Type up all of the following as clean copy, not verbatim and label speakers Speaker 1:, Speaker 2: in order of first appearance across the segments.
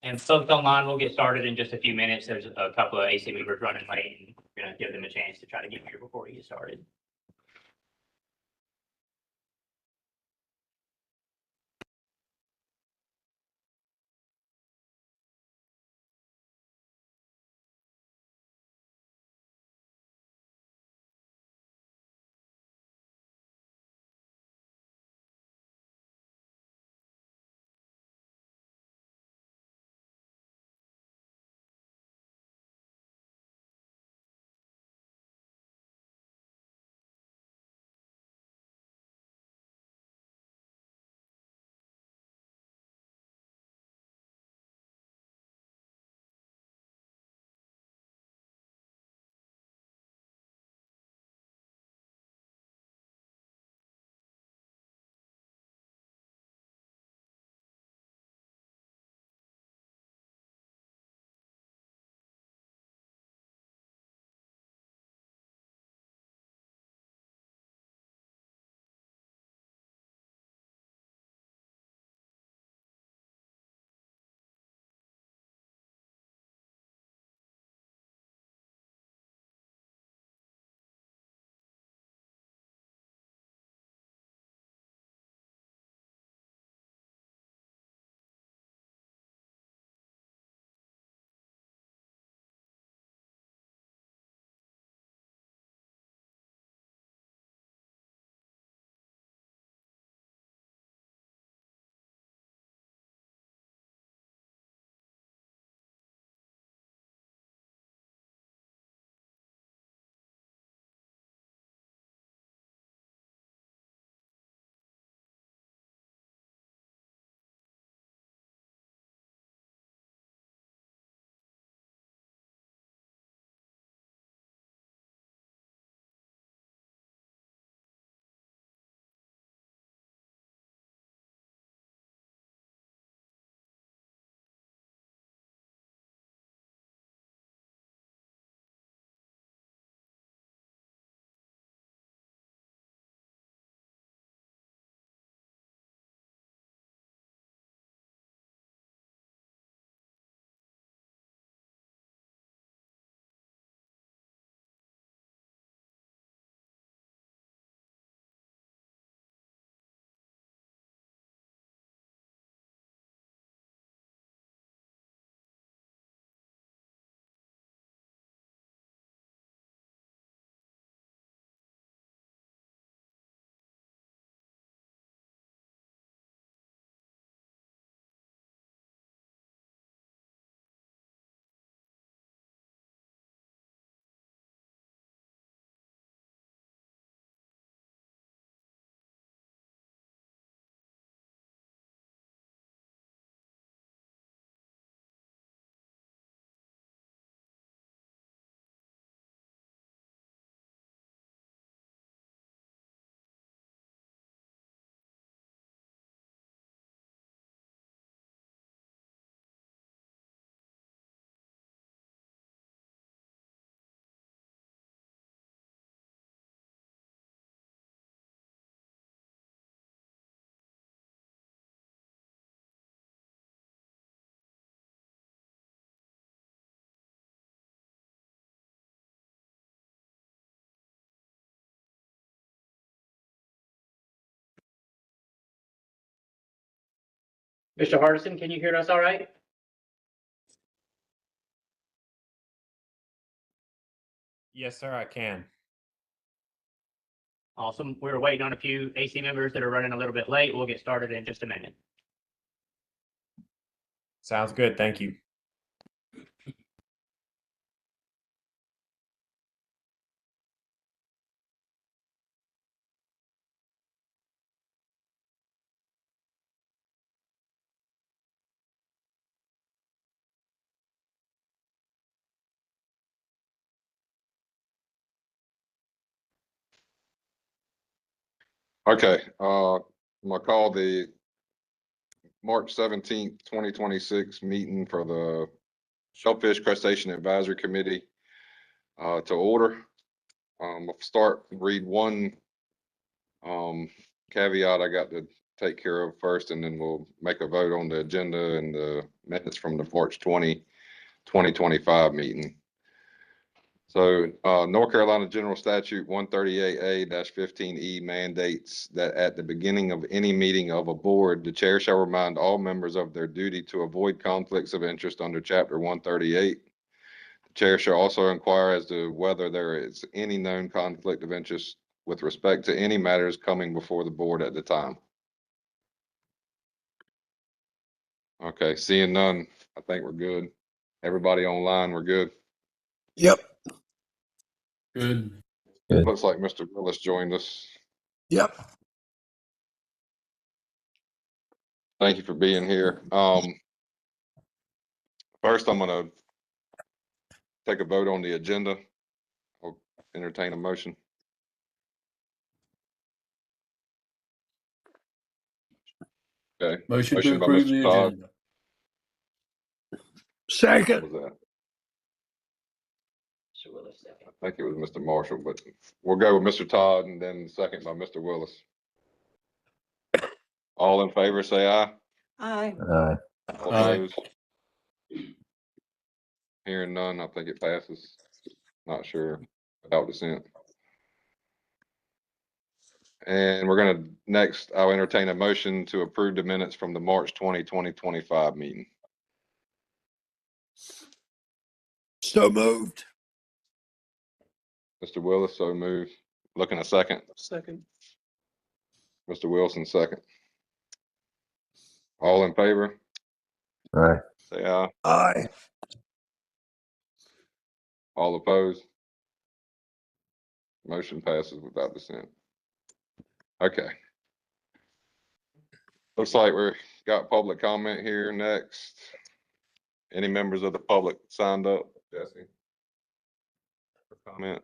Speaker 1: And folks online, we'll get started in just a few minutes. There's a couple of AC members running late, and we're going to give them a chance to try to get here before we get started. Mr. Hardison, can you hear us all right?
Speaker 2: Yes, sir, I can.
Speaker 1: Awesome. We're waiting on a few AC members that are running a little bit late. We'll get started in just a minute.
Speaker 2: Sounds good. Thank you.
Speaker 3: Okay, I'm gonna call the March 17th, 2026 meeting for the Shellfish Crustacean Advisory Committee to order. I'll read one caveat. I got to take care of first, and then we'll make a vote on the agenda and the minutes from the March 2025 meeting. So North Carolina General Statute 138A-15E mandates that at the beginning of any meeting of a board, the chair shall remind all members of their duty to avoid conflicts of interest under Chapter 138. The chair shall also inquire as to whether there is any known conflict of interest with respect to any matters coming before the board at the time. Okay, seeing none, I think we're good. Everybody online, we're good.
Speaker 4: Yep.
Speaker 5: Good.
Speaker 3: Looks like Mr. Willis joined us.
Speaker 4: Yep.
Speaker 3: Thank you for being here. First, I'm gonna take a vote on the agenda. I'll entertain a motion. Okay,
Speaker 5: Motion
Speaker 3: Motion
Speaker 5: to
Speaker 3: by
Speaker 5: approve
Speaker 3: Mr.
Speaker 5: the
Speaker 3: Todd.
Speaker 5: agenda.
Speaker 3: what
Speaker 4: Second.
Speaker 3: was that?
Speaker 1: Mr. Willis, second.
Speaker 3: I think it was Mr. Marshall, but we'll go with Mr. Todd and then second by Mr. Willis. All in favor, say aye.
Speaker 6: Aye.
Speaker 3: All
Speaker 5: Aye.
Speaker 3: opposed? Hearing none, I think it passes. Not sure, without dissent. And we're gonna, next, I'll entertain a motion to approve the minutes from the March 2025 meeting.
Speaker 4: So moved.
Speaker 3: Mr. Willis, so moved. Looking a second.
Speaker 4: Second.
Speaker 3: Mr. Wilson, second. All in favor?
Speaker 7: Aye.
Speaker 3: Say aye.
Speaker 4: Aye.
Speaker 3: All opposed? Motion passes without dissent. Okay. Looks like we're got public comment here next. Any members of the public signed up, Jesse? For comment?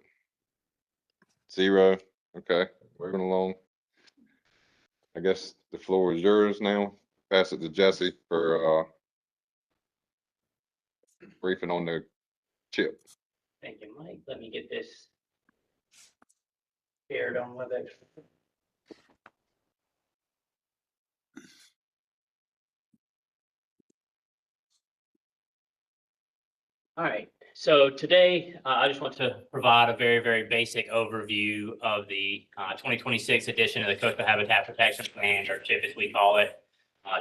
Speaker 3: Zero. Okay, moving along. I guess the floor is yours now. Pass it to Jesse for briefing on the chip.
Speaker 1: Thank you, Mike. Let me get this shared on WebEx. All right, so today I just want to provide a very, very basic overview of the 2026 edition of the Coastal Habitat Protection Plan, or CHIP as we call it,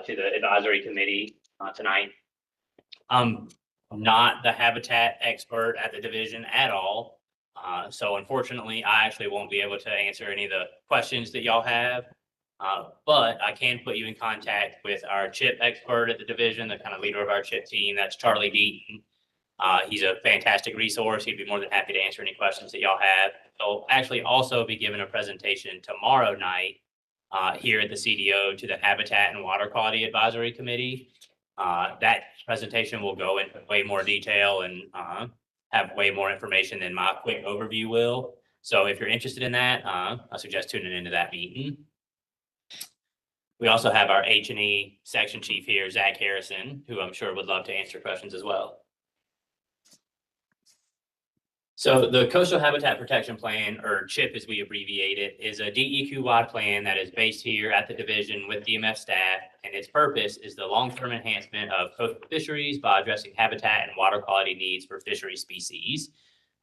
Speaker 1: to the advisory committee tonight. I'm not the habitat expert at the division at all. So unfortunately, I actually won't be able to answer any of the questions that y'all have. But I can put you in contact with our CHIP expert at the division, the kind of leader of our CHIP team. That's Charlie Deaton. He's a fantastic resource. He'd be more than happy to answer any questions that y'all have. He'll actually also be giving a presentation tomorrow night here at the CDO to the Habitat and Water Quality Advisory Committee. That presentation will go into way more detail and have way more information than my quick overview will. So if you're interested in that, I suggest tuning into that meeting. We also have our H&E section chief here, Zach Harrison, who I'm sure would love to answer questions as well. So the Coastal Habitat Protection Plan, or CHIP as we abbreviate it, is a DEQ-wide plan that is based here at the division with DMF staff, and its purpose is the long-term enhancement of coastal fisheries by addressing habitat and water quality needs for fishery species.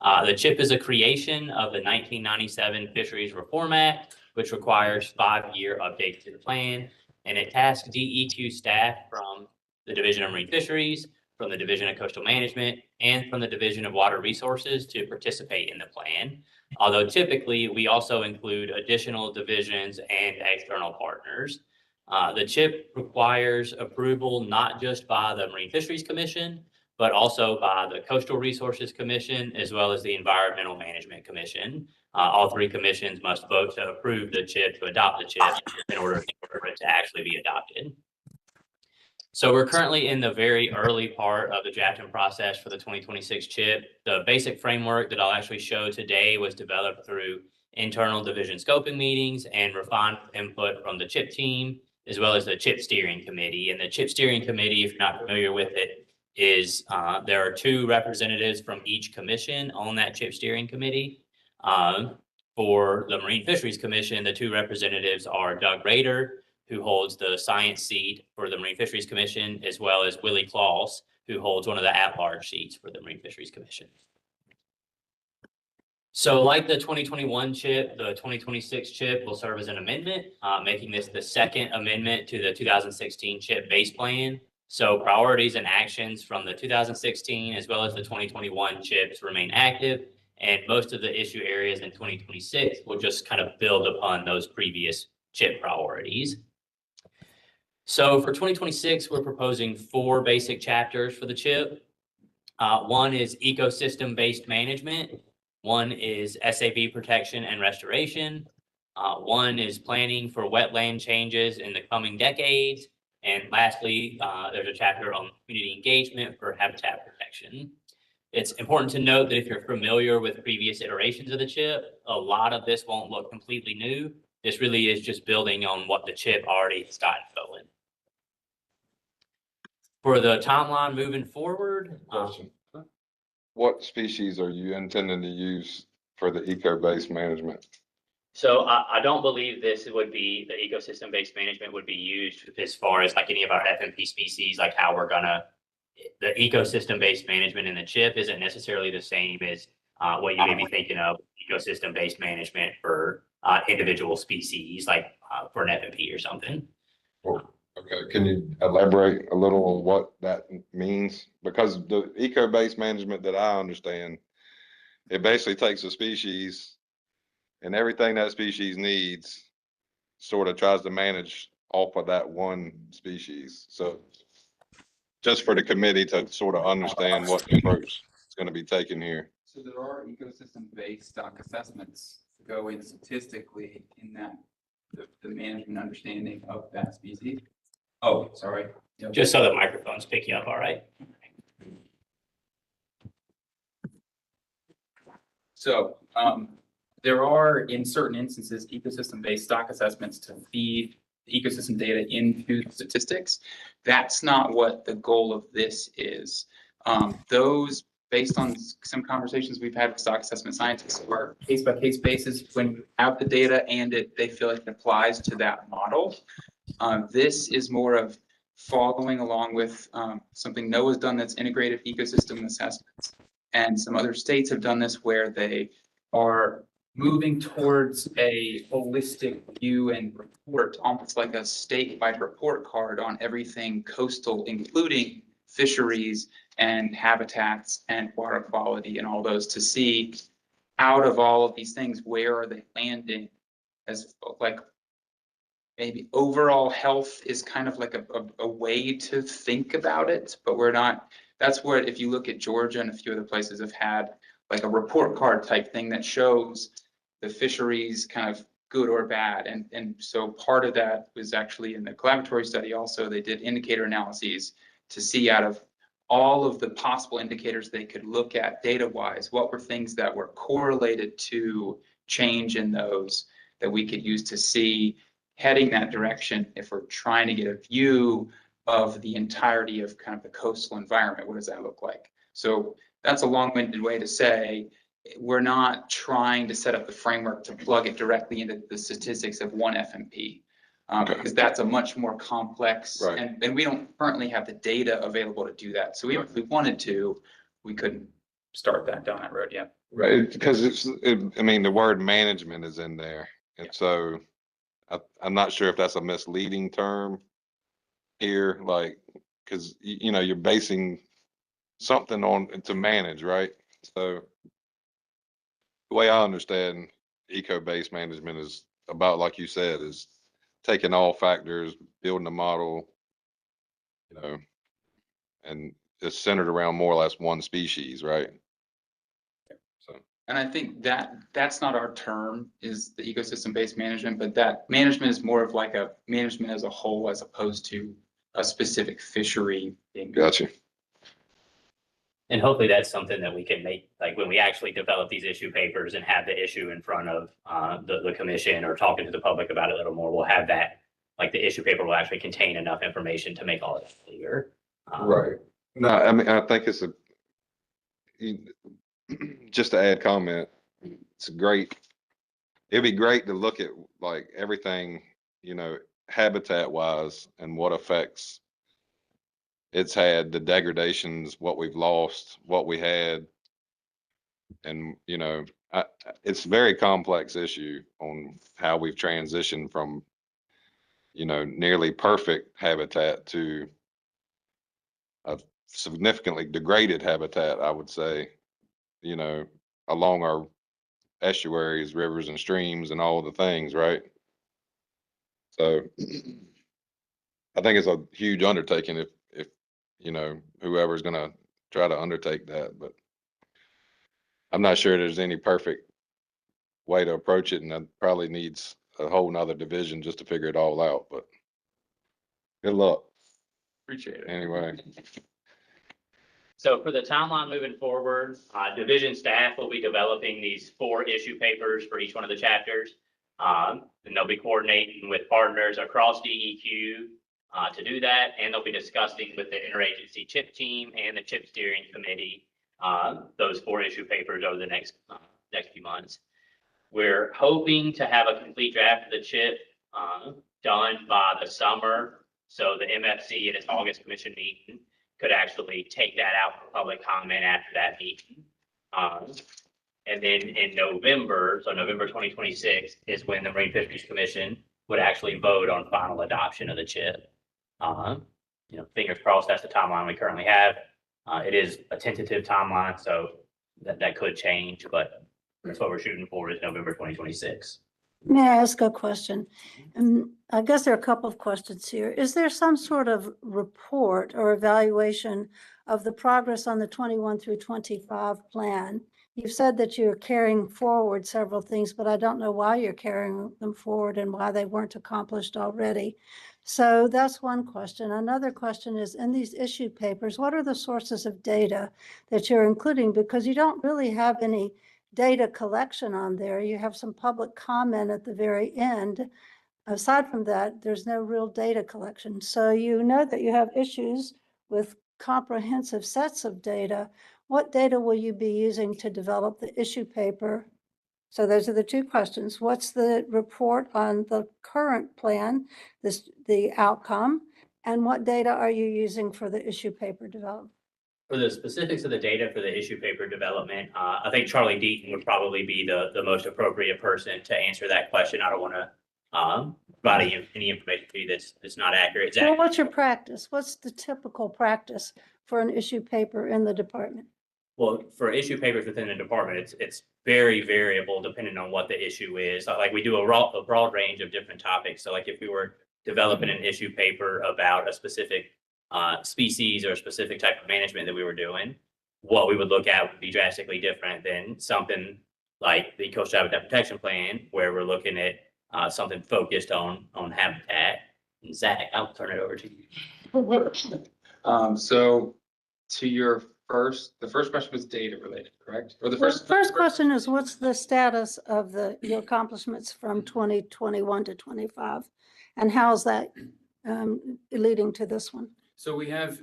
Speaker 1: The CHIP is a creation of the 1997 Fisheries Reform Act, which requires 5-year updates to the plan, and it tasks DEQ staff from the Division of Marine Fisheries, from the Division of Coastal Management, and from the Division of Water Resources to participate in the plan. Although typically we also include additional divisions and external partners. The CHIP requires approval not just by the Marine Fisheries Commission, but also by the Coastal Resources Commission, as well as the Environmental Management Commission. All three commissions must vote to approve the CHIP, to adopt the CHIP in order for it to actually be adopted. So we're currently in the very early part of the drafting process for the 2026 CHIP. The basic framework that I'll actually show today was developed through internal division scoping meetings and refined input from the CHIP team, as well as the CHIP steering committee. And the CHIP steering committee, if you're not familiar with it, is there are 2 representatives from each commission on that CHIP steering committee. For the Marine Fisheries Commission, the 2 representatives are Doug Rader, who holds the science seat for the Marine Fisheries Commission, as well as Willie Claus, who holds one of the at-large seats for the Marine Fisheries Commission. So like the 2021 CHIP, the 2026 CHIP will serve as an amendment, making this the second amendment to the 2016 CHIP base plan. So priorities and actions from the 2016 as well as the 2021 CHIPs remain active, and most of the issue areas in 2026 will just kind of build upon those previous CHIP priorities. So for 2026, we're proposing 4 basic chapters for the CHIP. One is ecosystem-based management. One is SAB protection and restoration. One is planning for wetland changes in the coming decades. And lastly, there's a chapter on community engagement for habitat protection. It's important to note that if you're familiar with previous iterations of the CHIP, a lot of this won't look completely new. This really is just building on what the CHIP already has gotten going. For the timeline moving forward,
Speaker 3: Question. What species are you intending to use for the eco-based management?
Speaker 1: so I don't believe this would be, the ecosystem-based management would be used as far as like any of our FMP species, like how we're gonna, the ecosystem-based management in the CHIP isn't necessarily the same as what you may be thinking of ecosystem-based management for individual species, like for an FMP or something.
Speaker 3: Okay, can you elaborate a little on what that means? Because the eco-based management that I understand, it basically takes a species and everything that species needs, sort of tries to manage off of that one species. So just for the committee to sort of understand what the approach is going to be taken here.
Speaker 6: So there are ecosystem-based stock assessments go in statistically in that the management understanding of that species. Oh, sorry.
Speaker 1: Just so the microphones pick you up, all right?
Speaker 6: So there are, in certain instances, ecosystem-based stock assessments to feed the ecosystem data into statistics. That's not what the goal of this is. Those, based on some conversations we've had with stock assessment scientists, are case-by-case basis when you have the data and they feel like it applies to that model. This is more of following along with something NOAA's done, that's integrated ecosystem assessments. And some other states have done this where they are moving towards a holistic view and report, almost like a statewide report card on everything coastal, including fisheries and habitats and water quality and all those, to see out of all of these things, where are they landing, as like maybe overall health is kind of like a way to think about it, but we're not. That's where, if you look at Georgia and a few other places, have had like a report card type thing that shows the fisheries kind of good or bad. And so part of that was actually in the collaboratory study also, they did indicator analyses to see out of all of the possible indicators they could look at data-wise, what were things that were correlated to change in those that we could use to see heading that direction if we're trying to get a view of the entirety of kind of the coastal environment. What does that look like? So that's a long-winded way to say we're not trying to set up the framework to plug it directly into the statistics of one FMP, because that's a much more complex,
Speaker 3: Right.
Speaker 6: and we don't currently have the data available to do that. So even if we wanted to, we couldn't start that down that road yet.
Speaker 3: Right, because I mean, the word management is in there. And so I'm not sure if that's a misleading term here, like, because, you know, you're basing something on to manage, right? So the way I understand eco-based management is about, like you said, is taking all factors, building a model, you know, and it's centered around more or less one species, right? So,
Speaker 6: And I think that that's not our term, is the ecosystem-based management, but that management is more of like a management as a whole, as opposed to a specific fishery thing.
Speaker 3: gotcha.
Speaker 1: And hopefully that's something that we can make, like when we actually develop these issue papers and have the issue in front of the commission or talking to the public about it a little more, we'll have that, like the issue paper will actually contain enough information to make all of it clear.
Speaker 3: Right. No, I mean, I think it's just to add comment, it's it'd be great to look at like everything, you know, habitat wise and what effects it's had, the degradations, what we've lost, what we had. And, you know, it's a very complex issue on how we've transitioned from, you know, nearly perfect habitat to a significantly degraded habitat, I would say, you know, along our estuaries, rivers and streams and all the things, right? So I think it's a huge undertaking if, you know, whoever's gonna try to undertake that, but I'm not sure there's any perfect way to approach it, and that probably needs a whole nother division just to figure it all out, but good luck
Speaker 6: Appreciate it.
Speaker 3: anyway.
Speaker 1: So for the timeline moving forward, division staff will be developing these 4 issue papers for each one of the chapters. And they'll be coordinating with partners across DEQ to do that. And they'll be discussing with the interagency CHIP team and the CHIP steering committee those 4 issue papers over the next few months. We're hoping to have a complete draft of the CHIP done by the summer. So the MFC at its August commission meeting could actually take that out for public comment after that meeting. And then in November, so November 2026 is when the Marine Fisheries Commission would actually vote on final adoption of the CHIP. You know, fingers crossed, that's the timeline we currently have. It is a tentative timeline, so that could change, but that's what we're shooting for, is November 2026.
Speaker 7: May I ask a question? I guess there are a couple of questions here. Is there some sort of report or evaluation of the progress on the 21 through 25 plan? You've said that you're carrying forward several things, but I don't know why you're carrying them forward and why they weren't accomplished already. So that's one question. Another question is, in these issue papers, what are the sources of data that you're including? Because you don't really have any data collection on there. You have some public comment at the very end. Aside from that, there's no real data collection. So you know that you have issues with comprehensive sets of data. What data will you be using to develop the issue paper? So those are the 2 questions. What's the report on the current plan, the outcome, and what data are you using for the issue paper development?
Speaker 1: For the specifics of the data for the issue paper development, I think Charlie Deaton would probably be the most appropriate person to answer that question. I don't want to provide any information to you that's not accurate.
Speaker 7: Well, what's your practice? What's the typical practice for an issue paper in the department?
Speaker 1: Well, for issue papers within the department, it's very variable depending on what the issue is. Like we do a broad range of different topics. So like if we were developing an issue paper about a specific species or a specific type of management that we were doing, what we would look at would be drastically different than something like the Coastal Habitat Protection Plan, where we're looking at something focused on habitat. And Zach, I'll turn it over to you.
Speaker 6: So to your the first question was data related, correct? Or the
Speaker 7: First question is, what's the status of your accomplishments from 2021 to 25? And how's that leading to this one?
Speaker 6: So we have,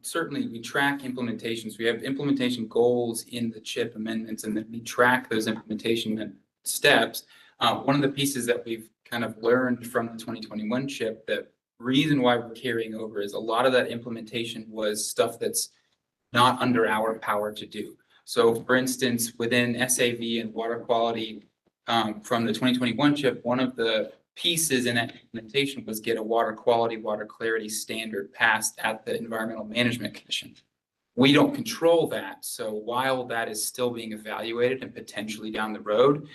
Speaker 6: certainly we track implementations. We have implementation goals in the CHIP amendments, and then we track those implementation steps. One of the pieces that we've kind of learned from the 2021 CHIP, the reason why we're carrying over is a lot of that implementation was stuff that's not under our power to do. So for instance, within SAV and water quality from the 2021 CHIP, one of the pieces in that implementation was get a water quality, water clarity standard passed at the Environmental Management Commission. We don't control that. So while that is still being evaluated and potentially down the road,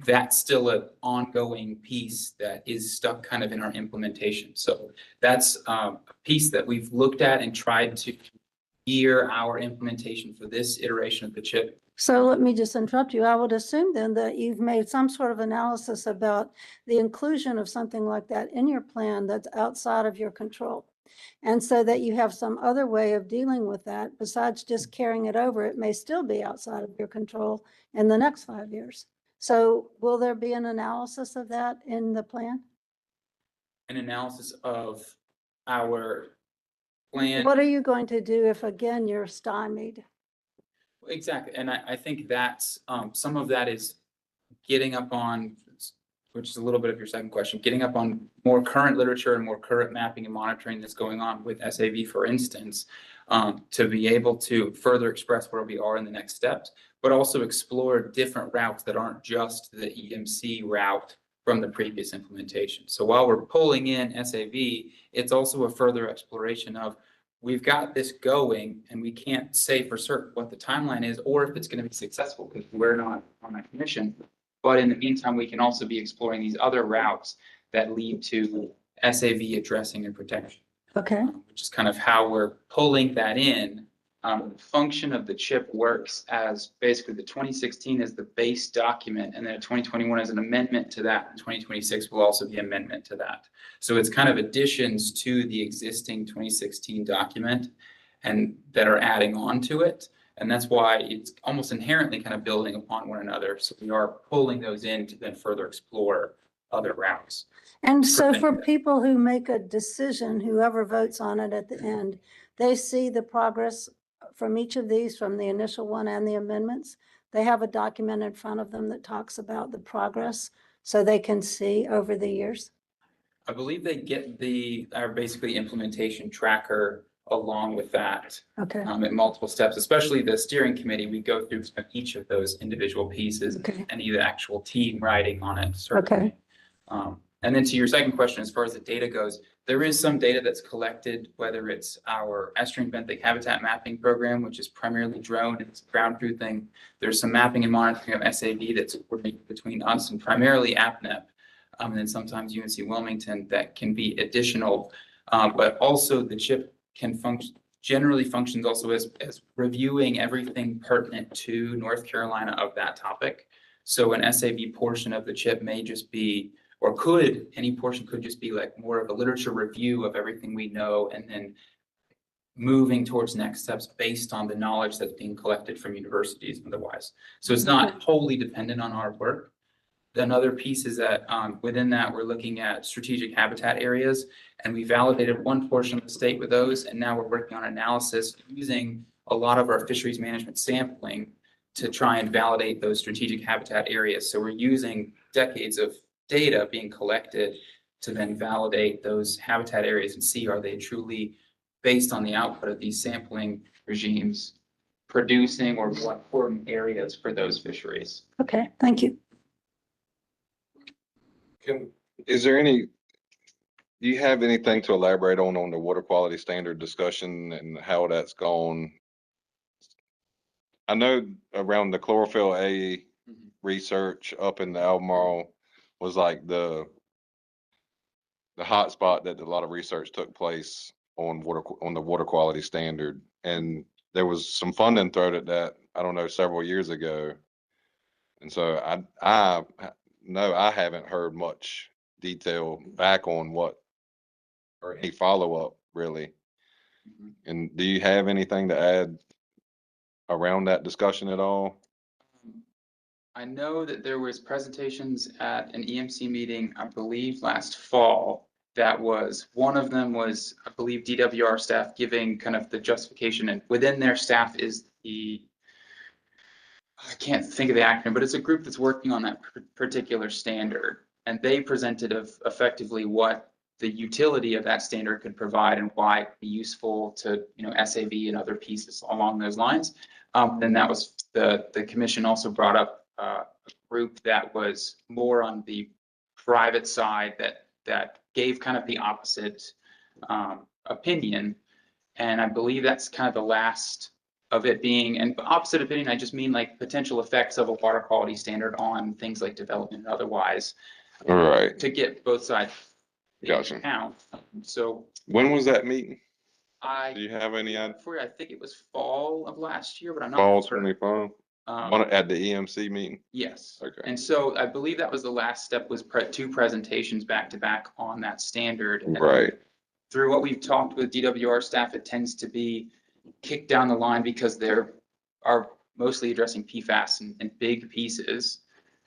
Speaker 6: that's still an ongoing piece that is stuck kind of in our implementation. So that's a piece that we've looked at and tried to gear our implementation for this iteration of the CHIP.
Speaker 7: So let me just interrupt you. I would assume then that you've made some sort of analysis about the inclusion of something like that in your plan that's outside of your control. And so that you have some other way of dealing with that besides just carrying it over. It may still be outside of your control in the next 5 years. So will there be an analysis of that in the plan?
Speaker 6: An analysis of our plan.
Speaker 7: What are you going to do if, again, you're stymied?
Speaker 6: Exactly. And I think that's some of that is getting up on which is a little bit of your second question, getting up on more current literature and more current mapping and monitoring that's going on with SAV, for instance, to be able to further express where we are in the next steps, but also explore different routes that aren't just the EMC route from the previous implementation. So while we're pulling in SAV, it's also a further exploration of, we've got this going and we can't say for certain what the timeline is or if it's going to be successful because we're not on that commission. But in the meantime, we can also be exploring these other routes that lead to SAV addressing and protection.
Speaker 7: Okay,
Speaker 6: Which is kind of how we're pulling that in. The function of the chip works as basically the 2016 is the base document, and then 2021 is an amendment to that, and 2026 will also be amendment to that. So it's kind of additions to the existing 2016 document and that are adding on to it. And that's why it's almost inherently kind of building upon one another. So we are pulling those in to then further explore other routes.
Speaker 7: and so for people who make a decision, whoever votes on it at the end, they see the progress from each of these, from the initial one and the amendments. They have a document in front of them that talks about the progress so they can see over the years.
Speaker 6: I believe they get our basically implementation tracker along with that.
Speaker 7: Okay,
Speaker 6: At multiple steps, especially the steering committee, we go through each of those individual pieces
Speaker 7: Okay.
Speaker 6: and the actual team writing on it, certainly.
Speaker 7: Okay.
Speaker 6: And then to your second question, as far as the data goes, there is some data that's collected, whether it's our estuarine benthic habitat mapping program, which is primarily drone and it's ground truthing. There's some mapping and monitoring of SAV that's coordinated between us and primarily APNEP. And then sometimes UNC Wilmington that can be additional, but also the chip can generally functions also as reviewing everything pertinent to North Carolina of that topic. So an SAV portion of the chip may just be, or any portion could just be like more of a literature review of everything we know and then moving towards next steps based on the knowledge that's being collected from universities and otherwise. So it's not wholly dependent on our work. Another piece is that within that, we're looking at strategic habitat areas, and we validated one portion of the state with those, and now we're working on analysis using a lot of our fisheries management sampling to try and validate those strategic habitat areas. So we're using decades of data being collected to then validate those habitat areas and see, are they truly, based on the output of these sampling regimes, producing or more important areas for those fisheries.
Speaker 7: okay, thank you.
Speaker 3: Do you have anything to elaborate on the water quality standard discussion and how that's gone? I know around the chlorophyll A research up in the Albemarle was like the hot spot that a lot of research took place on the water quality standard. And there was some funding thrown at that, I don't know, several years ago. And so I haven't heard much detail back on what, or any follow-up really. And do you have anything to add around that discussion at all?
Speaker 6: I know that there was presentations at an EMC meeting, I believe last fall, that was, one of them was, I believe, DWR staff giving kind of the justification, and within their staff is I can't think of the acronym, but it's a group that's working on that particular standard. And they presented effectively what the utility of that standard could provide and why it'd be useful to, SAV and other pieces along those lines. Then that was the commission also brought up a group that was more on the private side that gave kind of the opposite opinion. And I believe that's kind of the last of it being, and opposite opinion, I just mean like potential effects of a water quality standard on things like development and otherwise.
Speaker 3: All right.
Speaker 6: To get both sides
Speaker 3: Gotcha.
Speaker 6: into account. So
Speaker 3: When was that meeting? Do you
Speaker 6: I
Speaker 3: have any idea?
Speaker 6: think it was fall of last year, but I'm not
Speaker 3: Fall
Speaker 6: sure.
Speaker 3: 25? One at the EMC meeting?
Speaker 6: Yes.
Speaker 3: Okay.
Speaker 6: And so I believe that was the last step, was two presentations back to back on that standard. And
Speaker 3: Right.
Speaker 6: through what we've talked with DWR staff, it tends to be kicked down the line because they're mostly addressing PFAS and big pieces.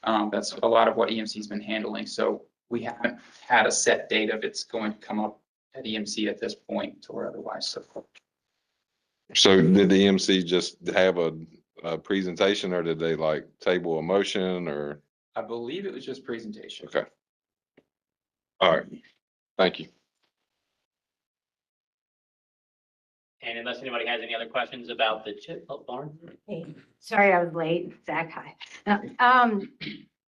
Speaker 6: That's a lot of what EMC's been handling. So we haven't had a set date of it's going to come up at EMC at this point or otherwise.
Speaker 3: So did the EMC just have a presentation, or did they like table a motion, or?
Speaker 6: I believe it was just presentation.
Speaker 3: Okay. All right, thank you.
Speaker 1: And unless anybody has any other questions about the chip, oh, Lauren?
Speaker 8: Hey, sorry I was late. Zach, hi.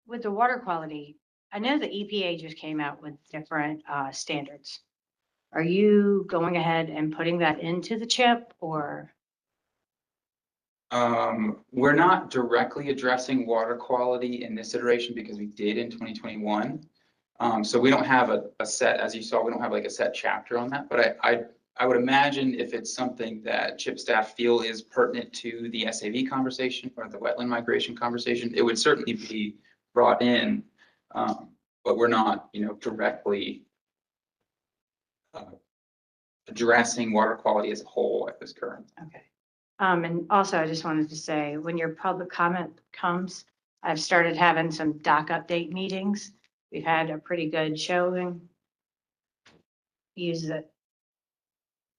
Speaker 8: With the water quality, I know the EPA just came out with different standards. Are you going ahead and putting that into the chip or?
Speaker 6: We're not directly addressing water quality in this iteration because we did in 2021. So we don't have a set, as you saw, we don't have like a set chapter on that, but I would imagine if it's something that CHIP staff feel is pertinent to the SAV conversation or the wetland migration conversation, it would certainly be brought in. But we're not, directly addressing water quality as a whole at this current.
Speaker 8: Okay. And also I just wanted to say, when your public comment comes, I've started having some doc update meetings. We've had a pretty good showing. Use it.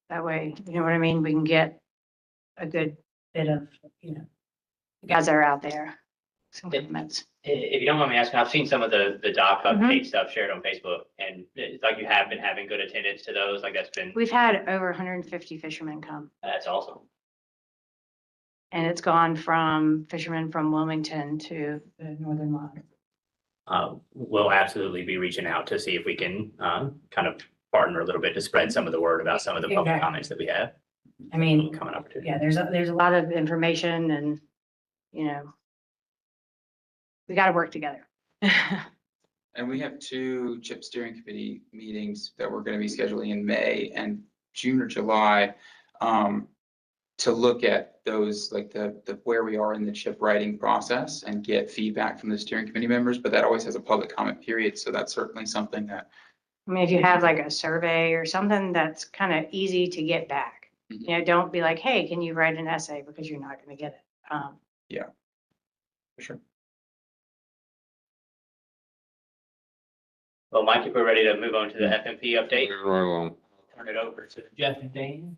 Speaker 8: That way, you know what I mean? We can get a good bit of, the guys that are out there. Some comments.
Speaker 1: If you don't mind me asking, I've seen some of the doc update stuff shared on Facebook, and it's like you have been having good attendance to those, like that's been,
Speaker 8: We've had over 150 fishermen come,
Speaker 1: that's awesome.
Speaker 8: and it's gone from fishermen from Wilmington to the northern line.
Speaker 1: We'll absolutely be reaching out to see if we can kind of partner a little bit to spread some of the word about some of the public
Speaker 8: Exactly.
Speaker 1: comments that we have.
Speaker 8: I mean,
Speaker 1: Coming up to.
Speaker 8: yeah, there's a lot of information, and we got to work together.
Speaker 6: And we have 2 CHIP steering committee meetings that we're going to be scheduling in May and June or July to look at those, like the where we are in the CHIP writing process and get feedback from the steering committee members, but that always has a public comment period. So that's certainly something that.
Speaker 8: I mean, if you have like a survey or something that's kind of easy to get back, don't be like, hey, can you write an essay, because you're not going to get it.
Speaker 6: Yeah, for sure.
Speaker 1: Well, Mike, if we're ready to move on to the FMP update,
Speaker 3: Moving right along.
Speaker 1: turn it over to Jeff and Dan.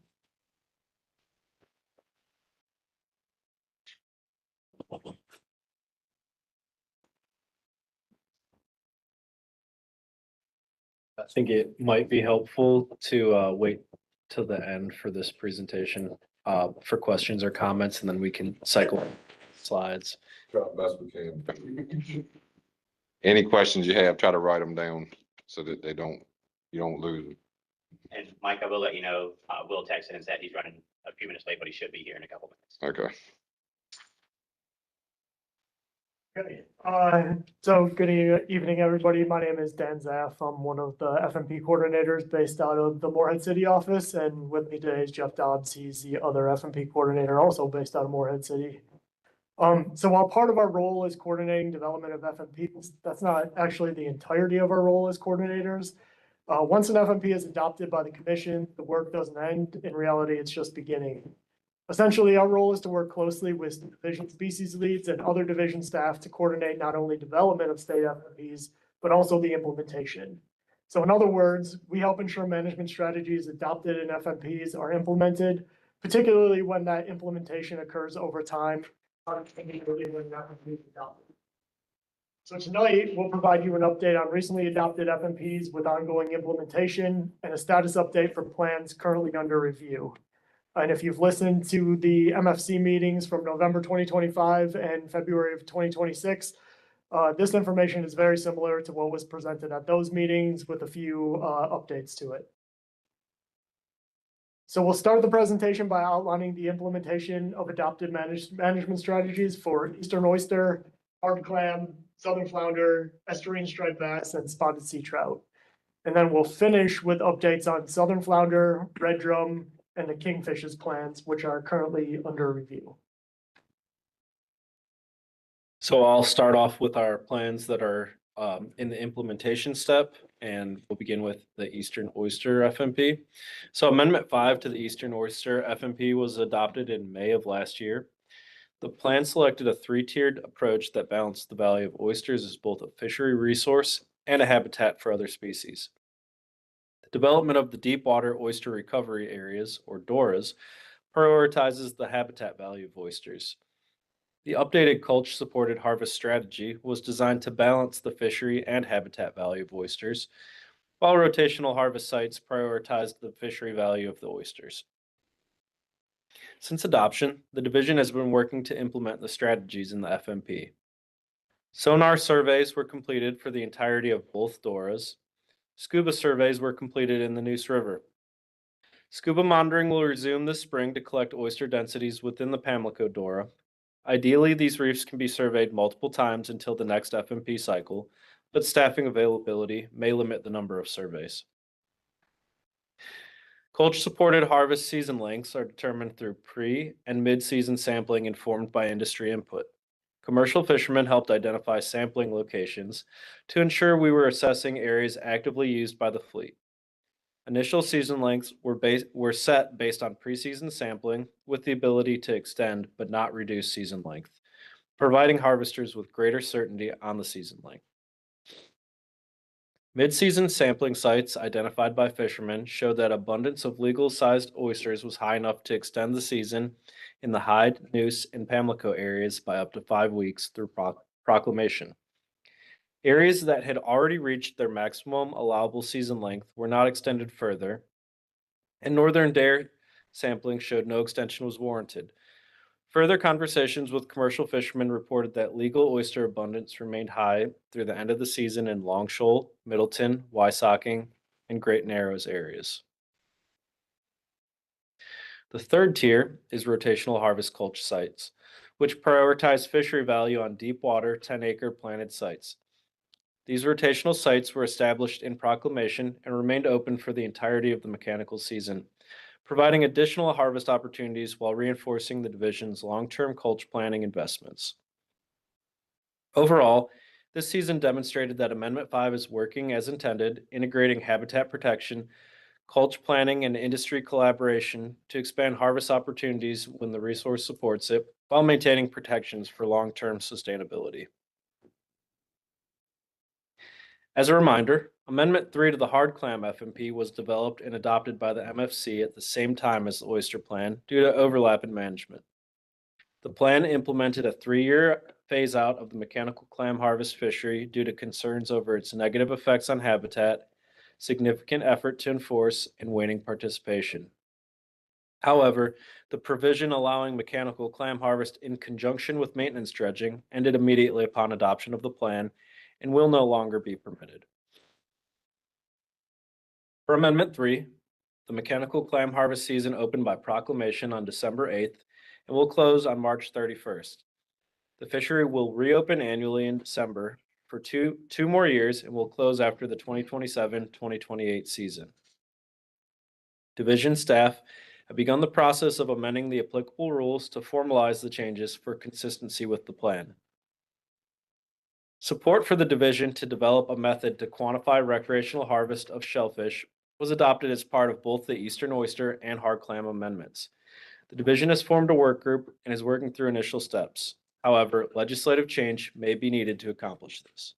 Speaker 9: I think it might be helpful to wait till the end for this presentation for questions or comments, and then we can cycle slides.
Speaker 3: Try the best we can. Any questions you have, try to write them down so that you don't lose them.
Speaker 1: And Mike, I will let you know, Will texted and said he's running a few minutes late, but he should be here in a couple minutes.
Speaker 3: Okay.
Speaker 10: Okay. So good evening, everybody. My name is Dan Zaff. I'm one of the FMP coordinators based out of the Morehead City office. And with me today is Jeff Dobbs. He's the other FMP coordinator, also based out of Morehead City. So while part of our role is coordinating development of FMPs, that's not actually the entirety of our role as coordinators. Once an FMP is adopted by the commission, the work doesn't end. In reality, it's just beginning. Essentially, our role is to work closely with division species leads and other division staff to coordinate not only development of state FMPs, but also the implementation. So in other words, we help ensure management strategies adopted in FMPs are implemented, particularly when that implementation occurs over time. So tonight, we'll provide you an update on recently adopted FMPs with ongoing implementation and a status update for plans currently under review. And if you've listened to the MFC meetings from November 2025 and February of 2026, this information is very similar to what was presented at those meetings with a few updates to it. So we'll start the presentation by outlining the implementation of adopted management strategies for eastern oyster, hard clam, southern flounder, estuarine striped bass, and spotted sea trout. And then we'll finish with updates on southern flounder, red drum, and the kingfish's plans, which are currently under review.
Speaker 9: So I'll start off with our plans that are in the implementation step, and we'll begin with the Eastern Oyster FMP. So Amendment 5 to the Eastern Oyster FMP was adopted in May of last year. The plan selected a 3-tiered approach that balanced the value of oysters as both a fishery resource and a habitat for other species. The development of the deep water oyster recovery areas, or DORAs, prioritizes the habitat value of oysters. The updated culture-supported harvest strategy was designed to balance the fishery and habitat value of oysters, while rotational harvest sites prioritized the fishery value of the oysters. Since adoption, the division has been working to implement the strategies in the FMP. Sonar surveys were completed for the entirety of both Doras. Scuba surveys were completed in the Neuse River. Scuba monitoring will resume this spring to collect oyster densities within the Pamlico Dora. Ideally, these reefs can be surveyed multiple times until the next FMP cycle, but staffing availability may limit the number of surveys. Culture-supported harvest season lengths are determined through pre- and mid-season sampling informed by industry input. Commercial fishermen helped identify sampling locations to ensure we were assessing areas actively used by the fleet. Initial season lengths were set based on preseason sampling with the ability to extend but not reduce season length, providing harvesters with greater certainty on the season length. Mid-season sampling sites identified by fishermen showed that abundance of legal-sized oysters was high enough to extend the season in the Hyde, Neuse, and Pamlico areas by up to 5 weeks through proclamation. Areas that had already reached their maximum allowable season length were not extended further, and northern Dare sampling showed no extension was warranted. Further conversations with commercial fishermen reported that legal oyster abundance remained high through the end of the season in Long Shoal, Middleton, Wysocking, and Great Narrows areas. The third tier is rotational harvest culture sites, which prioritize fishery value on deep water 10-acre planted sites. These rotational sites were established in proclamation and remained open for the entirety of the mechanical season, providing additional harvest opportunities while reinforcing the division's long-term culture planning investments. Overall, this season demonstrated that Amendment 5 is working as intended, integrating habitat protection, culture planning, and industry collaboration to expand harvest opportunities when the resource supports it, while maintaining protections for long-term sustainability. As a reminder, Amendment 3 to the hard clam FMP was developed and adopted by the MFC at the same time as the oyster plan due to overlap in management. The plan implemented a 3-year phase out of the mechanical clam harvest fishery due to concerns over its negative effects on habitat, significant effort to enforce, and waning participation. However, the provision allowing mechanical clam harvest in conjunction with maintenance dredging ended immediately upon adoption of the plan and will no longer be permitted. For Amendment 3, the mechanical clam harvest season opened by proclamation on December 8th and will close on March 31st. The fishery will reopen annually in December for two more years and will close after the 2027-2028 season. Division staff have begun the process of amending the applicable rules to formalize the changes for consistency with the plan. Support for the division to develop a method to quantify recreational harvest of shellfish was adopted as part of both the Eastern Oyster and Hard Clam amendments. The division has formed a work group and is working through initial steps. However, legislative change may be needed to accomplish this.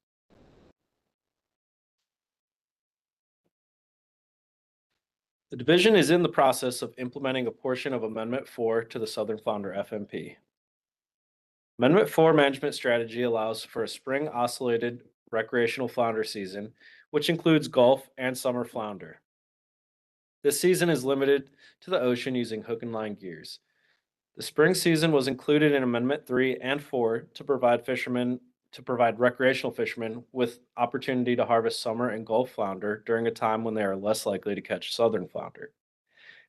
Speaker 9: The division is in the process of implementing a portion of Amendment 4 to the Southern Flounder FMP. Amendment 4 management strategy allows for a spring oscillated recreational flounder season, which includes Gulf and summer flounder. This season is limited to the ocean using hook and line gears. The spring season was included in Amendment 3 and 4 to provide recreational fishermen with opportunity to harvest summer and Gulf flounder during a time when they are less likely to catch southern flounder.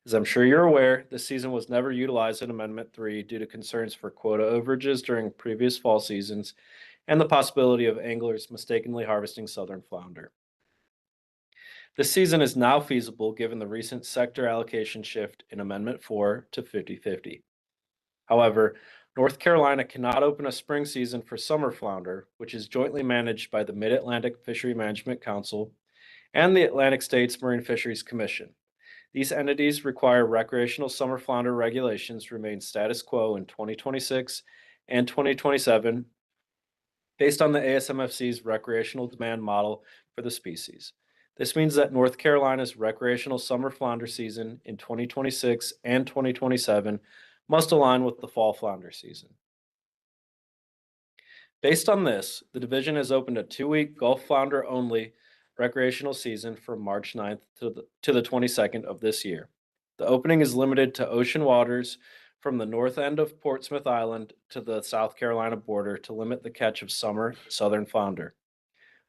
Speaker 9: As I'm sure you're aware, this season was never utilized in Amendment 3 due to concerns for quota overages during previous fall seasons and the possibility of anglers mistakenly harvesting southern flounder. This season is now feasible given the recent sector allocation shift in Amendment 4 to 50-50. However, North Carolina cannot open a spring season for summer flounder, which is jointly managed by the Mid-Atlantic Fishery Management Council and the Atlantic States Marine Fisheries Commission. These entities require recreational summer flounder regulations remain status quo in 2026 and 2027 based on the ASMFC's recreational demand model for the species. This means that North Carolina's recreational summer flounder season in 2026 and 2027 must align with the fall flounder season. Based on this, the division has opened a 2-week Gulf flounder only recreational season from March 9th to the 22nd of this year. The opening is limited to ocean waters from the north end of Portsmouth Island to the South Carolina border to limit the catch of summer southern flounder.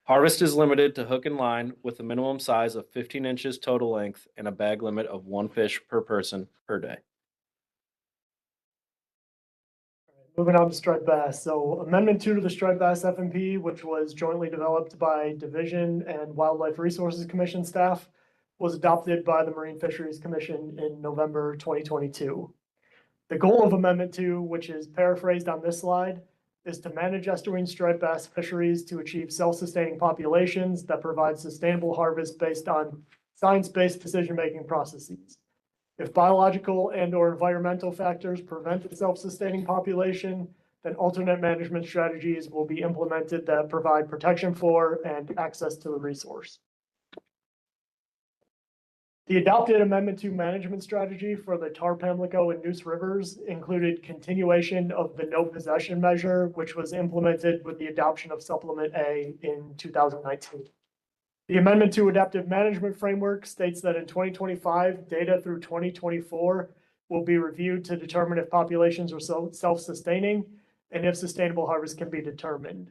Speaker 9: Harvest is limited to hook and line with a minimum size of 15 inches total length and a bag limit of 1 fish per person per day.
Speaker 10: Moving on to striped bass. So Amendment 2 to the striped bass FMP, which was jointly developed by Division and Wildlife Resources Commission staff, was adopted by the Marine Fisheries Commission in November 2022. The goal of Amendment 2, which is paraphrased on this slide, is to manage estuarine striped bass fisheries to achieve self-sustaining populations that provide sustainable harvest based on science-based decision-making processes. If biological and/or environmental factors prevent the self-sustaining population, then alternate management strategies will be implemented that provide protection for and access to the resource. The adopted Amendment 2 management strategy for the Tar Pamlico and Neuse Rivers included continuation of the no possession measure, which was implemented with the adoption of Supplement A in 2019. The Amendment 2 Adaptive Management Framework states that in 2025, data through 2024 will be reviewed to determine if populations are self-sustaining and if sustainable harvest can be determined.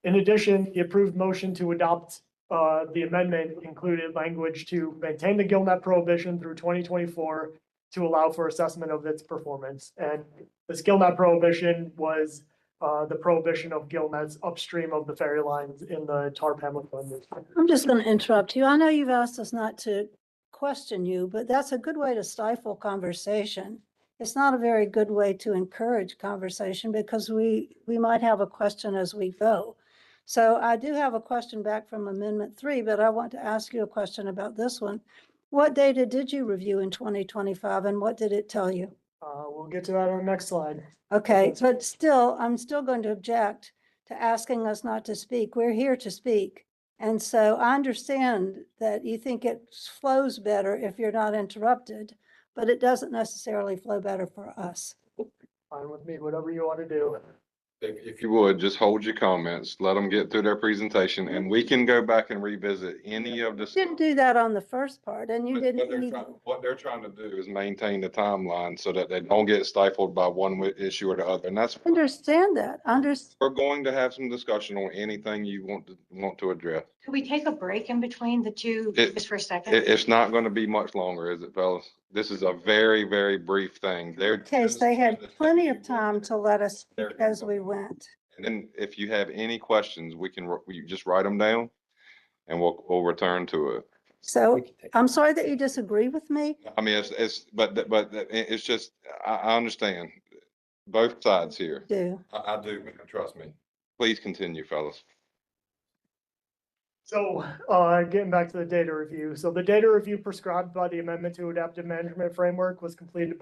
Speaker 10: In addition, the approved motion to adopt the amendment included language to maintain the gill net prohibition through 2024 to allow for assessment of its performance. And the gill net prohibition was the prohibition of gill nets upstream of the ferry lines in the Tar Pamlico.
Speaker 7: I'm just going to interrupt you. I know you've asked us not to question you, but that's a good way to stifle conversation. It's not a very good way to encourage conversation because we might have a question as we go. So I do have a question back from Amendment 3, but I want to ask you a question about this one. What data did you review in 2025 and what did it tell you?
Speaker 10: We'll get to that on the next slide.
Speaker 7: Okay, but still, I'm still going to object to asking us not to speak. We're here to speak. And so I understand that you think it flows better if you're not interrupted, but it doesn't necessarily flow better for us.
Speaker 10: Fine with me, whatever you want to do.
Speaker 3: If you would, just hold your comments, let them get through their presentation, and we can go back and revisit any of the.
Speaker 7: Didn't do that on the first part, and you didn't either.
Speaker 3: What they're trying to do is maintain the timeline so that they don't get stifled by one issue or the other, and that's.
Speaker 7: Understand that.
Speaker 3: We're going to have some discussion on anything you want to address.
Speaker 8: Could we take a break in between the two just for a second?
Speaker 3: It's not going to be much longer, is it, fellas? This is a very, very brief thing.
Speaker 7: Case they had plenty of time to let us speak as we went.
Speaker 3: And then if you have any questions, we just write them down and we'll return to it.
Speaker 7: So I'm sorry that you disagree with me.
Speaker 3: I mean, but it's just, I understand both sides here. I do, man, trust me. Please continue, fellas.
Speaker 10: So getting back to the data review. So the data review prescribed by the Amendment to Adaptive Management Framework was completed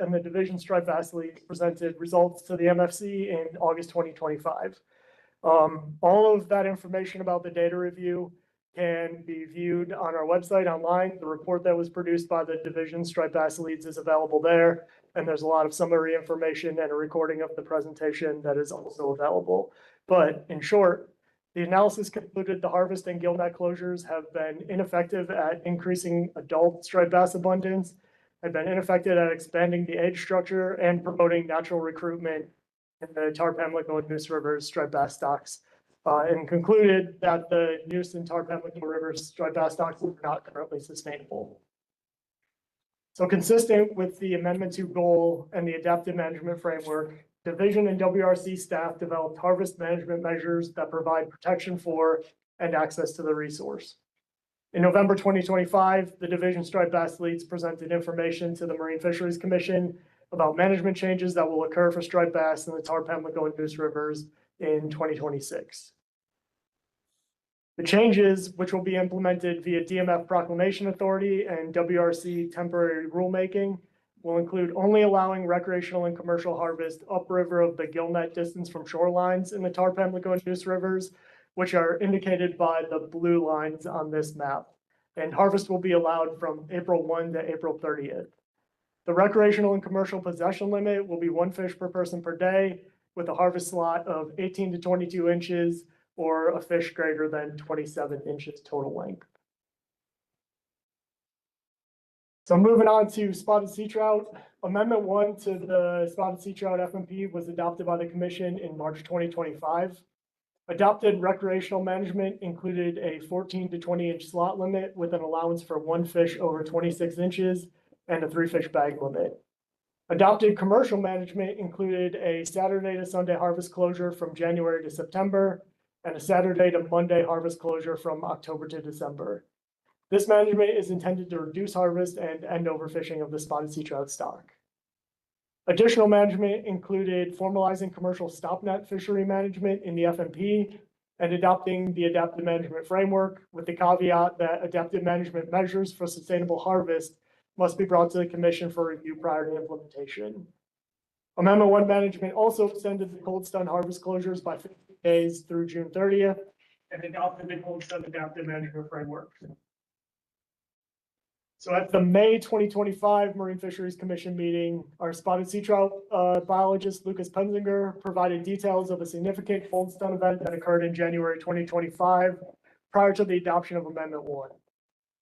Speaker 10: and the Division Striped Bass League presented results to the MFC in August 2025. All of that information about the data review can be viewed on our website online. The report that was produced by the Division Striped Bass Leads is available there. And there's a lot of summary information and a recording of the presentation that is also available. But in short, the analysis concluded the harvest and gill net closures have been ineffective at increasing adult striped bass abundance, have been ineffective at expanding the age structure and promoting natural recruitment in the Tar Pamlico and Neuse Rivers striped bass stocks, and concluded that the Neuse and Tar Pamlico Rivers striped bass stocks are not currently sustainable. So consistent with the Amendment 2 goal and the Adaptive Management Framework, Division and WRC staff developed harvest management measures that provide protection for and access to the resource. In November 2025, the Division Striped Bass Leads presented information to the Marine Fisheries Commission about management changes that will occur for striped bass in the Tar Pamlico and Neuse Rivers in 2026. The changes, which will be implemented via DMF Proclamation Authority and WRC temporary rulemaking, will include only allowing recreational and commercial harvest upriver of the gill net distance from shorelines in the Tar Pamlico and Neuse Rivers, which are indicated by the blue lines on this map. And harvest will be allowed from April 1 to April 30th. The recreational and commercial possession limit will be 1 fish per person per day with a harvest slot of 18 to 22 inches or a fish greater than 27 inches total length. So moving on to spotted sea trout, Amendment 1 to the spotted sea trout FMP was adopted by the Commission in March 2025. Adopted recreational management included a 14 to 20 inch slot limit with an allowance for one fish over 26 inches and a 3 fish bag limit. Adopted commercial management included a Saturday to Sunday harvest closure from January to September and a Saturday to Monday harvest closure from October to December. This management is intended to reduce harvest and end overfishing of the spotted sea trout stock. Additional management included formalizing commercial stop net fishery management in the FMP and adopting the adaptive management framework with the caveat that adaptive management measures for sustainable harvest must be brought to the Commission for review prior to implementation. Amendment 1 management also extended the cold stun harvest closures by 50 days through June 30th and adopted the cold stun adaptive management framework. So at the May 2025 Marine Fisheries Commission meeting, our spotted sea trout biologist Lucas Penzinger provided details of a significant cold stun event that occurred in January 2025 prior to the adoption of Amendment 1.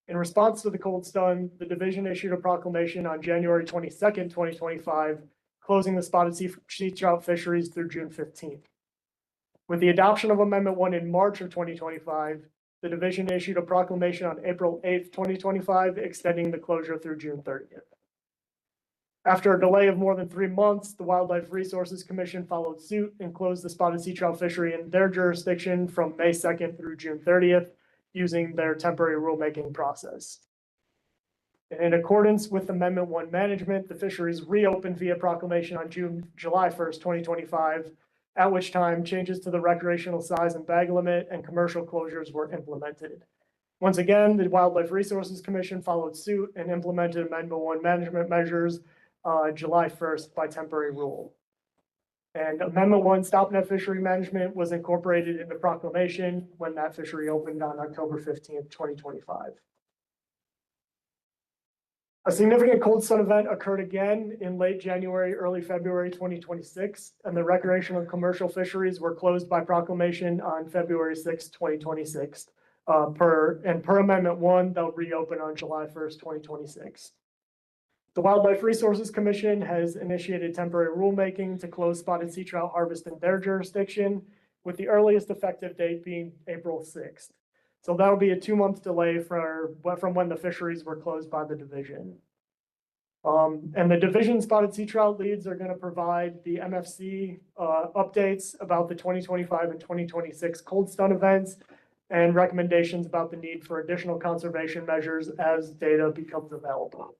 Speaker 10: In response to the cold stun, the division issued a proclamation on January 22nd, 2025, closing the spotted sea trout fisheries through June 15th. With the adoption of Amendment 1 in March of 2025, the division issued a proclamation on April 8th, 2025, extending the closure through June 30th. After a delay of more than 3 months, the Wildlife Resources Commission followed suit and closed the spotted sea trout fishery in their jurisdiction from May 2nd through June 30th, using their temporary rulemaking process. And in accordance with Amendment 1 management, the fisheries reopened via proclamation on July 1st, 2025, at which time changes to the recreational size and bag limit and commercial closures were implemented. Once again, the Wildlife Resources Commission followed suit and implemented Amendment 1 management measures July 1st by temporary rule. And Amendment 1 stop net fishery management was incorporated in the proclamation when that fishery opened on October 15th, 2025. A significant cold stun event occurred again in late January, early February 2026, and the recreational and commercial fisheries were closed by proclamation on February 6, 2026. Per Amendment 1, they'll reopen on July 1st, 2026. The Wildlife Resources Commission has initiated temporary rulemaking to close spotted sea trout harvest in their jurisdiction, with the earliest effective date being April 6th. So that'll be a 2-month delay from when the fisheries were closed by the division. And the division spotted sea trout leads are going to provide the MFC updates about the 2025 and 2026 cold stun events and recommendations about the need for additional conservation measures as data becomes available.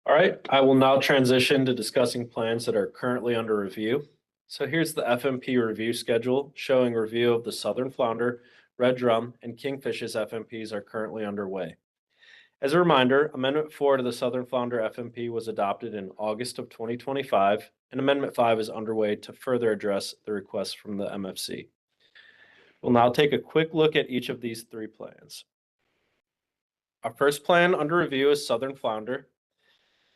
Speaker 9: All right, I will now transition to discussing plans that are currently under review. So here's the FMP review schedule showing review of the southern flounder, red drum, and kingfish's FMPs are currently underway. As a reminder, Amendment 4 to the southern flounder FMP was adopted in August of 2025, and Amendment 5 is underway to further address the requests from the MFC. We'll now take a quick look at each of these 3 plans. Our first plan under review is southern flounder.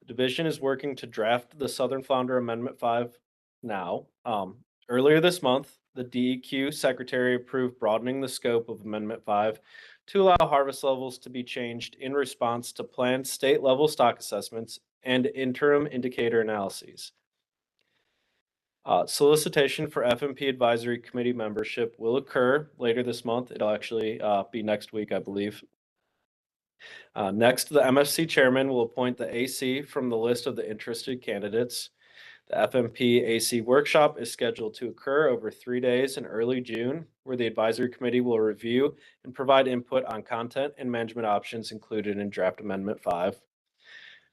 Speaker 9: The division is working to draft the southern flounder Amendment 5 now. Earlier this month, the DEQ Secretary approved broadening the scope of Amendment 5 to allow harvest levels to be changed in response to planned state-level stock assessments and interim indicator analyses. Solicitation for FMP Advisory Committee membership will occur later this month. It'll actually be next week, I believe. Next, the MFC chairman will appoint the AC from the list of the interested candidates. The FMP AC workshop is scheduled to occur over 3 days in early June, where the advisory committee will review and provide input on content and management options included in Draft Amendment 5.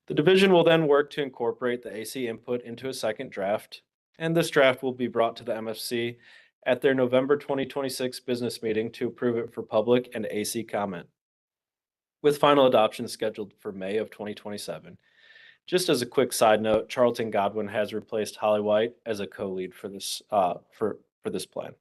Speaker 9: The division will then work to incorporate the AC input into a second draft, and this draft will be brought to the MFC at their November 2026 business meeting to approve it for public and AC comment, with final adoption scheduled for May of 2027. Just as a quick side note, Charlton Godwin has replaced Holly White as a co-lead for this for this plan.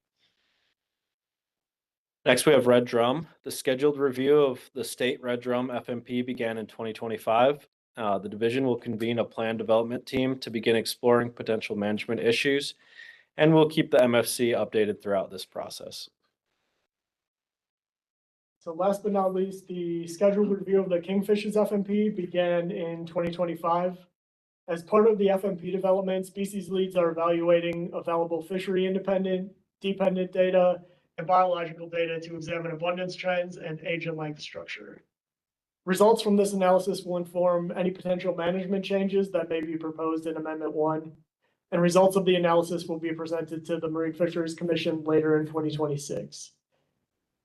Speaker 9: Next, we have red drum. The scheduled review of the state red drum FMP began in 2025. The division will convene a plan development team to begin exploring potential management issues And we'll keep the MFC updated throughout this process.
Speaker 10: So last but not least, the scheduled review of the Kingfish's FMP began in 2025. As part of the FMP development, species leads are evaluating available fishery independent, dependent data, and biological data to examine abundance trends and age and length structure. Results from this analysis will inform any potential management changes that may be proposed in Amendment 1, and results of the analysis will be presented to the Marine Fisheries Commission later in 2026.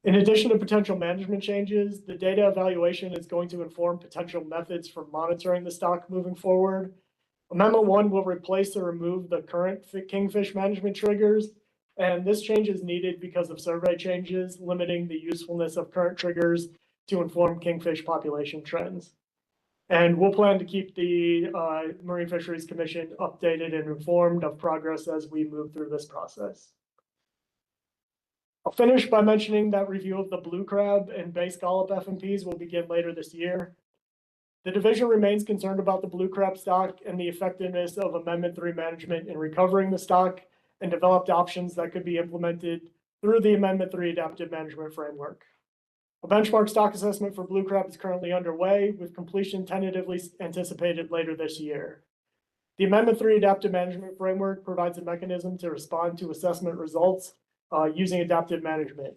Speaker 10: In addition to potential management changes, the data evaluation is going to inform potential methods for monitoring the stock moving forward. Amendment 1 will replace or remove the current kingfish management triggers, and this change is needed because of survey changes limiting the usefulness of current triggers to inform kingfish population trends. And we'll plan to keep the Marine Fisheries Commission updated and informed of progress as we move through this process. I'll finish by mentioning that review of the blue crab and bay scallop FMPs will begin later this year. The division remains concerned about the blue crab stock and the effectiveness of Amendment 3 management in recovering the stock, and developed options that could be implemented through the Amendment 3 adaptive management framework. A benchmark stock assessment for blue crab is currently underway, with completion tentatively anticipated later this year. The Amendment 3 adaptive management framework provides a mechanism to respond to assessment results using adaptive management.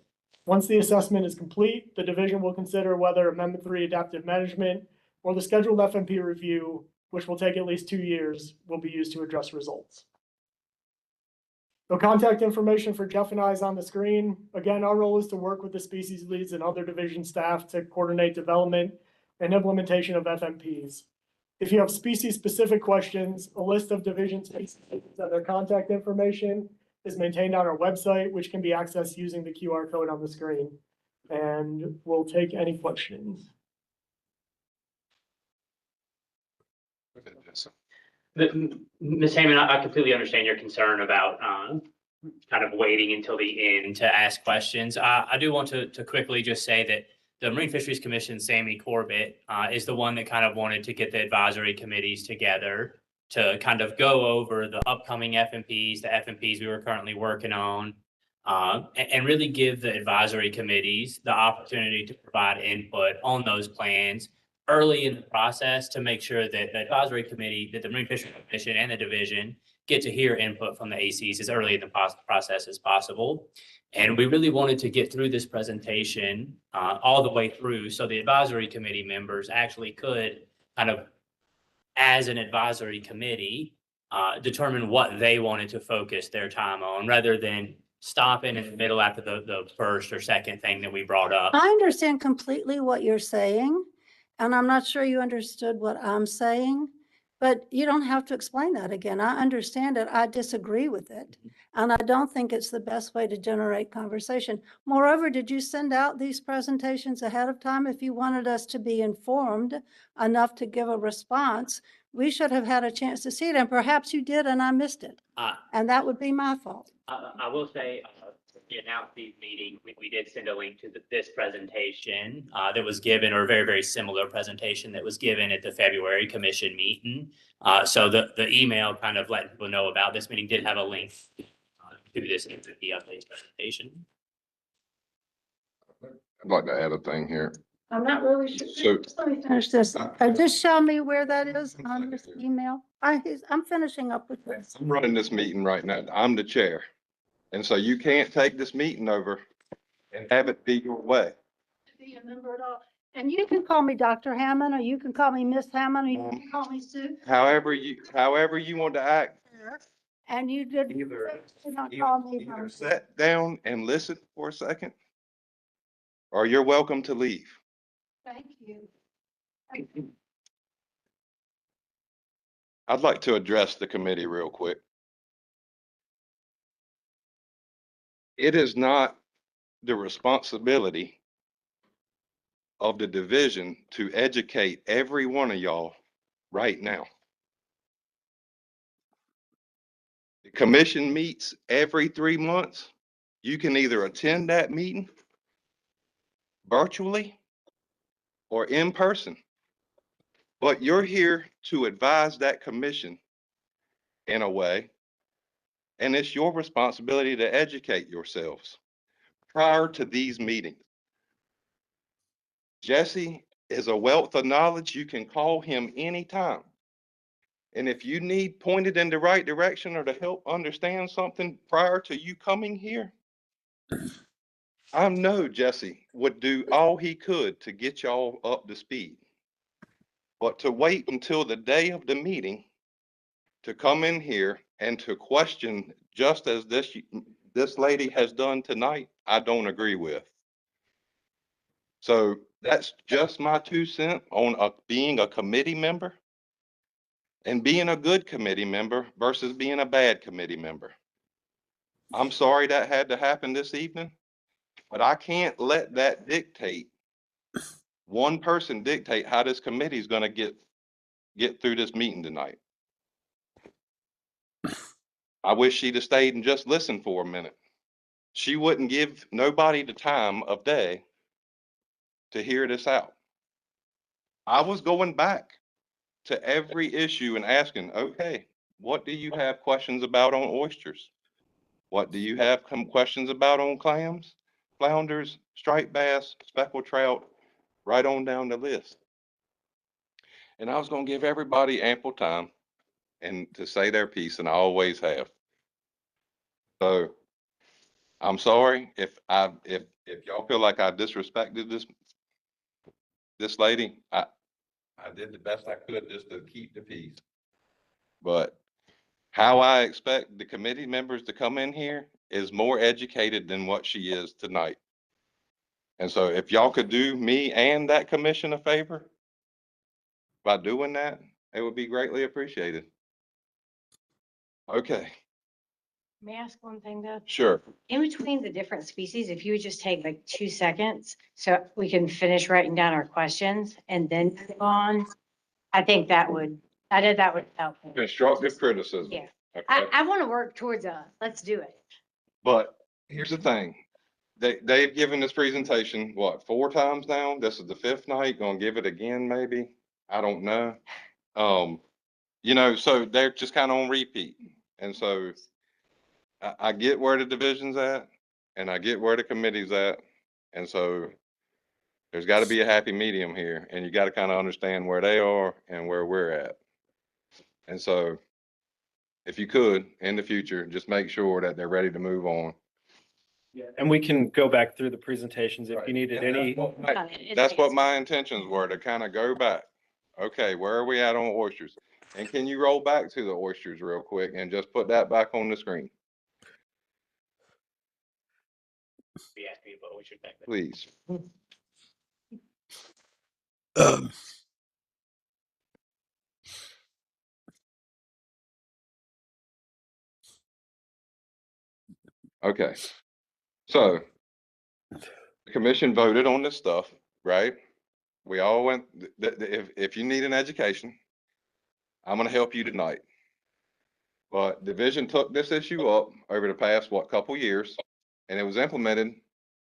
Speaker 10: Once the assessment is complete, the division will consider whether Amendment 3 adaptive management or the scheduled FMP review, which will take at least 2 years, will be used to address results. The contact information for Jeff and I is on the screen. Again, our role is to work with the species leads and other division staff to coordinate development and implementation of FMPs. If you have species-specific questions, a list of division species and their contact information is maintained on our website, which can be accessed using the QR code on the screen. And we'll take any questions.
Speaker 1: Ms. Hammond, I completely understand your concern about kind of waiting until the end to ask questions. I do want to quickly just say that the Marine Fisheries Commission, Sammy Corbett, is the one that kind of wanted to get the advisory committees together to kind of go over the upcoming FMPs, the FMPs we were currently working on, and really give the advisory committees the opportunity to provide input on those plans early in the process to make sure that the advisory committee, that the Marine Fisheries Commission and the division get to hear input from the ACs as early in the process as possible. And we really wanted to get through this presentation all the way through so the advisory committee members actually could kind of, as an advisory committee, determine what they wanted to focus their time on rather than stopping in the middle after the first or second thing that we brought up.
Speaker 7: I understand completely what you're saying, and I'm not sure you understood what I'm saying, but you don't have to explain that again. I understand it. I disagree with it. And I don't think it's the best way to generate conversation. Moreover, did you send out these presentations ahead of time? If you wanted us to be informed enough to give a response, we should have had a chance to see it. And perhaps you did and I missed it. And that would be my fault.
Speaker 1: I will say, we announced these meetings, we did send a link to this presentation that was given, or a very, very similar presentation that was given at the February commission meeting. So the email kind of let people know about this meeting did have a link to this FMP update presentation.
Speaker 3: I'd like to add a thing here.
Speaker 7: I'm not really sure.
Speaker 3: So-
Speaker 7: Just let me finish this. Just show me where that is on this email. I'm finishing up with this.
Speaker 3: I'm running this meeting right now. I'm the chair. And so you can't take this meeting over and have it be your way.
Speaker 7: To be a member at all. And you can call me Dr. Hammond, or you can call me Miss Hammond, or you can call me Sue.
Speaker 3: However you want to act.
Speaker 7: And you did.
Speaker 3: Either
Speaker 7: Not call me.
Speaker 3: Either sit down and listen for a second, or you're welcome to leave.
Speaker 7: Thank you.
Speaker 3: I'd like to address the committee real quick. It is not the responsibility of the division to educate every one of y'all right now. The commission meets every 3 months. You can either attend that meeting virtually or in person, but you're here to advise that commission in a way and it's your responsibility to educate yourselves prior to these meetings. Jesse is a wealth of knowledge. You can call him anytime. And if you need pointed in the right direction or to help understand something prior to you coming here, I know Jesse would do all he could to get y'all up to speed. But to wait until the day of the meeting to come in here and to question just as this lady has done tonight, I don't agree with. So that's just my 2 cents on being a committee member and being a good committee member versus being a bad committee member. I'm sorry that had to happen this evening, but I can't let that dictate, one person dictate how this committee is going to get through this meeting tonight. I wish she'd have stayed and just listened for a minute. She wouldn't give nobody the time of day to hear this out. I was going back to every issue and asking, okay, what do you have questions about on oysters? What do you have questions about on clams, flounders, striped bass, speckled trout, right on down the list? And I was going to give everybody ample time and to say their piece, and I always have. So I'm sorry if y'all feel like I disrespected this lady. I did the best I could just to keep the peace. But how I expect the committee members to come in here is more educated than what she is tonight. And so if y'all could do me and that commission a favor by doing that, it would be greatly appreciated. Okay,
Speaker 8: May I ask one thing though?
Speaker 3: sure.
Speaker 8: In between the different species, if you would just take like 2 seconds so we can finish writing down our questions and then move on, I think that would help.
Speaker 3: Constructive criticism.
Speaker 8: Yeah.
Speaker 3: Okay.
Speaker 8: I want to work towards let's do it.
Speaker 3: But here's the thing. They've given this presentation, what, 4 times now? This is the 5th night, gonna give it again, maybe? I don't know. You know, so they're just kind of on repeat. And so I get where the division's at and I get where the committee's at. And so there's got to be a happy medium here, and you got to kind of understand where they are and where we're at. And so if you could, in the future, just make sure that they're ready to move on.
Speaker 9: Yeah, and we can go back through the presentations if you needed any.
Speaker 3: That's what my intentions were, to kind of go back. Okay, where are we at on oysters? And can you roll back to the oysters real quick and just put that back on the screen?
Speaker 1: We asked you about oysters back there.
Speaker 3: Please.
Speaker 4: Um,
Speaker 3: Okay. So the commission voted on this stuff, right? We all went, if you need an education, I'm going to help you tonight. But division took this issue up over the past, couple years, and it was implemented.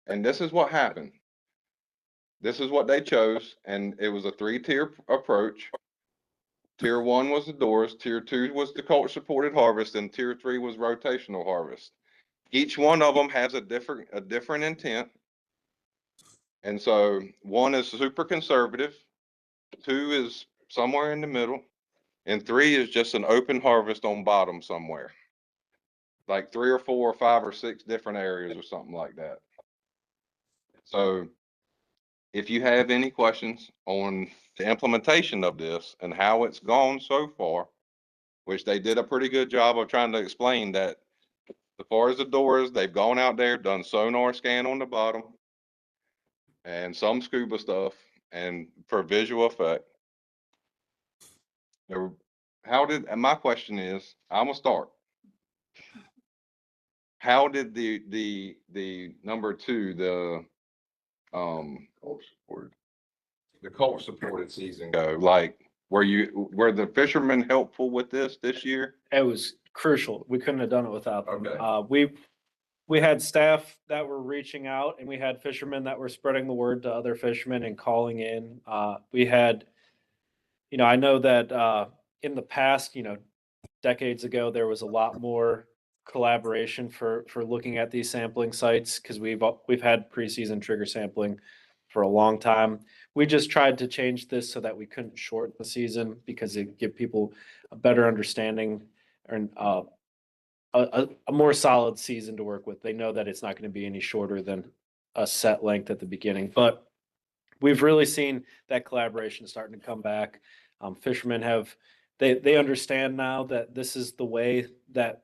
Speaker 3: And this is what happened. This is what they chose. And it was a 3-tier approach. Tier 1 was the doors. Tier 2 was the culture supported harvest, and tier 3 was rotational harvest. Each one of them has a different intent. And so 1 is super conservative, 2 is somewhere in the middle, and 3 is just an open harvest on bottom somewhere. Like 3 or 4 or 5 or 6 different areas or something like that. So if you have any questions on the implementation of this and how it's gone so far, which they did a pretty good job of trying to explain that as far as the doors, they've gone out there, done sonar scan on the bottom and some scuba stuff and for visual effect. And my question is, I'm gonna start. How did the number 2, the culture supported season go? Like, were the fishermen helpful with this year?
Speaker 9: It was crucial. We couldn't have done it without them.
Speaker 3: Okay.
Speaker 9: We had staff that were reaching out, and we had fishermen that were spreading the word to other fishermen and calling in. We had, I know that in the past, decades ago, there was a lot more collaboration for looking at these sampling sites because we've had preseason trigger sampling for a long time. We just tried to change this so that we couldn't shorten the season because it give people a better understanding and a more solid season to work with. They know that it's not going to be any shorter than a set length at the beginning, but we've really seen that collaboration starting to come back. Fishermen they understand now that this is the way that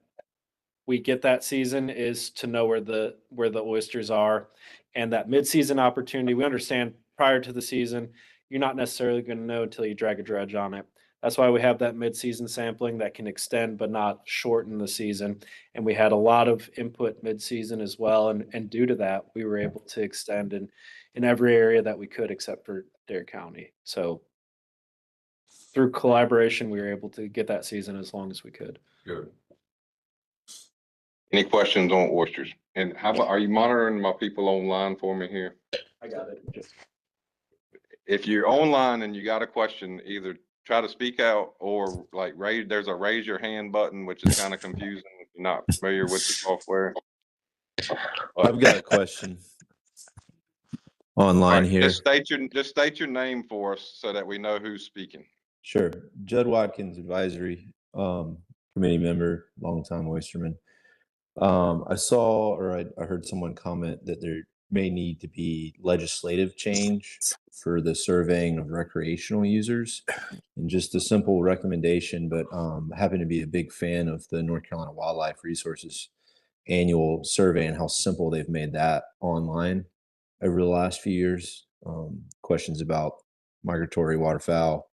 Speaker 9: we get that season is to know where the oysters are, and that mid-season opportunity. We understand prior to the season, you're not necessarily going to know until you drag a dredge on it. That's why we have that mid-season sampling that can extend but not shorten the season. And we had a lot of input mid-season as well, and due to that, we were able to extend in every area that we could except for Dare County. So through collaboration, we were able to get that season as long as we could.
Speaker 5: Good.
Speaker 3: Any questions on oysters? And how about, are you monitoring my people online for me here?
Speaker 9: I got it.
Speaker 3: If you're online and you got a question, either try to speak out or like there's a raise your hand button, which is kind of confusing if you're not familiar with the software.
Speaker 11: I've got a question online
Speaker 3: Right,
Speaker 11: here.
Speaker 3: just state your name for us so that we know who's speaking.
Speaker 11: Sure. Judd Watkins, Advisory Committee member, longtime oysterman. I saw or I heard someone comment that there may need to be legislative change for the surveying of recreational users. And just a simple recommendation, but happen to be a big fan of the North Carolina Wildlife Resources annual survey and how simple they've made that online over the last few years. Questions about migratory waterfowl,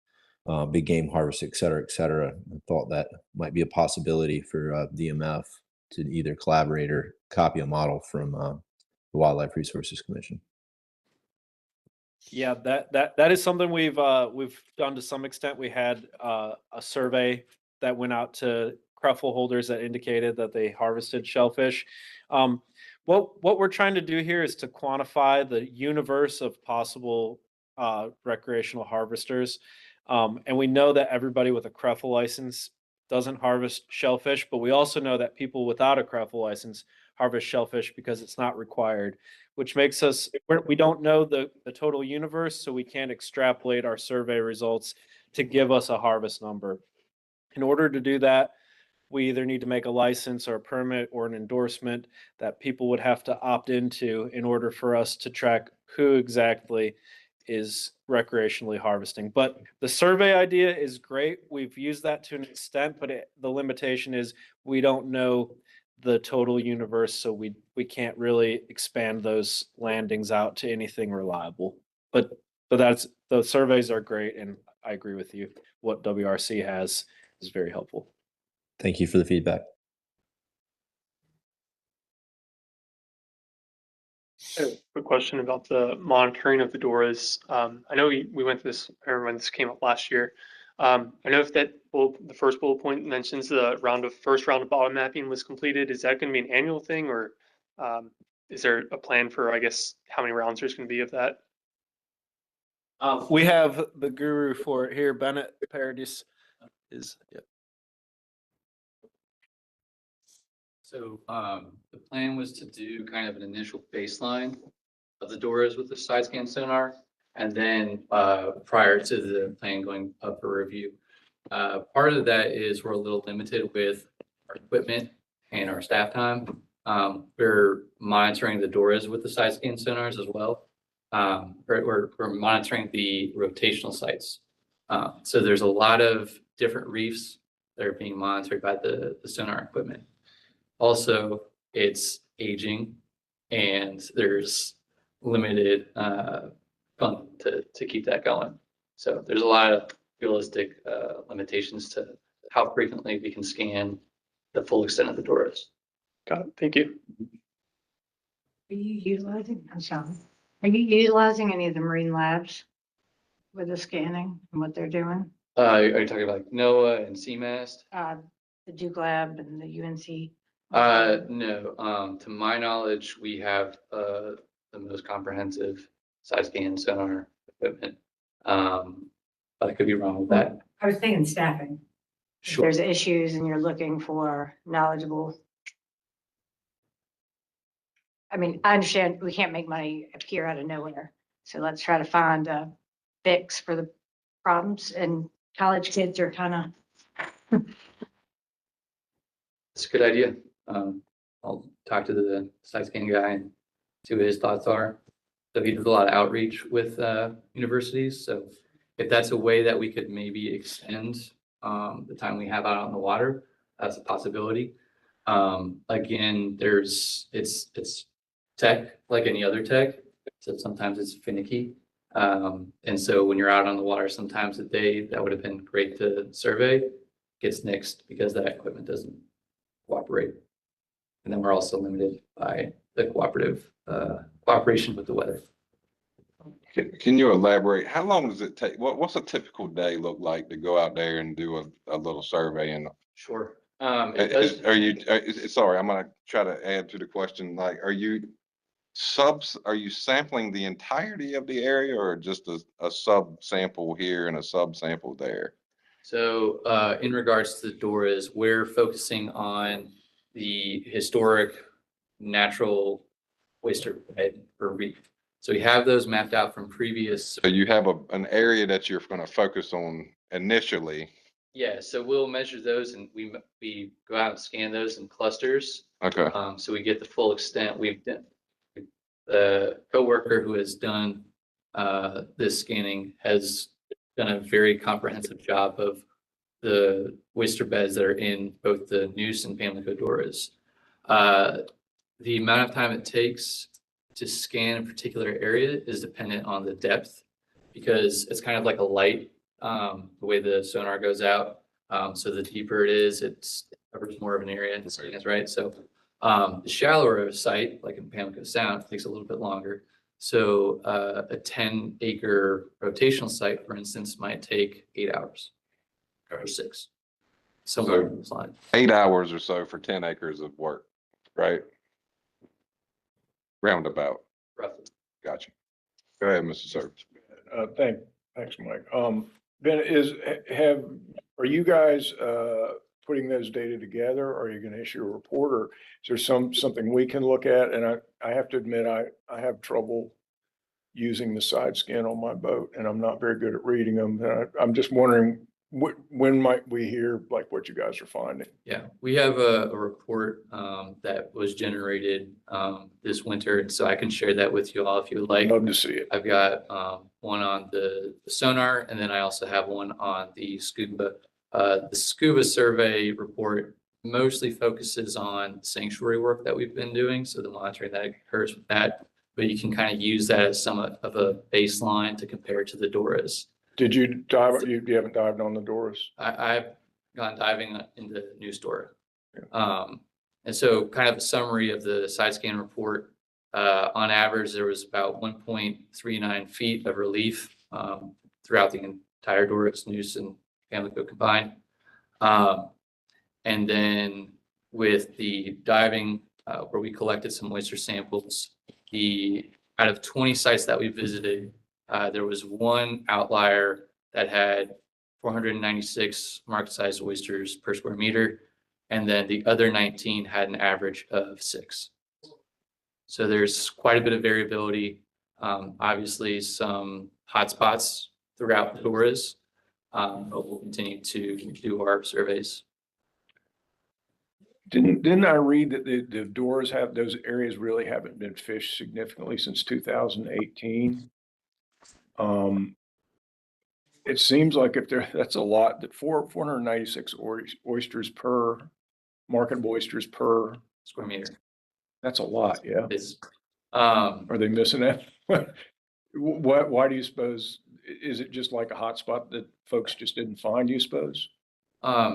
Speaker 11: big game harvest, et cetera, et cetera. I thought that might be a possibility for DMF to either collaborate or copy a model from the Wildlife Resources Commission.
Speaker 9: Yeah, that is something we've done to some extent. We had a survey that went out to cruffle holders that indicated that they harvested shellfish. What we're trying to do here is to quantify the universe of possible recreational harvesters. And we know that everybody with a cruffle license doesn't harvest shellfish, but we also know that people without a cruffle license harvest shellfish because it's not required, which makes us, we don't know the total universe, so we can't extrapolate our survey results to give us a harvest number. In order to do that, we either need to make a license or a permit or an endorsement that people would have to opt into in order for us to track who exactly is recreationally harvesting. But the survey idea is great. We've used that to an extent, but the limitation is we don't know the total universe, so we can't really expand those landings out to anything reliable. But that's, the surveys are great, and I agree with you. What WRC has is very helpful.
Speaker 11: Thank you for the feedback.
Speaker 10: A quick question about the monitoring of the DORAs. I know we went through this, or when this came up last year. I know if the first bullet point mentions the first round of bottom mapping was completed, is that going to be an annual thing, or is there a plan for, I guess, how many rounds there's going to be of that?
Speaker 9: We have the guru for it here. Bennett Paradis is. Yep.
Speaker 12: So the plan was to do kind of an initial baseline of the DORAs with the side scan sonar, and then prior to the plan going up for review. Part of that is we're a little limited with our equipment and our staff time. We're monitoring the DORAs with the side scan sonars as well. We're monitoring the rotational sites. So there's a lot of different reefs that are being monitored by the sonar equipment. Also, it's aging and there's limited fund to keep that going. So there's a lot of realistic limitations to how frequently we can scan the full extent of the DORAs.
Speaker 10: Got it. Thank you.
Speaker 8: Are you utilizing, I'm sorry, are you utilizing any of the marine labs with the scanning and what they're doing?
Speaker 12: Are you talking about like NOAA and CMAST?
Speaker 8: The Duke Lab and the UNC?
Speaker 12: No. To my knowledge, we have the most comprehensive side scan sonar equipment. But I could be wrong with that.
Speaker 8: I was thinking staffing. If
Speaker 12: Sure.
Speaker 8: there's issues and you're looking for knowledgeable I mean, I understand we can't make money appear out of nowhere. So let's try to find a fix for the problems, and college kids are kind of,
Speaker 12: It's a good idea. I'll talk to the site scan guy and see what his thoughts are. So he does a lot of outreach with universities. So if that's a way that we could maybe extend the time we have out on the water, that's a possibility. Again, it's tech like any other tech. So sometimes it's finicky. And so when you're out on the water, sometimes the day that would have been great to survey gets nixed because that equipment doesn't cooperate. And then we're also limited by the cooperation with the weather.
Speaker 3: Can you elaborate? How long does it take? What's a typical day look like to go out there and do a little survey? And
Speaker 12: Sure. It does.
Speaker 3: sorry, I'm gonna try to add to the question. Like, are you sampling the entirety of the area, or just a sub sample here and a sub sample there?
Speaker 12: So in regards to the Doras, we're focusing on the historic natural oyster bed or reef. So we have those mapped out from previous.
Speaker 3: So you have an area that you're going to focus on initially.
Speaker 12: Yeah, so we'll measure those and we go out and scan those in clusters.
Speaker 3: Okay.
Speaker 12: So we get the full extent. The coworker who has done this scanning has done a very comprehensive job of the oyster beds that are in both the Noose and Pamlico Doras. The amount of time it takes to scan a particular area is dependent on the depth, because it's kind of like a light, the way the sonar goes out. So the deeper it is, it covers more of an area and scans, right? So the shallower a site, like in Pamlico Sound, takes a little bit longer. So a 10-acre rotational site, for instance, might take 8 hours or 6. Somewhere in this line.
Speaker 3: 8 hours or so for 10 acres of work, right? Roundabout.
Speaker 12: Roughly.
Speaker 3: Gotcha. Go ahead, Mr. Service.
Speaker 5: Thanks, Mike. Ben, are you guys putting those data together? Or are you gonna issue a report, or is there something we can look at? And I have to admit, I have trouble using the side scan on my boat, and I'm not very good at reading them. I'm just wondering, when might we hear like what you guys are finding?
Speaker 12: Yeah, we have a report that was generated this winter, and so I can share that with you all if you would like.
Speaker 5: Love to see it.
Speaker 12: I've got one on the sonar, and then I also have one on the scuba. The scuba survey report mostly focuses on sanctuary work that we've been doing, so the monitoring that occurs with that. But you can kind of use that as somewhat of a baseline to compare to the Doras.
Speaker 5: Did you dive? You haven't dived on the Doras?
Speaker 12: I've gone diving in the news Dora. And so kind of a summary of the side scan report. On average, there was about 1.39 feet of relief throughout the entire Doris, Noose, and Pamlico combined. And then with the diving, where we collected some oyster samples, out of 20 sites that we visited, there was one outlier that had 496 market-sized oysters per square meter, and then the other 19 had an average of 6. So there's quite a bit of variability. Obviously, some hotspots throughout the Doras, but we'll continue to do our surveys.
Speaker 5: Didn't I read that the Doras those areas really haven't been fished significantly since 2018? It seems like that's a lot, that 496 oysters per, marketable oysters per
Speaker 12: Square meter.
Speaker 5: That's a lot, yeah.
Speaker 12: It's,
Speaker 5: Are they missing that? Why do you suppose? Is it just like a hotspot that folks just didn't find, you suppose?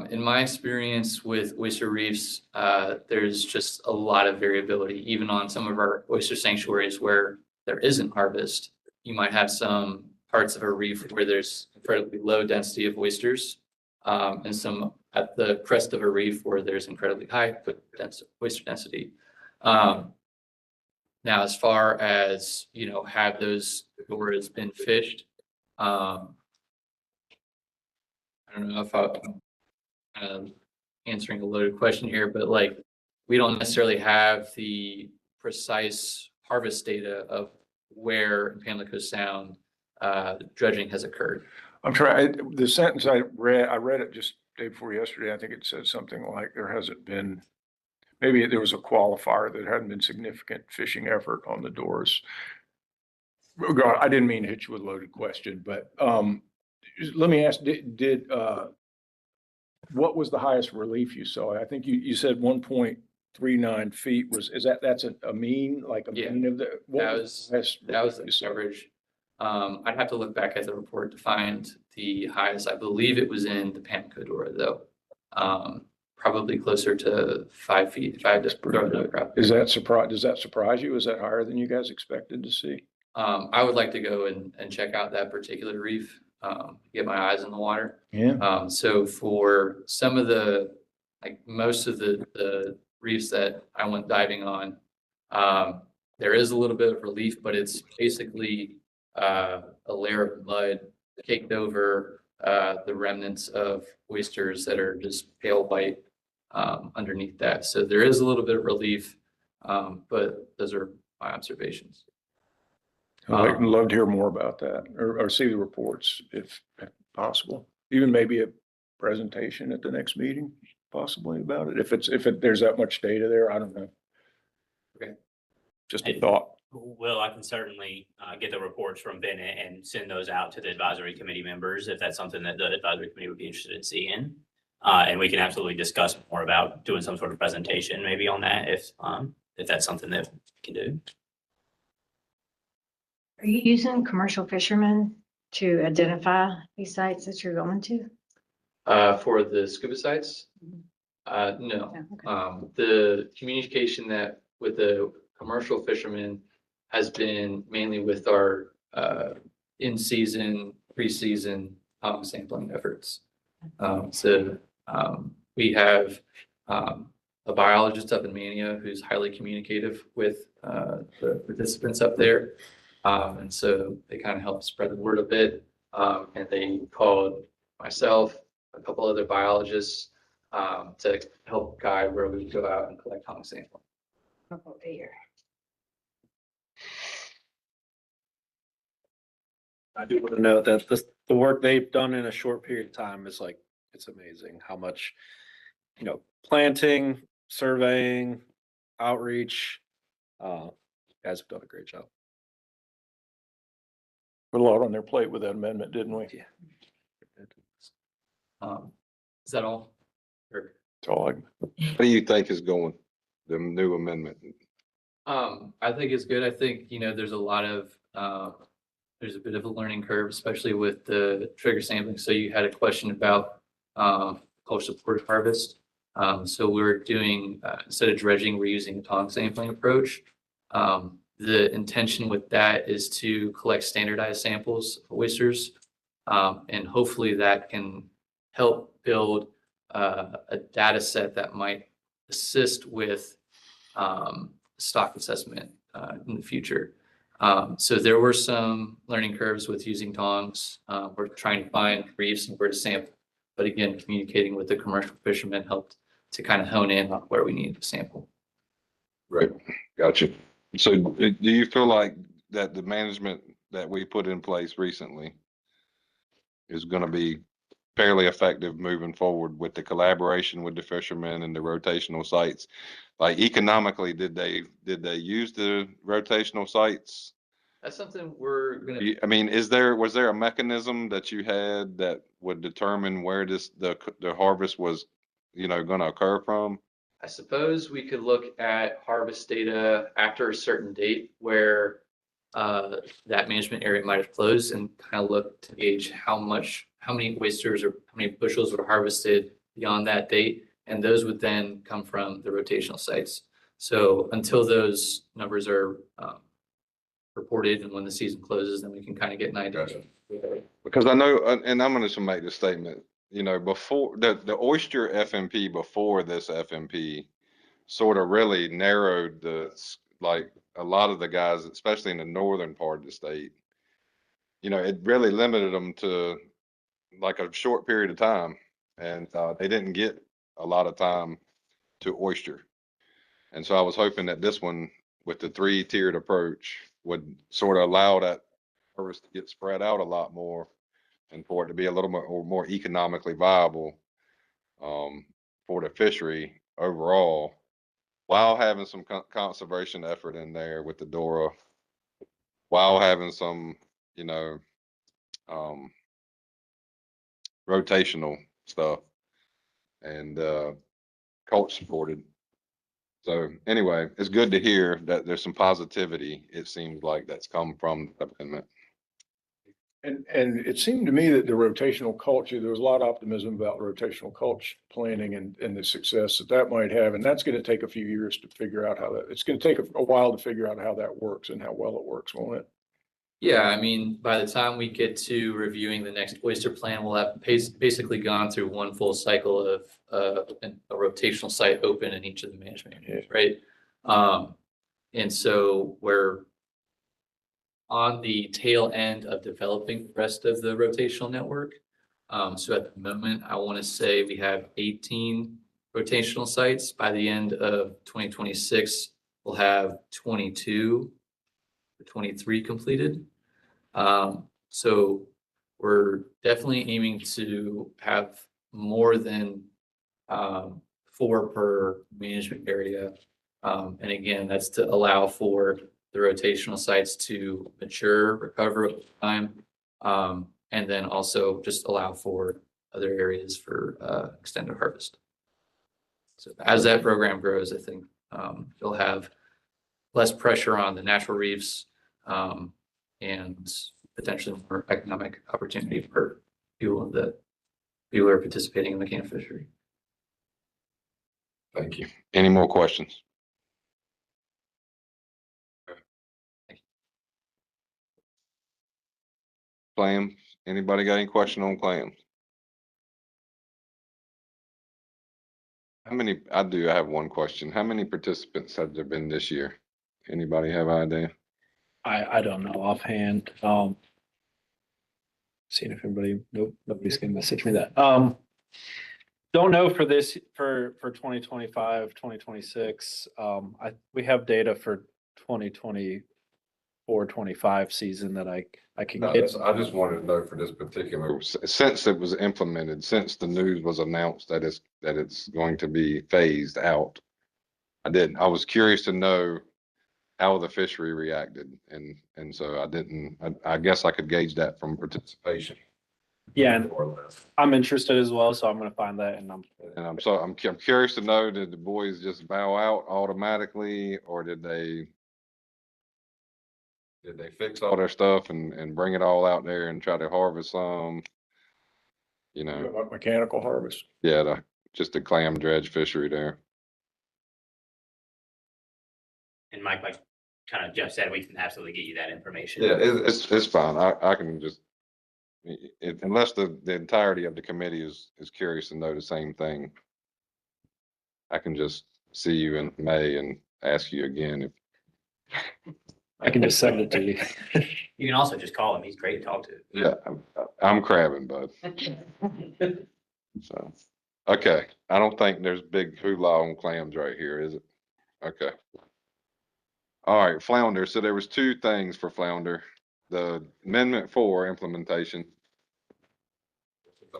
Speaker 12: In my experience with oyster reefs, there's just a lot of variability, even on some of our oyster sanctuaries where there isn't harvest. You might have some parts of a reef where there's incredibly low density of oysters, and some at the crest of a reef where there's incredibly high oyster density. Now, as far as, have those Doras been fished? I don't know if I'm answering a loaded question here, but like, we don't necessarily have the precise harvest data of where in Pamlico Sound dredging has occurred.
Speaker 5: I'm trying, the sentence I read it just day before yesterday. I think it said something like there hasn't been, maybe there was a qualifier that hadn't been significant fishing effort on the doors. God, I didn't mean to hit you with a loaded question, but let me ask, what was the highest relief you saw? I think you said 1.39 feet that's a mean, like a
Speaker 12: Yeah.
Speaker 5: mean of the? What
Speaker 12: That was
Speaker 5: the highest relief you
Speaker 12: the
Speaker 5: saw?
Speaker 12: average. I'd have to look back at the report to find the highest. I believe it was in the Pamlico Dora though. Probably closer to 5 feet. If I had to throw a number out.
Speaker 5: Does that surprise you? Is that higher than you guys expected to see?
Speaker 12: I would like to go and check out that particular reef, get my eyes in the water.
Speaker 5: Yeah.
Speaker 12: So for some of most of the reefs that I went diving on, there is a little bit of relief, but it's basically a layer of mud caked over the remnants of oysters that are just pale white underneath that. So there is a little bit of relief, but those are my observations.
Speaker 5: I'd love to hear more about that or see the reports if possible. Even maybe a presentation at the next meeting, possibly about it. If there's that much data there, I don't know.
Speaker 12: Okay.
Speaker 5: Just a thought.
Speaker 1: Will, I can certainly get the reports from Bennett and send those out to the advisory committee members if that's something that the advisory committee would be interested in seeing. And we can absolutely discuss more about doing some sort of presentation maybe on that if that's something that we can do.
Speaker 8: Are you using commercial fishermen to identify these sites that you're going to?
Speaker 12: For the scuba sites? No.
Speaker 8: No, okay.
Speaker 12: The communication that with the commercial fishermen has been mainly with our in-season, pre-season sampling efforts. We have a biologist up in Mania who's highly communicative with the participants up there. And so they kind of help spread the word a bit. And they called myself, a couple other biologists to help guide where we would go out and collect tongue sampling.
Speaker 8: Oh, dear.
Speaker 9: I do want to note that the work they've done in a short period of time is like, it's amazing how much, planting, surveying, outreach, guys have done a great job.
Speaker 5: Put a lot on their plate with that amendment, didn't we?
Speaker 9: Yeah.
Speaker 12: Is that all? Or,
Speaker 5: That's all
Speaker 3: What do you think is going, the new amendment?
Speaker 12: I think it's good. I think, there's a lot of, there's a bit of a learning curve, especially with the trigger sampling. So you had a question about coastal port harvest. So we're doing, instead of dredging, we're using a tongue sampling approach. The intention with that is to collect standardized samples of oysters. And hopefully that can help build a data set that might assist with stock assessment in the future. So there were some learning curves with using tongs. We're trying to find reefs and where to sample. But again, communicating with the commercial fishermen helped to kind of hone in on where we needed to sample.
Speaker 3: Right, gotcha. So do you feel like that the management that we put in place recently is going to be fairly effective moving forward with the collaboration with the fishermen and the rotational sites? Like economically, did they use the rotational sites?
Speaker 12: That's something we're gonna.
Speaker 3: I mean, was there a mechanism that you had that would determine where the harvest was, going to occur from?
Speaker 12: I suppose we could look at harvest data after a certain date where that management area might have closed and kind of look to gauge how many oysters or how many bushels were harvested beyond that date. And those would then come from the rotational sites. So until those numbers are reported and when the season closes, then we can kind of get an idea.
Speaker 3: Because I know, and I'm going to make this statement, before the oyster FMP before this FMP sort of really narrowed a lot of the guys, especially in the northern part of the state, it really limited them to like a short period of time, and they didn't get a lot of time to oyster. And so I was hoping that this one with the 3-tiered approach would sort of allow that harvest to get spread out a lot more and for it to be a little more economically viable for the fishery overall, while having some conservation effort in there with the Dora, while having some, you know, rotational stuff and coach supported. So anyway, it's good to hear that there's some positivity, it seems like, that's come from the amendment.
Speaker 5: And it seemed to me that the rotational culture, there was a lot of optimism about rotational culture planning and the success that that might have. And that's going to take a few years to figure out how that, it's going to take a while to figure out how that works and how well it works, won't it?
Speaker 12: Yeah, I mean, by the time we get to reviewing the next oyster plan, we'll have basically gone through one full cycle of a rotational site open in each of the management areas, right? And so we're on the tail end of developing the rest of the rotational network. So at the moment, I want to say we have 18 rotational sites. By the end of 2026, we'll have 22 or 23 completed. So we're definitely aiming to have more than 4 per management area. And again, that's to allow for the rotational sites to mature, recover over time, and then also just allow for other areas for extended harvest. So as that program grows, I think you'll have less pressure on the natural reefs, and potentially more economic opportunity for people that who are participating in the can fishery.
Speaker 3: Thank you. Any more questions? Clams, anybody got any question on clams? How many, I have one question. How many participants have there been this year? Anybody have an idea?
Speaker 9: I don't know offhand. Seeing if anybody, nope, nobody's gonna message me that. Don't know for this, for 2025, 2026. We have data for 2024, 25 season that I can
Speaker 3: No,
Speaker 9: get.
Speaker 3: I just wanted to know for this particular, since it was implemented, since the news was announced that it's going to be phased out. I was curious to know how the fishery reacted, and so I guess I could gauge that from participation.
Speaker 9: Yeah, and I'm interested as well, so I'm gonna find that and
Speaker 3: I'm curious to know, did the boys just bow out automatically, or did they fix all their stuff and bring it all out there and try to harvest some? You know,
Speaker 5: Like mechanical harvest.
Speaker 3: yeah, just the clam dredge fishery there.
Speaker 1: And Mike, like kind of Jeff said, we can absolutely get you that information.
Speaker 3: Yeah, it's fine. I can just, unless the entirety of the committee is curious to know the same thing, I can just see you in May and ask you again if.
Speaker 9: I can just send it to you.
Speaker 1: You can also just call him. He's great to talk to.
Speaker 3: Yeah, I'm crabbing, bud. So, okay, I don't think there's big hoopla on clams right here, is it? Okay. All right, flounder. So there was 2 things for flounder. The Amendment 4 implementation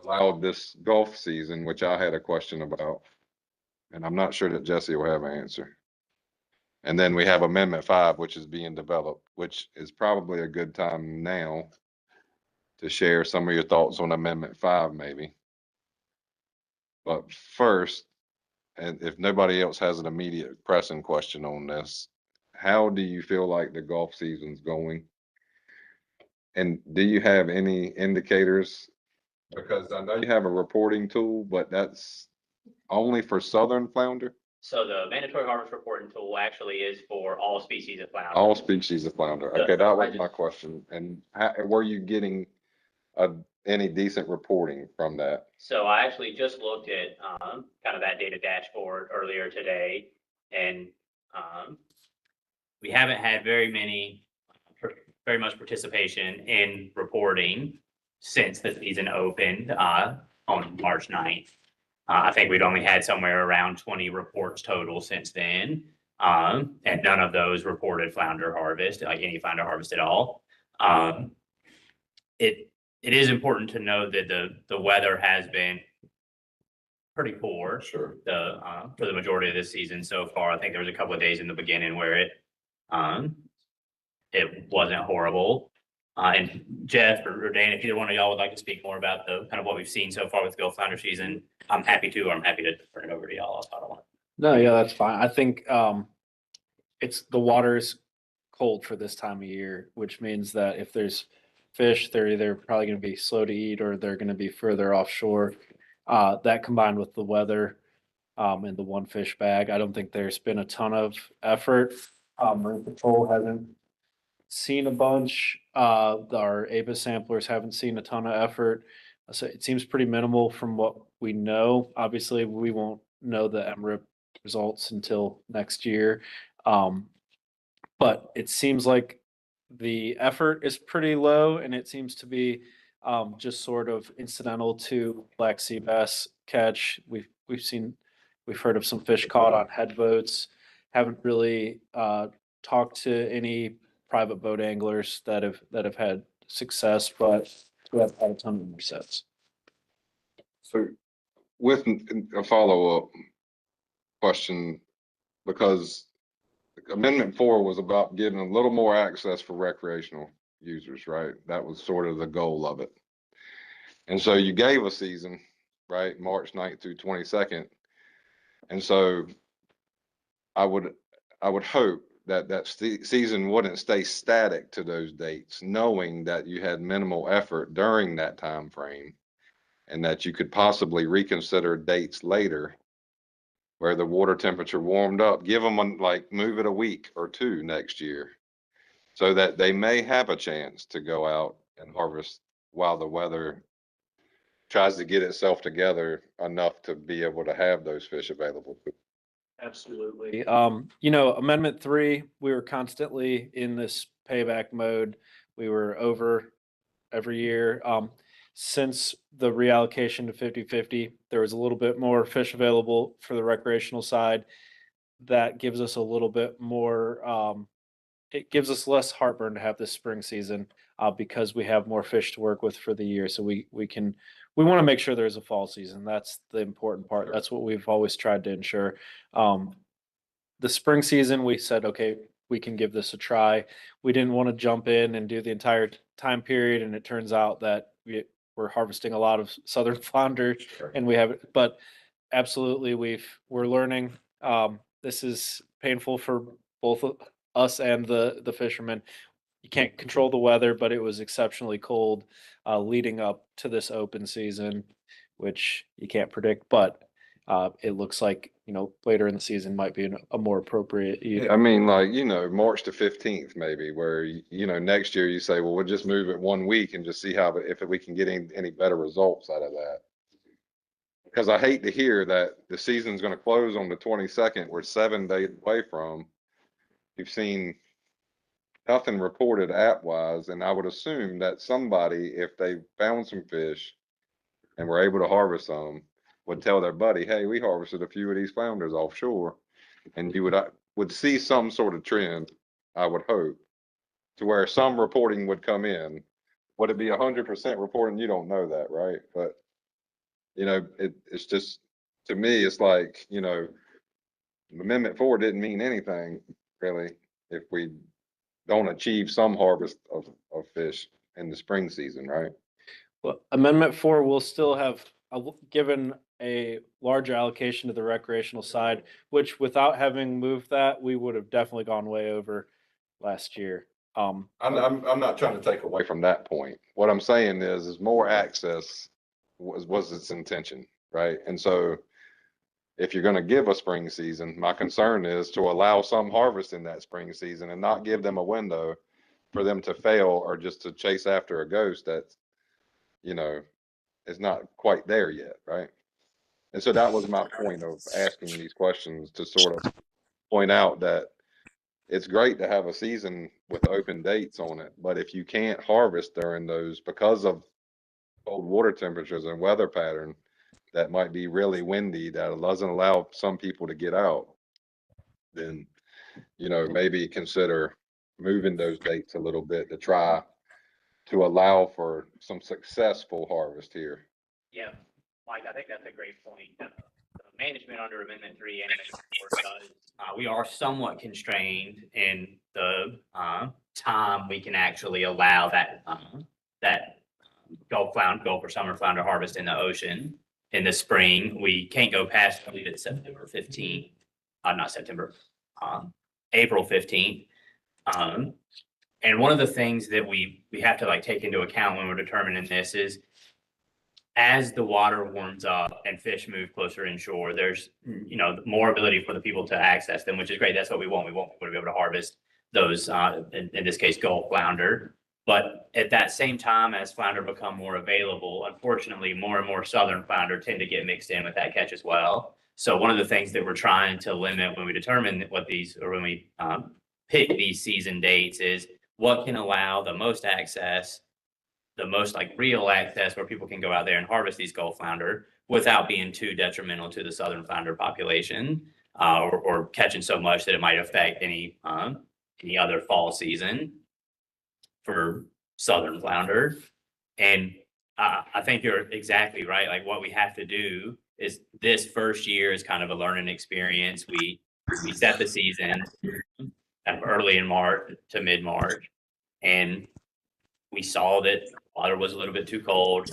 Speaker 3: allowed this Gulf season, which I had a question about, and I'm not sure that Jesse will have an answer. And then we have Amendment 5, which is being developed, which is probably a good time now to share some of your thoughts on Amendment 5, maybe. But first, and if nobody else has an immediate pressing question on this, how do you feel like the Gulf season's going? And do you have any indicators? Because I know you have a reporting tool, but that's only for southern flounder?
Speaker 1: So the mandatory harvest reporting tool actually is for all species of flounder.
Speaker 3: All species of flounder. Okay, that was my question. And were you getting any decent reporting from that?
Speaker 1: So I actually just looked at kind of that data dashboard earlier today, and we haven't had very much participation in reporting since the season opened on March 9th. I think we'd only had somewhere around 20 reports total since then. And none of those reported flounder harvest, like any flounder harvest at all. It is important to note that the weather has been pretty poor.
Speaker 3: Sure.
Speaker 1: For the majority of this season so far. I think there was a couple of days in the beginning where it wasn't horrible. And Jeff or Dan, if either one of y'all would like to speak more about the kind of what we've seen so far with Gulf flounder season, I'm happy to, or I'm happy to turn it over to y'all. I don't want.
Speaker 9: No, yeah, that's fine. I think it's the water's cold for this time of year, which means that if there's fish, they're either probably going to be slow to eat or they're going to be further offshore. That combined with the weather and the one fish bag, I don't think there's been a ton of effort. Marine Patrol hasn't seen a bunch. Our ABA samplers haven't seen a ton of effort. So it seems pretty minimal from what we know. Obviously, we won't know the MRIP results until next year. But it seems like the effort is pretty low and it seems to be just sort of incidental to black sea bass catch. We've heard of some fish caught on head boats. Haven't really talked to any private boat anglers that have had success, but we have had a ton of intercepts.
Speaker 3: So with a follow-up question, because Amendment 4 was about getting a little more access for recreational users, right? That was sort of the goal of it. And so you gave a season, right? March 9th through 22nd. And so I would hope that season wouldn't stay static to those dates, knowing that you had minimal effort during that time frame and that you could possibly reconsider dates later where the water temperature warmed up, give them move it a week or two next year so that they may have a chance to go out and harvest while the weather tries to get itself together enough to be able to have those fish available.
Speaker 9: Absolutely. Amendment 3, we were constantly in this payback mode. We were over every year. Since the reallocation to 50-50, there was a little bit more fish available for the recreational side. That gives us a little bit more, it gives us less heartburn to have this spring season because we have more fish to work with for the year. So we want to make sure there's a fall season. That's the important part.
Speaker 3: Sure.
Speaker 9: That's what we've always tried to ensure. The spring season, we said, okay, we can give this a try. We didn't want to jump in and do the entire time period. And it turns out that we're harvesting a lot of southern flounder and we have, but absolutely we're learning. This is painful for both us and the fishermen. You can't control the weather, but it was exceptionally cold leading up to this open season, which you can't predict, but it looks like, later in the season might be a more appropriate.
Speaker 3: I mean, March to 15th, maybe, where, next year you say, well, we'll just move it 1 week and just see if we can get any better results out of that. Because I hate to hear that the season's going to close on the 22nd. We're 7 days away from. You've seen nothing reported app-wise, and I would assume that somebody, if they found some fish and were able to harvest some, would tell their buddy, hey, we harvested a few of these flounders offshore. And you would see some sort of trend, I would hope, to where some reporting would come in. Would it be 100% reporting? You don't know that, right? But, it's just, to me, it's like, Amendment 4 didn't mean anything, really, if we don't achieve some harvest of fish in the spring season, right?
Speaker 9: Well, Amendment 4 will still have given a larger allocation to the recreational side, which without having moved that, we would have definitely gone way over last year.
Speaker 3: I'm not trying to take away from that point. What I'm saying is more access was its intention, right? And so if you're going to give a spring season, my concern is to allow some harvest in that spring season and not give them a window for them to fail or just to chase after a ghost that, is not quite there yet, right? And so that was my point of asking these questions, to sort of point out that it's great to have a season with open dates on it, but if you can't harvest during those because of cold water temperatures and weather pattern that might be really windy, that doesn't allow some people to get out, then maybe consider moving those dates a little bit to try to allow for some successful harvest here.
Speaker 1: Yeah, Mike, I think that's a great point. The management under Amendment 3 and Amendment 4 does, we are somewhat constrained in the time we can actually allow that Gulf or summer flounder harvest in the ocean in the spring. We can't go past, I believe it's September 15th, not September, April 15th. And one of the things that we have to like take into account when we're determining this is as the water warms up and fish move closer inshore, there's, more ability for the people to access them, which is great. That's what we want. We want people to be able to harvest those, in this case, Gulf flounder. But at that same time, as flounder become more available, unfortunately, more and more southern flounder tend to get mixed in with that catch as well. So one of the things that we're trying to limit when we determine what these, or when we pick these season dates, is what can allow the most access, the most like real access where people can go out there and harvest these Gulf flounder without being too detrimental to the southern flounder population, or catching so much that it might affect any other fall season for southern flounder. And I think you're exactly right. Like what we have to do is this first year is kind of a learning experience. We set the season early in March to mid-March, and we saw that water was a little bit too cold.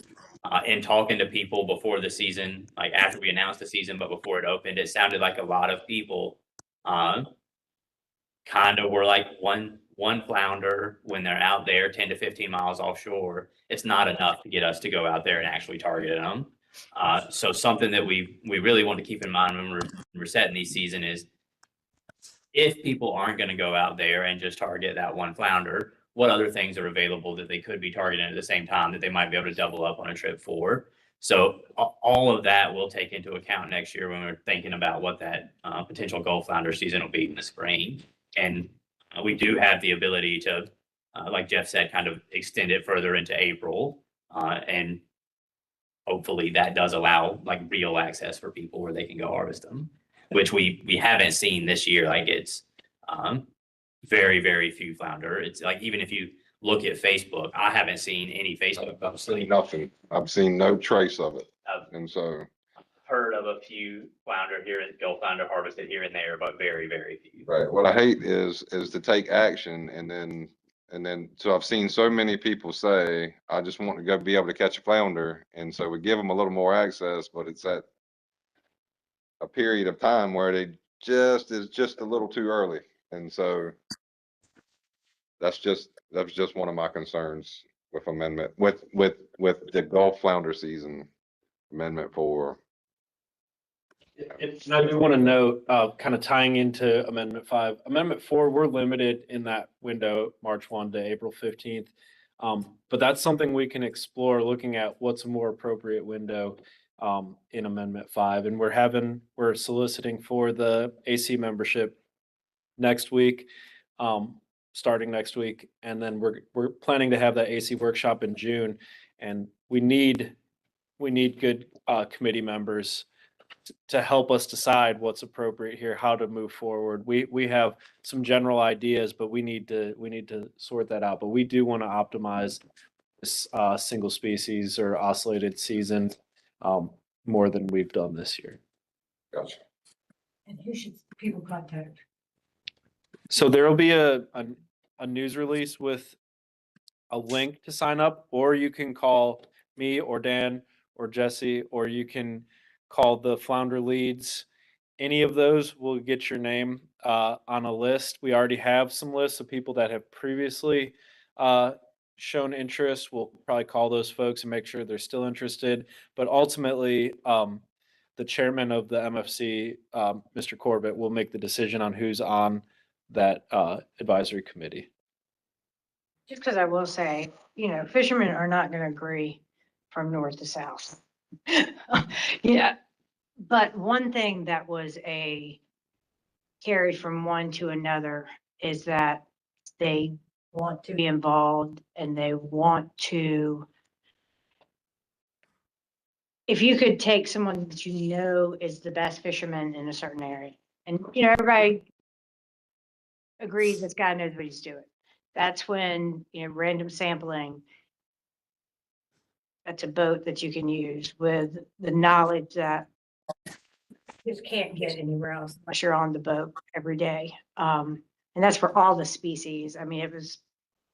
Speaker 1: And talking to people before the season, like after we announced the season, but before it opened, it sounded like a lot of people kind of were like one flounder when they're out there 10 to 15 miles offshore. It's not enough to get us to go out there and actually target them. So something that we really want to keep in mind when we're setting these season is if people aren't going to go out there and just target that one flounder, what other things are available that they could be targeting at the same time that they might be able to double up on a trip for. So all of that we'll take into account next year when we're thinking about what that potential Gulf flounder season will be in the spring. And we do have the ability to, like Jeff said, kind of extend it further into April. And hopefully that does allow like real access for people where they can go harvest them, which we haven't seen this year. Like it's very, very few flounder. It's like, even if you look at Facebook, I haven't seen any Facebook.
Speaker 3: I've seen nothing. I've seen no trace of it. And so
Speaker 1: Heard of a few flounder here, Gulf flounder harvested here and there, but very, very few.
Speaker 3: right. What I hate is to take action and then so I've seen so many people say, I just want to go be able to catch a flounder. And so we give them a little more access, but it's at a period of time where they just a little too early. And so that's just one of my concerns with amendment with the Gulf flounder season, Amendment 4.
Speaker 9: And I do want to note, kind of tying into Amendment 5, Amendment 4, we're limited in that window, March 1 to April 15th. But that's something we can explore, looking at what's a more appropriate window in Amendment 5. And we're soliciting for the AC membership next week, starting next week. And then we're planning to have that AC workshop in June. And we need good committee members to help us decide what's appropriate here, how to move forward. We have some general ideas, but we need to sort that out. But we do want to optimize this single species or oscillated season more than we've done this year.
Speaker 3: Gotcha.
Speaker 8: And who should people contact?
Speaker 9: So there will be a news release with a link to sign up, or you can call me or Dan or Jesse, or you can call the flounder leads. Any of those will get your name on a list. We already have some lists of people that have previously shown interest. We'll probably call those folks and make sure they're still interested. But ultimately, the chairman of the MFC, Mr. Corbett, will make the decision on who's on that advisory committee.
Speaker 8: Just because I will say, fishermen are not going to agree from north to south. Yeah, but one thing that was carried from one to another is that they want to be involved and they want to. If you could take someone that is the best fisherman in a certain area, and everybody agrees this guy knows what he's doing. That's when, random sampling, that's a boat that you can use with the knowledge that just can't get anywhere else unless you're on the boat every day. And that's for all the species. I mean, it was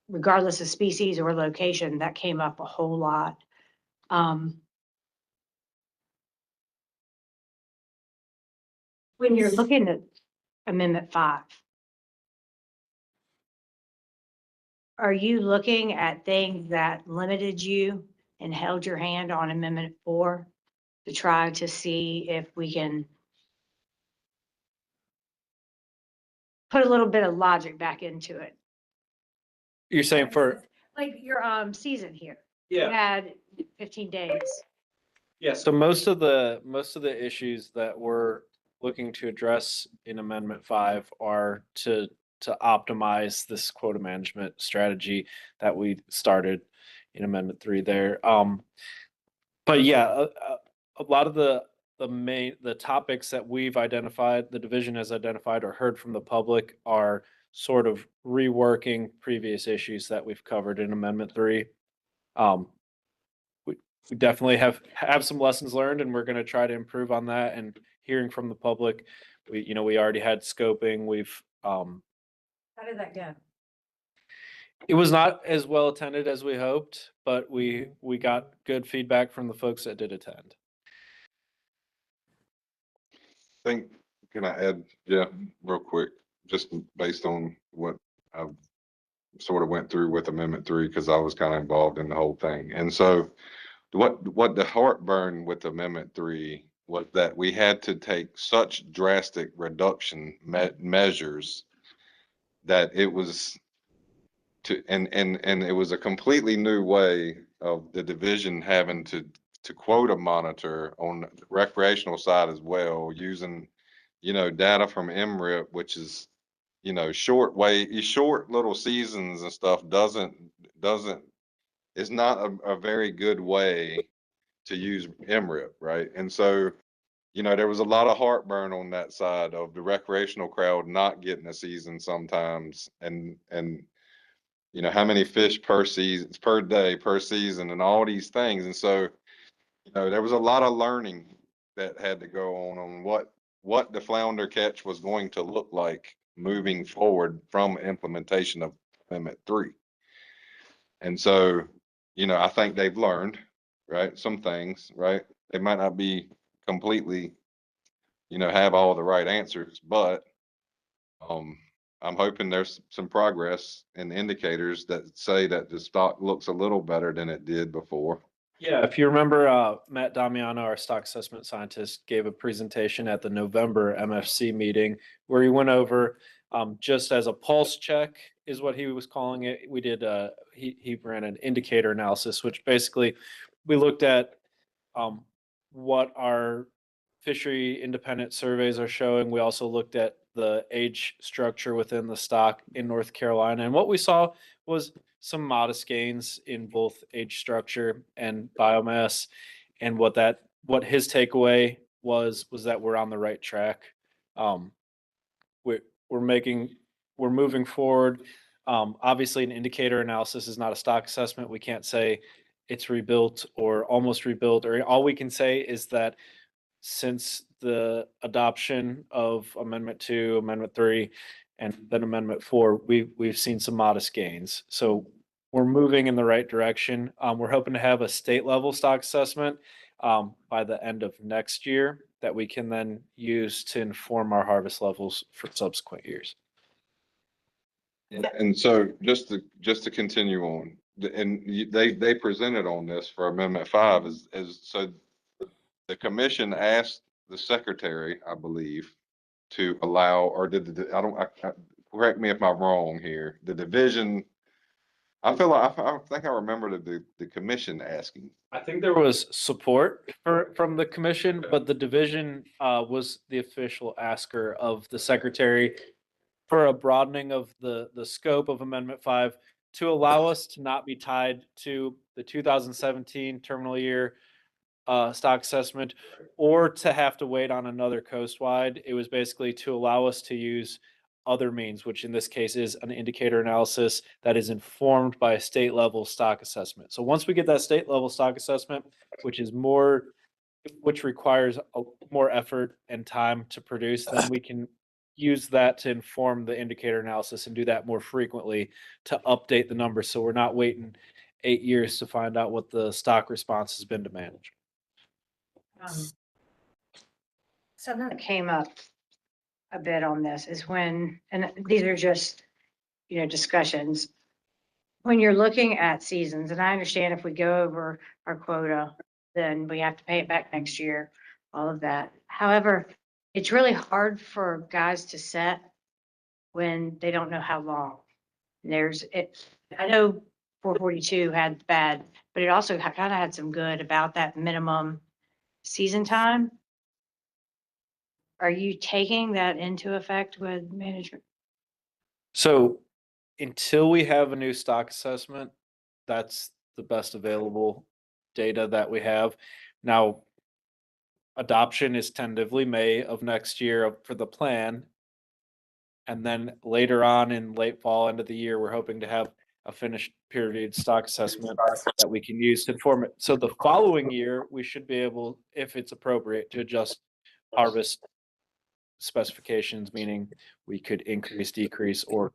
Speaker 8: regardless of species or location, that came up a whole lot. When you're looking at Amendment 5, are you looking at things that limited you and held your hand on Amendment 4 to try to see if we can put a little bit of logic back into it?
Speaker 9: You're saying for,
Speaker 8: Like your season here.
Speaker 9: Yeah.
Speaker 8: You had 15 days.
Speaker 9: yeah, so most of the issues that we're looking to address in Amendment 5 are to optimize this quota management strategy that we started in Amendment 3 there. But yeah, a lot of the topics that we've identified, the division has identified or heard from the public are sort of reworking previous issues that we've covered in Amendment 3. We definitely have some lessons learned, and we're going to try to improve on that. And hearing from the public, we already had scoping.
Speaker 8: How did that go?
Speaker 9: It was not as well attended as we hoped, but we got good feedback from the folks that did attend.
Speaker 3: Can I add, Jeff, real quick, just based on what I've sort of went through with Amendment 3, because I was kind of involved in the whole thing. And so what the heartburn with Amendment 3 was that we had to take such drastic reduction measures that it was and it was a completely new way of the division having to quota monitor on the recreational side as well, using, data from MRIP, which is, short little seasons and stuff is not a very good way to use MRIP, right? And so, there was a lot of heartburn on that side of the recreational crowd not getting a season sometimes, and how many fish per season, per day, per season, and all these things. And so, there was a lot of learning that had to go on what the flounder catch was going to look like moving forward from implementation of Amendment 3. And so, I think they've learned, right, some things, right? They might not be completely, have all the right answers, but I'm hoping there's some progress in the indicators that say that the stock looks a little better than it did before.
Speaker 9: Yeah, if you remember, Matt Damiano, our stock assessment scientist, gave a presentation at the November MFC meeting where he went over just as a pulse check is what he was calling it. We did he ran an indicator analysis, which basically we looked at what our fishery independent surveys are showing. We also looked at the age structure within the stock in North Carolina, and what we saw was some modest gains in both age structure and biomass. And what his takeaway was that we're on the right track. We're moving forward. Obviously, an indicator analysis is not a stock assessment. We can't say it's rebuilt or almost rebuilt, or all we can say is that since the adoption of Amendment 2, Amendment 3, and then Amendment 4, we've seen some modest gains. So we're moving in the right direction. We're hoping to have a state level stock assessment by the end of next year that we can then use to inform our harvest levels for subsequent years.
Speaker 3: And so just to continue on, and they presented on this for Amendment 5 as so the commission asked the secretary, I believe, to allow, or correct me if I'm wrong here, the division, I think I remember the commission asking.
Speaker 9: I think there was support from the commission, but the division was the official asker of the secretary for a broadening of the scope of Amendment 5 to allow us to not be tied to the 2017 terminal year stock assessment, or to have to wait on another coastwide. It was basically to allow us to use other means, which in this case is an indicator analysis that is informed by a state level stock assessment. So once we get that state level stock assessment, which requires more effort and time to produce, then we can use that to inform the indicator analysis and do that more frequently to update the numbers. So we're not waiting 8 years to find out what the stock response has been to manage.
Speaker 8: Something that came up a bit on this is when, and these are just, discussions. When you're looking at seasons, and I understand if we go over our quota, then we have to pay it back next year, all of that. However, it's really hard for guys to set when they don't know how long. I know 442 had bad, but it also kind of had some good about that minimum season time. Are you taking that into effect with management?
Speaker 9: So until we have a new stock assessment, that's the best available data that we have. Now, adoption is tentatively May of next year for the plan. And then later on in late fall, end of the year, we're hoping to have a finished peer-reviewed stock assessment that we can use to inform it. So the following year, we should be able, if it's appropriate, to adjust harvest specifications, meaning we could increase, decrease, or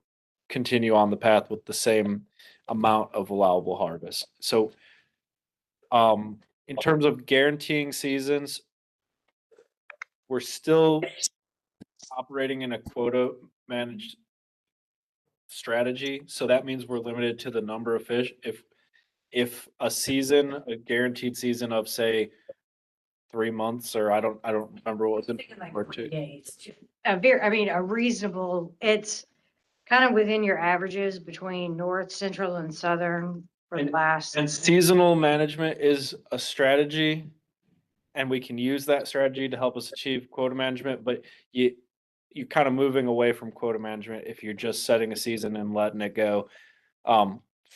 Speaker 9: continue on the path with the same amount of allowable harvest. So in terms of guaranteeing seasons, we're still operating in a quota managed strategy. So that means we're limited to the number of fish. If a guaranteed season of say 3 months, or I don't remember what was it, or 2
Speaker 8: days. A reasonable, it's kind of within your averages between north, central, and southern for the last.
Speaker 9: And seasonal management is a strategy, and we can use that strategy to help us achieve quota management, but you're kind of moving away from quota management if you're just setting a season and letting it go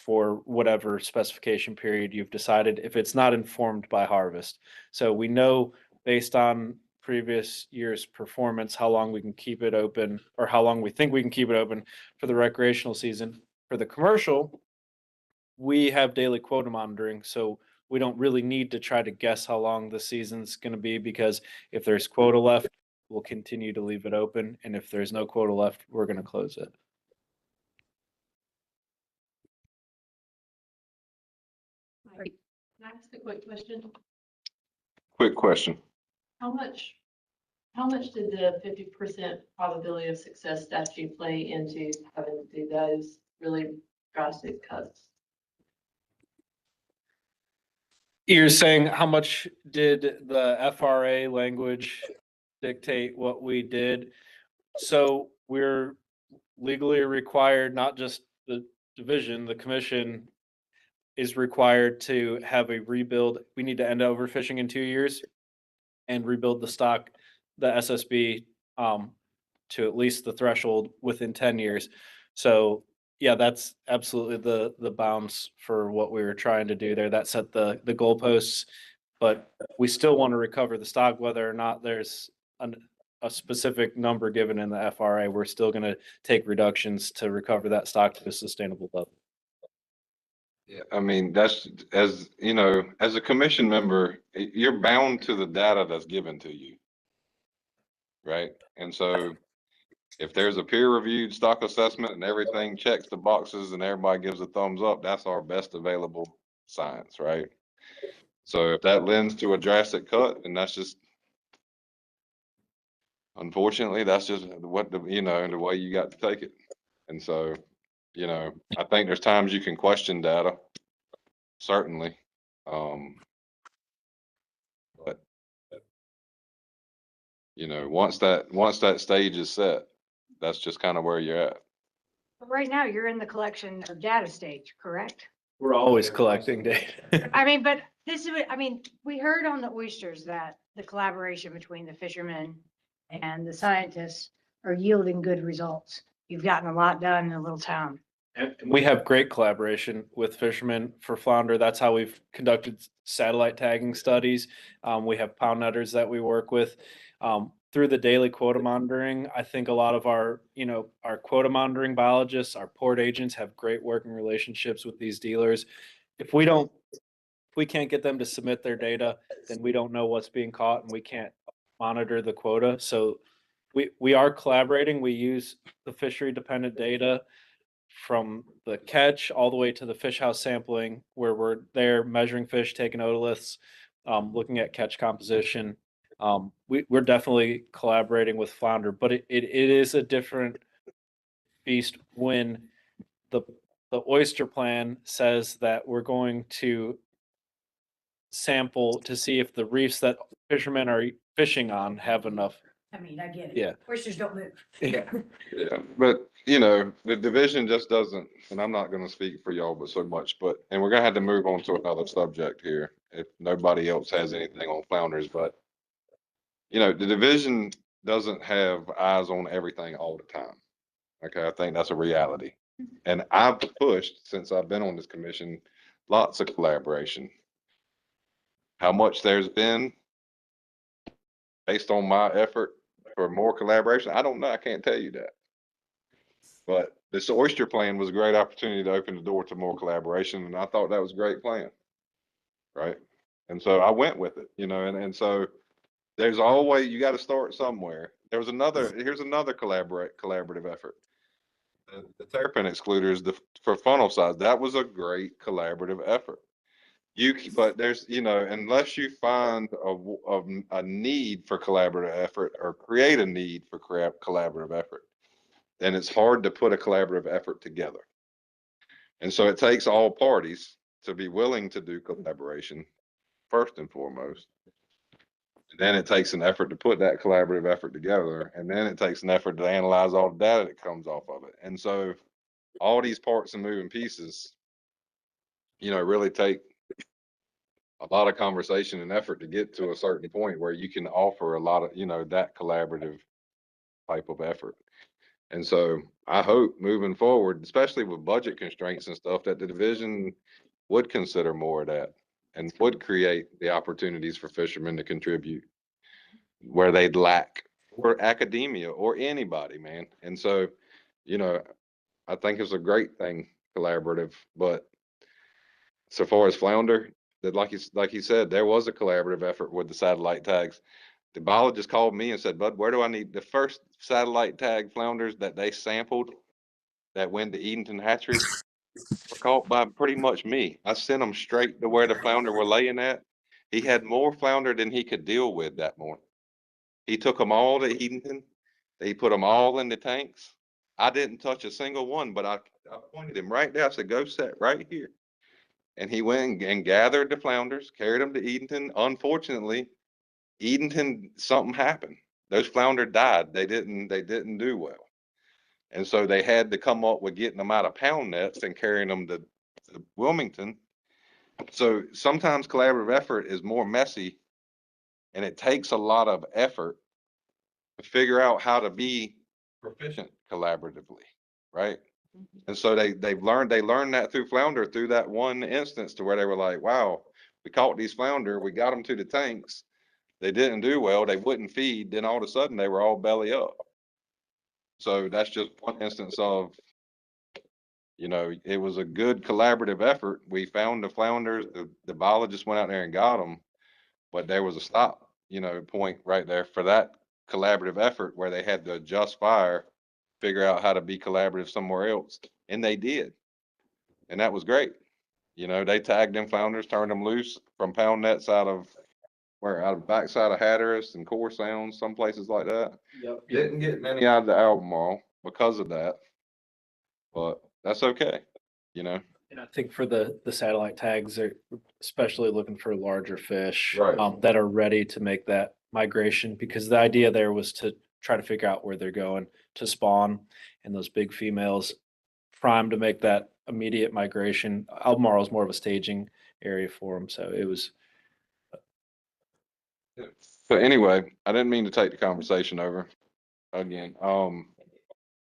Speaker 9: for whatever specification period you've decided, if it's not informed by harvest. So we know based on previous year's performance how long we can keep it open, or how long we think we can keep it open for the recreational season. For the commercial, we have daily quota monitoring, so we don't really need to try to guess how long the season's going to be, because if there's quota left, we'll continue to leave it open, and if there's no quota left, we're going to close it.
Speaker 13: Can I ask a quick question?
Speaker 3: Quick question.
Speaker 13: How much did the 50% probability of success statute play into having to do those really drastic cuts?
Speaker 9: You're saying how much did the FRA language dictate what we did? So we're legally required, not just the division, the commission is required to have a rebuild. We need to end overfishing in 2 years and rebuild the stock, the SSB, to at least the threshold within 10 years. So yeah, that's absolutely the bounds for what we were trying to do there. That set the goalposts, but we still want to recover the stock, whether or not there's a specific number given in the FRA. We're still going to take reductions to recover that stock to a sustainable level.
Speaker 3: Yeah, I mean, that's, as you know, as a commission member, you're bound to the data that's given to you. Right? And so if there's a peer reviewed stock assessment and everything checks the boxes and everybody gives a thumbs up, that's our best available science, right? So if that lends to a drastic cut, and that's just, unfortunately, that's just what the way you got to take it. And so, I think there's times you can question data, certainly. But once that stage is set, that's just kind of where you're at.
Speaker 8: But right now, you're in the collection of data stage, correct?
Speaker 9: We're always collecting data.
Speaker 8: But we heard on the oysters that the collaboration between the fishermen and the scientists are yielding good results. You've gotten a lot done in a little town.
Speaker 9: And we have great collaboration with fishermen for flounder. That's how we've conducted satellite tagging studies. We have pound netters that we work with. through the daily quota monitoring, I think a lot of our, our quota monitoring biologists, our port agents have great working relationships with these dealers. If we can't get them to submit their data, then we don't know what's being caught and we can't monitor the quota. So we are collaborating. We use the fishery dependent data from the catch all the way to the fish house sampling, where we're there measuring fish, taking otoliths, looking at catch composition. We're definitely collaborating with flounder, but it is a different beast when the oyster plan says that we're going to sample to see if the reefs that fishermen are fishing on have enough.
Speaker 14: I mean, I get it.
Speaker 9: Yeah.
Speaker 14: Oysters don't move.
Speaker 9: Yeah.
Speaker 3: Yeah, but the division just doesn't, and I'm not gonna speak for y'all, but so much, and we're gonna have to move on to another subject here if nobody else has anything on flounders, but the division doesn't have eyes on everything all the time. Okay, I think that's a reality. And I've pushed, since I've been on this commission, lots of collaboration. How much there's been based on my effort for more collaboration, I don't know. I can't tell you that. But this oyster plan was a great opportunity to open the door to more collaboration, and I thought that was a great plan. Right. And so I went with it, and so there's always, you got to start somewhere. Here's another collaborative effort. The terrapin excluders, for funnel size, that was a great collaborative effort. But there's, unless you find a need for collaborative effort or create a need for collaborative effort, then it's hard to put a collaborative effort together. And so it takes all parties to be willing to do collaboration first and foremost. And then it takes an effort to put that collaborative effort together. And then it takes an effort to analyze all the data that comes off of it. And so all these parts and moving pieces, really take a lot of conversation and effort to get to a certain point where you can offer a lot of, that collaborative type of effort. And so I hope moving forward, especially with budget constraints and stuff, that the division would consider more of that and would create the opportunities for fishermen to contribute where they'd lack, or academia or anybody, man. And so, I think it's a great thing, collaborative, but so far as flounder, that like he said, there was a collaborative effort with the satellite tags. The biologist called me and said, Bud, where do I need the first satellite tag flounders that they sampled that went to Edenton Hatchery were caught by pretty much me. I sent them straight to where the flounder were laying at. He had more flounder than he could deal with that morning. He took them all to Edenton. He put them all in the tanks. I didn't touch a single one, but I pointed him right there. I said, go set right here. And he went and gathered the flounders, carried them to Edenton. Unfortunately, Edenton, something happened. Those flounder died. They didn't do well. And so they had to come up with getting them out of pound nets and carrying them to Wilmington. So sometimes collaborative effort is more messy, and it takes a lot of effort to figure out how to be proficient collaboratively, right? And so they learned that through flounder, through that one instance, to where they were like, wow, we caught these flounder, we got them to the tanks, they didn't do well, they wouldn't feed, then all of a sudden they were all belly up. So that's just one instance of, it was a good collaborative effort. We found the flounders, the biologist went out there and got them, but there was a stop, point right there for that collaborative effort where they had to adjust fire, figure out how to be collaborative somewhere else. And they did. And that was great. They tagged them flounders, turned them loose from pound nets out of backside of Hatteras and Core Sounds, some places like that.
Speaker 9: Yep.
Speaker 3: Didn't get many out of the Albemarle because of that, but that's okay,
Speaker 9: And I think for the satellite tags, they're especially looking for larger fish,
Speaker 3: Right.
Speaker 9: that are ready to make that migration, because the idea there was to try to figure out where they're going to spawn, and those big females primed to make that immediate migration. Albemarle is more of a staging area for them, so it was.
Speaker 3: So anyway, I didn't mean to take the conversation over again.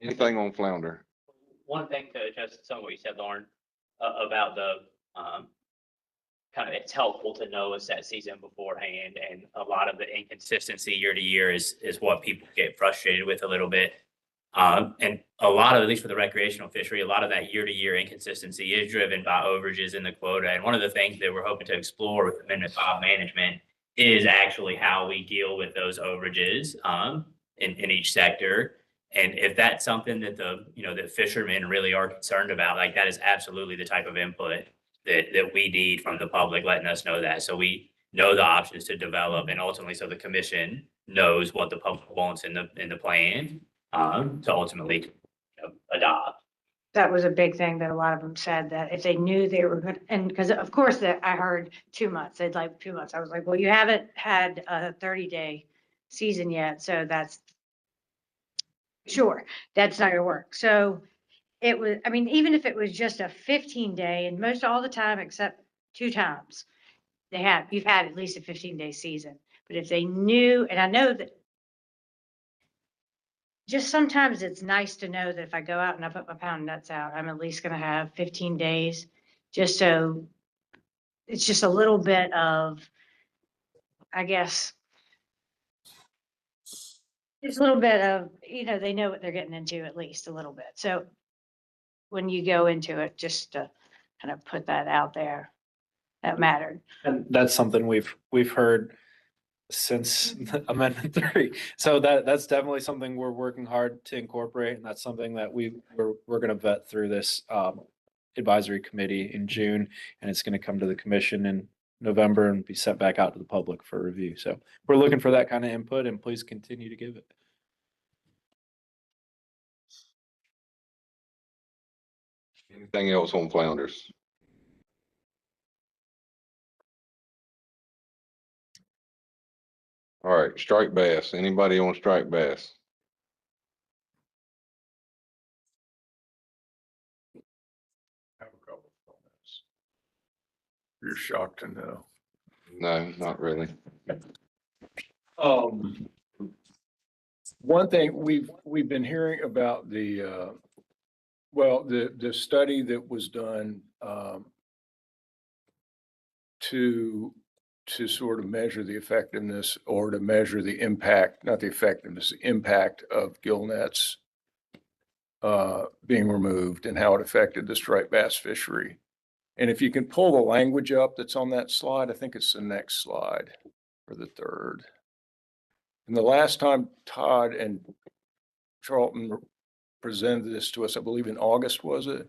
Speaker 3: Anything on flounder?
Speaker 1: One thing to adjust some of what you said, Lauren, about the kind of, it's helpful to know a set season beforehand, and a lot of the inconsistency year to year is what people get frustrated with a little bit. And a lot of, at least for the recreational fishery, a lot of that year to year inconsistency is driven by overages in the quota. And one of the things that we're hoping to explore with Amendment 5 management is actually how we deal with those overages in each sector. And if that's something that that fishermen really are concerned about, like, that is absolutely the type of input that we need from the public, letting us know that. So we know the options to develop, and ultimately so the commission knows what the public wants in the plan to ultimately adopt.
Speaker 8: That was a big thing that a lot of them said, that if they knew they were good, and because of course that I heard 2 months, they'd like 2 months. I was like, well, you haven't had a 30-day season yet. So that's sure, that's not gonna work. So it was, I mean, even if it was just a 15-day, and most all the time except 2 times, you've had at least a 15-day season. But if they knew, and I know that just sometimes it's nice to know that if I go out and I put my pound nuts out, I'm at least going to have 15 days, just so it's just a little bit of, I guess, it's a little bit of, they know what they're getting into, at least a little bit. So when you go into it, just to kind of put that out there, that mattered.
Speaker 9: And that's something we've heard since Amendment 3. So that's definitely something we're working hard to incorporate, and that's something that we're going to vet through this advisory committee in June, and it's going to come to the commission in November and be sent back out to the public for review. So we're looking for that kind of input, and please continue to give it.
Speaker 3: Anything else on flounders? All right, striped bass. Anybody on striped bass?
Speaker 5: I have a couple of comments. You're shocked to know.
Speaker 3: No, not really.
Speaker 5: One thing we've been hearing about the study that was done to sort of measure the effectiveness, or to measure the impact, not the effectiveness, the impact of gill nets being removed and how it affected the striped bass fishery. And if you can pull the language up that's on that slide, I think it's the next slide or the third. And the last time Todd and Charlton presented this to us, I believe in August, was it?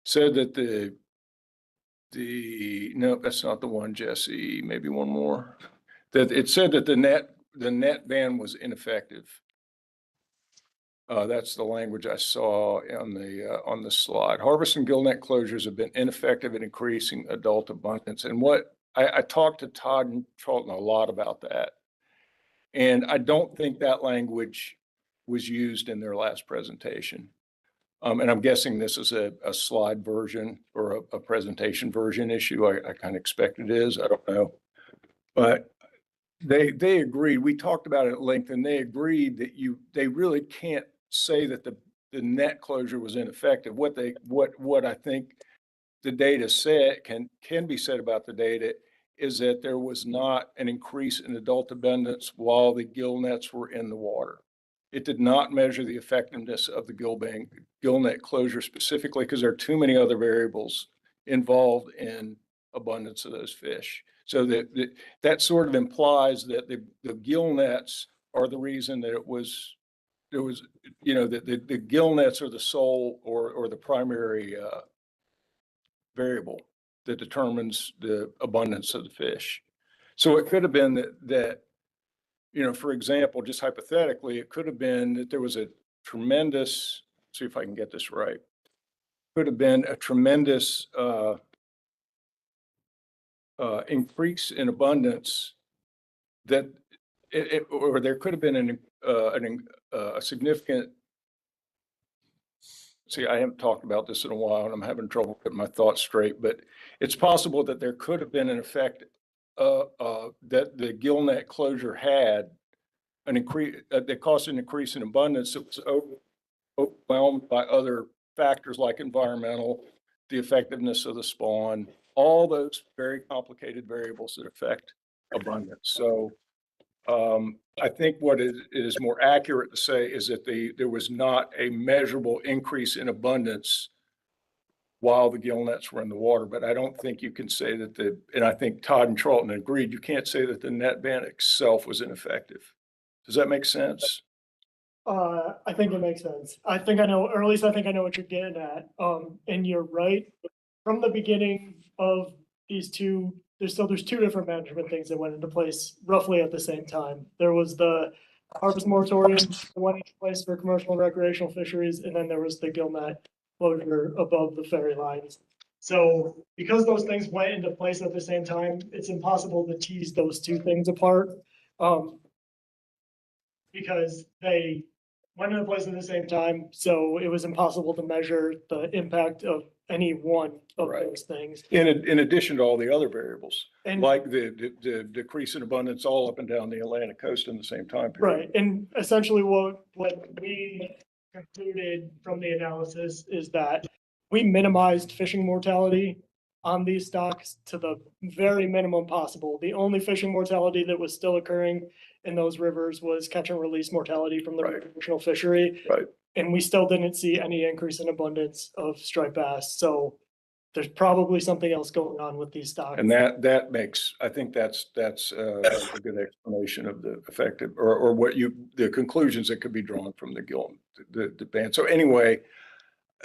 Speaker 5: Said that no, that's not the one, Jesse, maybe one more. That it said that the net ban was ineffective. That's the language I saw on the slide. Harvest and gill net closures have been ineffective at increasing adult abundance. And what I talked to Todd and Charlton a lot about that. And I don't think that language was used in their last presentation. And I'm guessing this is a slide version or a presentation version issue. I kind of expect it is. I don't know. But they agreed. We talked about it at length, and they agreed that they really can't say that the net closure was ineffective. What I think the data said can be said about the data is that there was not an increase in adult abundance while the gill nets were in the water. It did not measure the effectiveness of the gill net closure specifically, because there are too many other variables involved in abundance of those fish. So that sort of implies that the gill nets are the reason that the gill nets are the sole or the primary variable that determines the abundance of the fish. So it could have been that for example, just hypothetically, it could have been that there was a tremendous, see if I can get this right, could have been a tremendous increase in abundance that or there could have been a significant, see, I haven't talked about this in a while and I'm having trouble putting my thoughts straight, but it's possible that there could have been an effect that the gill net closure had an increase that caused an increase in abundance that was overwhelmed by other factors like environmental, the effectiveness of the spawn, all those very complicated variables that affect abundance. So I think what it is more accurate to say is that there was not a measurable increase in abundance while the gill nets were in the water. But I don't think you can say that and I think Todd and Charlton agreed, you can't say that the net ban itself was ineffective. Does that make sense?
Speaker 10: I think it makes sense. I think I know, or at least I think I know what you're getting at. And you're right. From the beginning of these two, there's two different management things that went into place roughly at the same time. There was the harvest moratorium that went into place for commercial and recreational fisheries, and then there was the gill net closure above the ferry lines. So because those things went into place at the same time, it's impossible to tease those two things apart. Because they went into place at the same time, so it was impossible to measure the impact of any one of those things.
Speaker 5: In addition to all the other variables,
Speaker 10: And
Speaker 5: like the decrease in abundance all up and down the Atlantic coast in the same time period.
Speaker 10: right, and essentially what we concluded from the analysis is that we minimized fishing mortality on these stocks to the very minimum possible. The only fishing mortality that was still occurring in those rivers was catch and release mortality from the recreational fishery.
Speaker 5: Right.
Speaker 10: And we still didn't see any increase in abundance of striped bass. So there's probably something else going on with these stocks.
Speaker 5: And that makes, I think that's a good explanation of the effective or the conclusions that could be drawn from the ban. So anyway,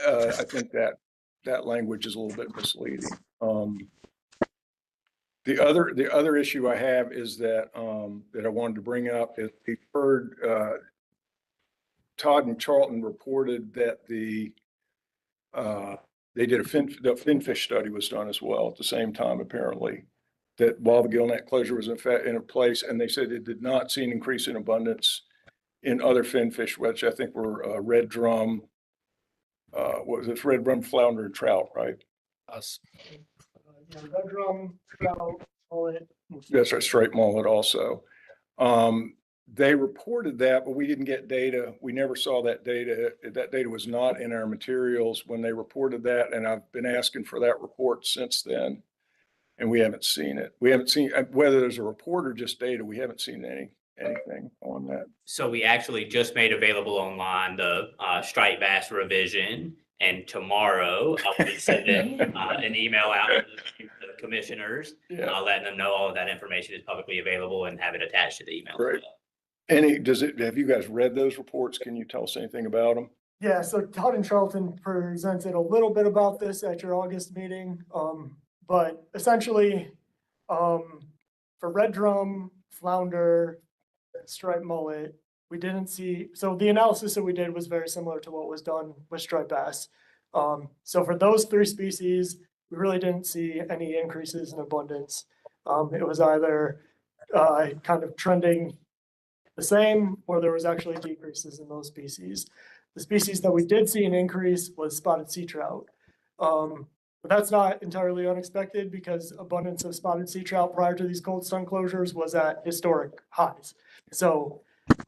Speaker 5: I think that language is a little bit misleading. The other issue I have is that I wanted to bring up is we heard Todd and Charlton reported that they did the finfish study was done as well at the same time, apparently, that while the gill net closure was in place, and they said it did not see an increase in abundance in other finfish, which I think were red drum, what was this, red drum, flounder, and trout, right?
Speaker 10: Red drum, trout, mullet.
Speaker 5: That's right, straight mullet also. They reported that, but we didn't get data. We never saw that data. That data was not in our materials when they reported that, and I've been asking for that report since then, and we haven't seen it. We haven't seen, whether there's a report or just data, we haven't seen anything on that.
Speaker 1: So we actually just made available online the striped bass revision, and tomorrow I'll be sending an email out to the commissioners, letting them know all of that information is publicly available and have it attached to the email.
Speaker 5: Great. Have you guys read those reports? Can you tell us anything about them?
Speaker 10: Yeah, so Todd and Charlton presented a little bit about this at your August meeting. But essentially, for red drum, flounder, striped mullet, we didn't see, so the analysis that we did was very similar to what was done with striped bass. So for those three species, we really didn't see any increases in abundance. It was either kind of trending the same, or there was actually decreases in those species. The species that we did see an increase was spotted sea trout. But that's not entirely unexpected because abundance of spotted sea trout prior to these cold sun closures was at historic highs. So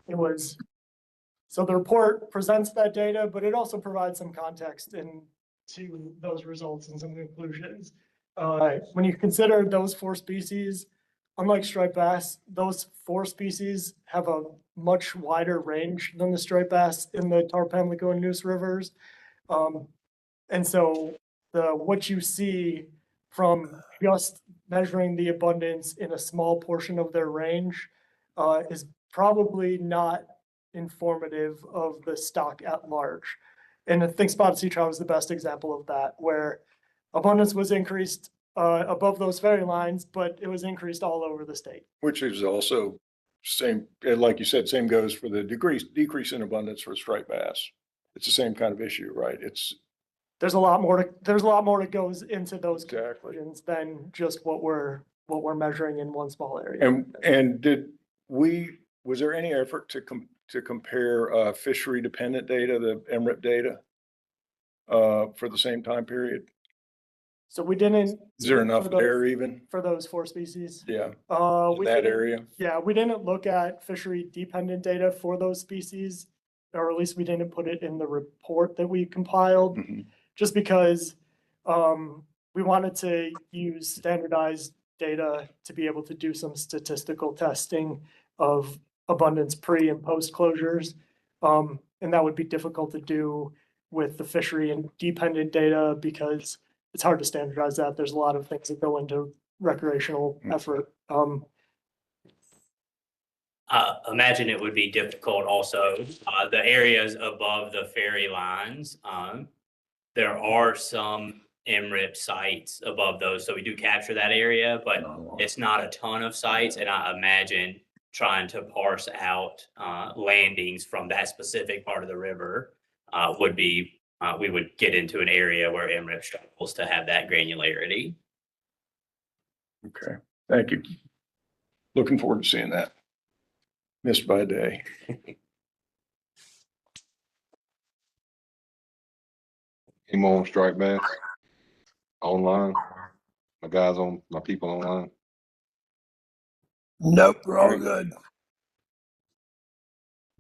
Speaker 10: the report presents that data, but it also provides some context into those results and some conclusions. When you consider those four species, unlike striped bass, those four species have a much wider range than the striped bass in the Tar Pamlico and Neuse rivers. And so what you see from just measuring the abundance in a small portion of their range is probably not informative of the stock at large. And I think spotted sea trout is the best example of that, where abundance was increased above those ferry lines, but it was increased all over the state.
Speaker 5: Which is also same, like you said, same goes for the decrease in abundance for striped bass. It's the same kind of issue, right?
Speaker 10: There's a lot more that goes into those conclusions than just what we're measuring in one small area.
Speaker 5: And was there any effort to compare fishery dependent data, the MRIP data, for the same time period?
Speaker 10: So we didn't.
Speaker 5: Is there enough there even?
Speaker 10: For those four species?
Speaker 5: Yeah.
Speaker 10: That
Speaker 5: area?
Speaker 10: Yeah, we didn't look at fishery dependent data for those species. or at least we didn't put it in the report that we compiled,
Speaker 5: Mhm.
Speaker 10: just because we wanted to use standardized data to be able to do some statistical testing of abundance pre and post closures. And that would be difficult to do with the fishery and dependent data because it's hard to standardize that. There's a lot of things that go into recreational effort.
Speaker 1: Imagine it would be difficult also, the areas above the ferry lines. There are some MRIP sites above those, so we do capture that area, but it's not a ton of sites. And I imagine trying to parse out landings from that specific part of the river would be, we would get into an area where MRIP struggles to have that granularity.
Speaker 5: Okay, thank you. Looking forward to seeing that. Missed by a day.
Speaker 3: Any more on striped bass? Online? My people online?
Speaker 4: Nope, we're all good.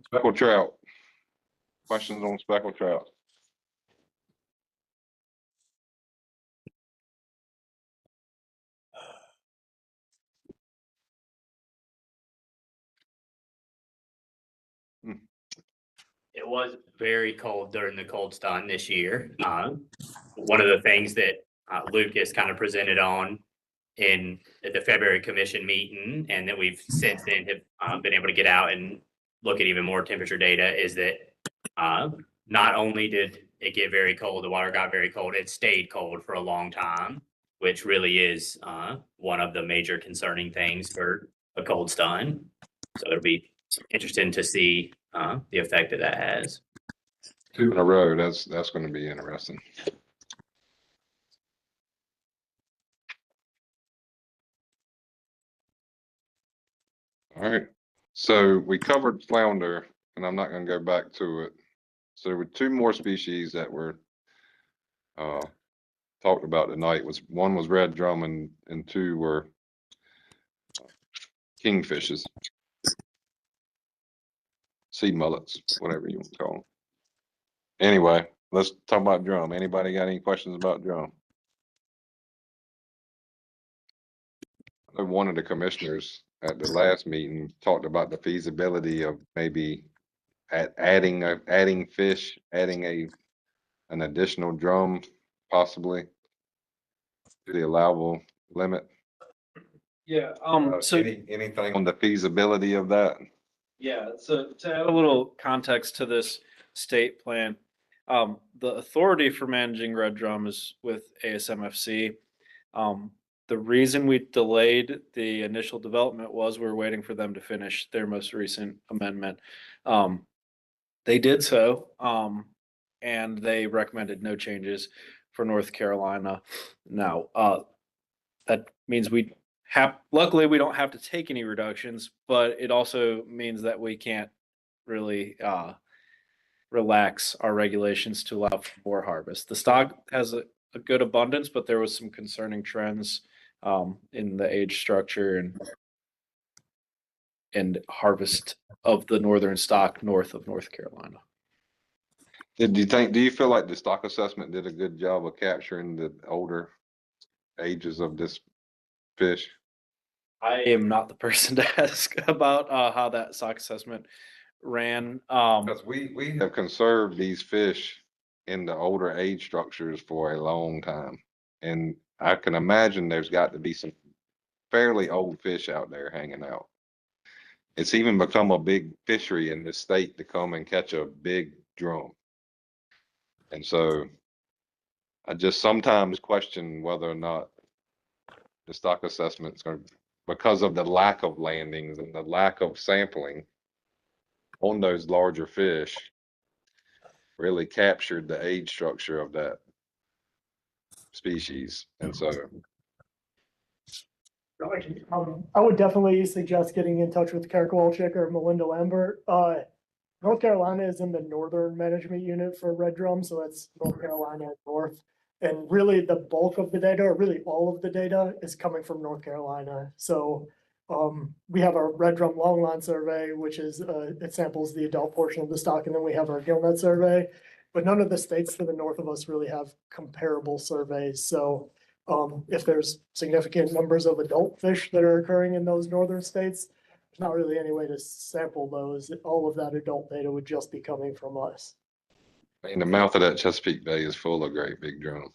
Speaker 3: Speckled trout. Questions on speckled trout?
Speaker 1: It was very cold during the cold stun this year. One of the things that Lucas kind of presented on at the February commission meeting, and that we've since then have been able to get out and look at even more temperature data, is that not only did it get very cold, the water got very cold, it stayed cold for a long time, which really is one of the major concerning things for a cold stun. So it'll be interesting to see the effect that has.
Speaker 3: 2 in a row, that's gonna be interesting. All right, so we covered flounder, and I'm not gonna go back to it. So there were 2 more species that were talked about tonight. One was red drum and 2 were kingfishes. Sea mullets, whatever you want to call them. Anyway, let's talk about drum. Anybody got any questions about drum? I know one of the commissioners at the last meeting talked about the feasibility of maybe adding fish, adding an additional drum possibly to the allowable limit.
Speaker 9: Yeah,
Speaker 3: Anything on the feasibility of that?
Speaker 9: yeah, so to add a little context to this state plan, the authority for managing red drum is with ASMFC. The reason we delayed the initial development was we were waiting for them to finish their most recent amendment. They did so, and they recommended no changes for North Carolina. Now, that means luckily we don't have to take any reductions, but it also means that we can't really relax our regulations to allow for more harvest. The stock has a good abundance, but there was some concerning trends in the age structure and harvest of the northern stock north of North Carolina.
Speaker 3: Do you feel like the stock assessment did a good job of capturing the older ages of this fish?
Speaker 9: I am not the person to ask about how that stock assessment ran.
Speaker 3: Because we have conserved these fish in the older age structures for a long time. And I can imagine there's got to be some fairly old fish out there hanging out. It's even become a big fishery in this state to come and catch a big drum. And so I just sometimes question whether or not the stock assessment is going to, because of the lack of landings and the lack of sampling on those larger fish, really captured the age structure of that species. And so
Speaker 10: I would definitely suggest getting in touch with Kara Kowalczyk or Melinda Lambert. North Carolina is in the northern management unit for red drum, so that's North Carolina north. And really the bulk of the data, or really all of the data, is coming from North Carolina. So We have our red drum longline survey, which is, it samples the adult portion of the stock, and then we have our gillnet survey. But none of the states to the north of us really have comparable surveys. So if there's significant numbers of adult fish that are occurring in those northern states, there's not really any way to sample those. All of that adult data would just be coming from us.
Speaker 3: I mean, the mouth of that Chesapeake Bay is full of great big drum.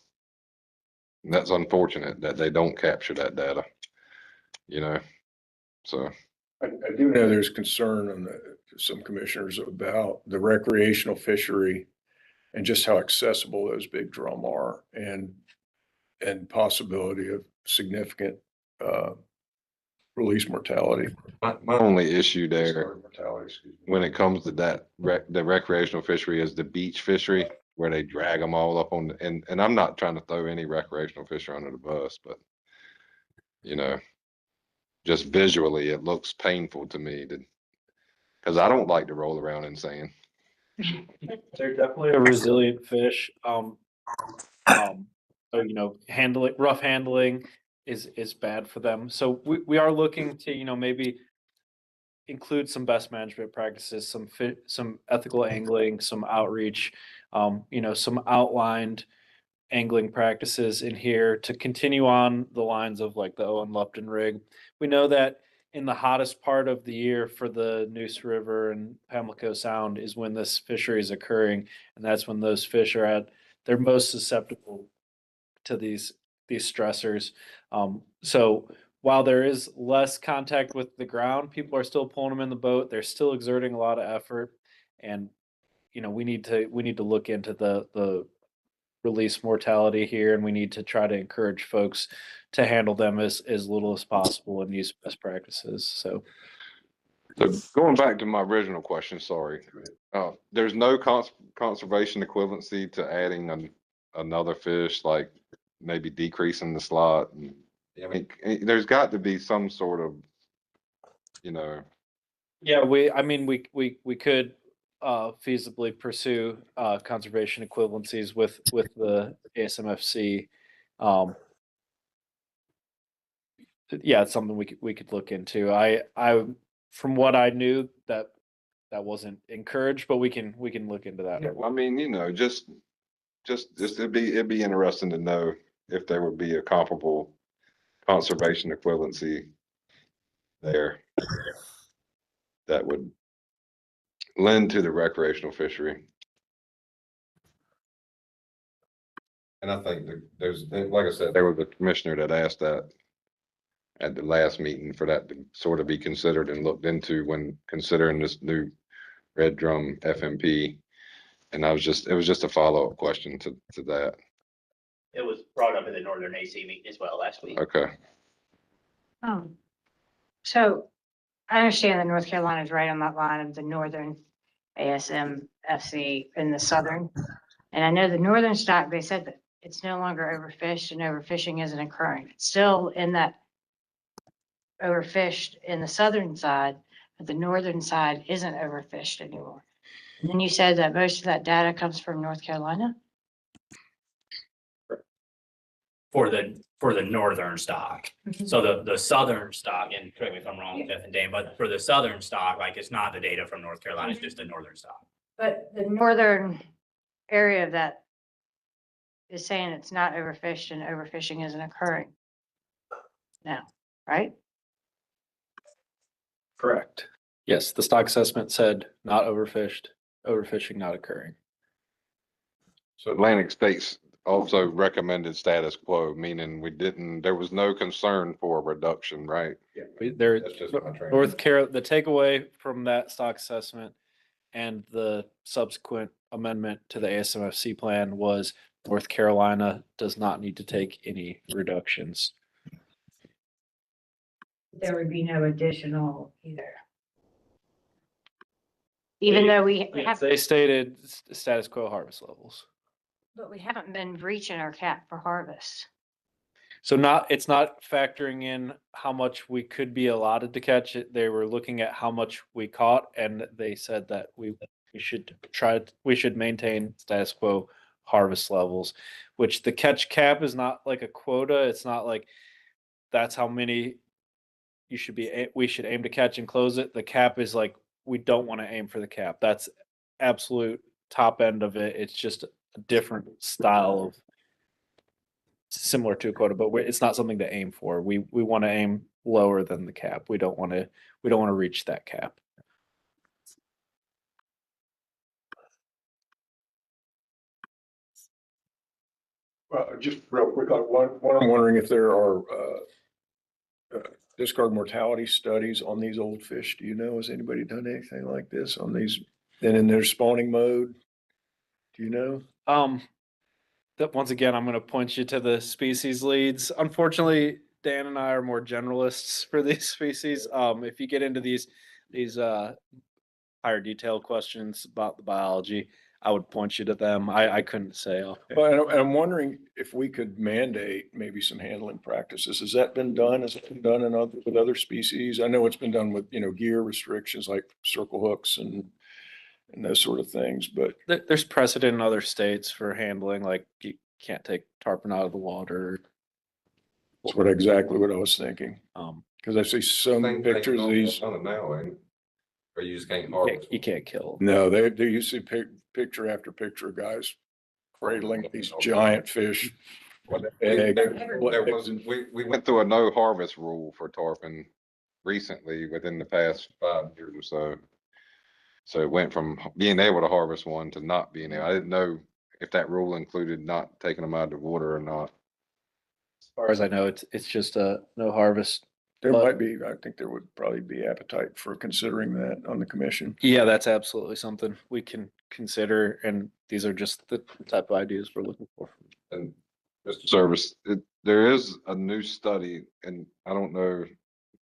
Speaker 3: And that's unfortunate that they don't capture that data, you know, so.
Speaker 5: I do know there's concern on some commissioners about the recreational fishery and just how accessible those big drum are and possibility of significant release mortality.
Speaker 3: My only issue there
Speaker 5: Mortality, excuse me.
Speaker 3: when it comes to that, the recreational fishery is the beach fishery where they drag them all up on, and I'm not trying to throw any recreational fisher under the bus, but you know, just visually, it looks painful to me because I don't like to roll around in sand.
Speaker 9: They're definitely a resilient fish. So, you know, rough handling is bad for them. So we are looking to, you know, maybe include some best management practices, some ethical angling, some outreach, you know, some outlined angling practices in here to continue on the lines of like the Owen Lupton rig. We know that in the hottest part of the year for the Neuse River and Pamlico Sound is when this fishery is occurring, and that's when those fish are at their most susceptible to these stressors. So while there is less contact with the ground, people are still pulling them in the boat. They're still exerting a lot of effort, and you know we need to look into the release mortality here, and we need to try to encourage folks to handle them as little as possible and use best practices. So
Speaker 3: Going back to my original question, sorry, there's no conservation equivalency to adding another fish, like maybe decreasing the slot. And, I mean, there's got to be some sort of, you know.
Speaker 9: yeah, we could feasibly pursue conservation equivalencies with the ASMFC. Yeah, it's something we could look into. I from what I knew that wasn't encouraged, but we can look into that.
Speaker 3: I mean, you know, just it'd be interesting to know if there would be a comparable conservation equivalency there that would lend to the recreational fishery. And I think like I said, there was a commissioner that asked that at the last meeting for that to sort of be considered and looked into when considering this new red drum FMP. And it was just a follow-up question to that.
Speaker 1: It was brought up in the Northern AC meeting as well last week.
Speaker 3: Okay.
Speaker 8: So I understand that North Carolina is right on that line of the northern ASMFC and the southern. And I know the northern stock, they said that it's no longer overfished and overfishing isn't occurring. It's still in that overfished in the southern side, but the northern side isn't overfished anymore. And then you said that most of that data comes from North Carolina?
Speaker 1: For the northern stock. So the southern stock, and correct me if I'm wrong, Jeff and Dan, but for the southern stock, like it's not the data from North Carolina, it's just the northern stock.
Speaker 8: But the northern area of that is saying it's not overfished and overfishing isn't occurring now, right?
Speaker 9: Correct. Yes, the stock assessment said not overfished, overfishing not occurring.
Speaker 3: So Atlantic States also recommended status quo, meaning there was no concern for a reduction, right?
Speaker 9: Yeah.
Speaker 3: That's just my training.
Speaker 9: North Carolina, the takeaway from that stock assessment and the subsequent amendment to the ASMFC plan was North Carolina does not need to take any reductions.
Speaker 8: There would be no additional either. Even though we have,
Speaker 9: They stated status quo harvest levels.
Speaker 8: but we haven't been reaching our cap for harvest.
Speaker 9: So it's not factoring in how much we could be allotted to catch it. They were looking at how much we caught, and they said that we should maintain status quo harvest levels, which the catch cap is not like a quota. It's not like that's how many, you should be, we should aim to catch and close it. The cap is like, we don't want to aim for the cap. That's absolute top end of it. It's just a different style of similar to a quota, but it's not something to aim for. We want to aim lower than the cap. We don't want to reach that cap.
Speaker 5: Just real quick, I'm wondering if there are discard mortality studies on these old fish. Do you know, has anybody done anything like this on these, then in their spawning mode? Do you know?
Speaker 9: That once again, I'm going to point you to the species leads. Unfortunately, Dan and I are more generalists for these species. If you get into these higher detail questions about the biology, I would point you to them. I couldn't say.
Speaker 5: Well, and I'm wondering if we could mandate maybe some handling practices. Has that been done? Has it been done with other species? I know it's been done with, gear restrictions like circle hooks and those sort of things, but
Speaker 9: There's precedent in other states for handling, like you can't take tarpon out of the water.
Speaker 5: that's exactly what I was thinking. Because I see some pictures of these.
Speaker 3: Or you just can't
Speaker 9: You can't kill.
Speaker 5: No, there you see picture after picture of guys cradling these giant fish.
Speaker 3: We went through a no harvest rule for tarpon recently within the past 5 years or so. So it went from being able to harvest one to not being able. I didn't know if that rule included not taking them out of the water or not.
Speaker 9: As far as I know, it's just a no harvest.
Speaker 5: There might be, I think there would probably be appetite for considering that on the commission.
Speaker 9: Yeah, that's absolutely something we can consider, and these are just the type of ideas we're looking for.
Speaker 3: And Mr. Service, there is a new study, and I don't know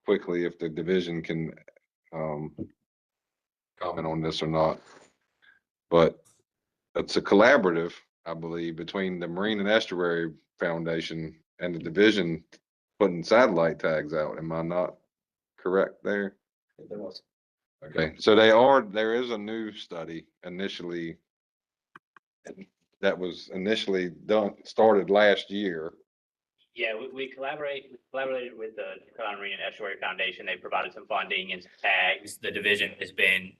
Speaker 3: quickly if the division can comment on this or not, but it's a collaborative, I believe, between the Marine and Estuary Foundation and the division putting satellite tags out. Am I not correct there? Okay, so there is a new study initially that was initially started last year.
Speaker 1: Yeah, we collaborated with the Marine and Estuary Foundation. They provided some funding and some tags. The division has been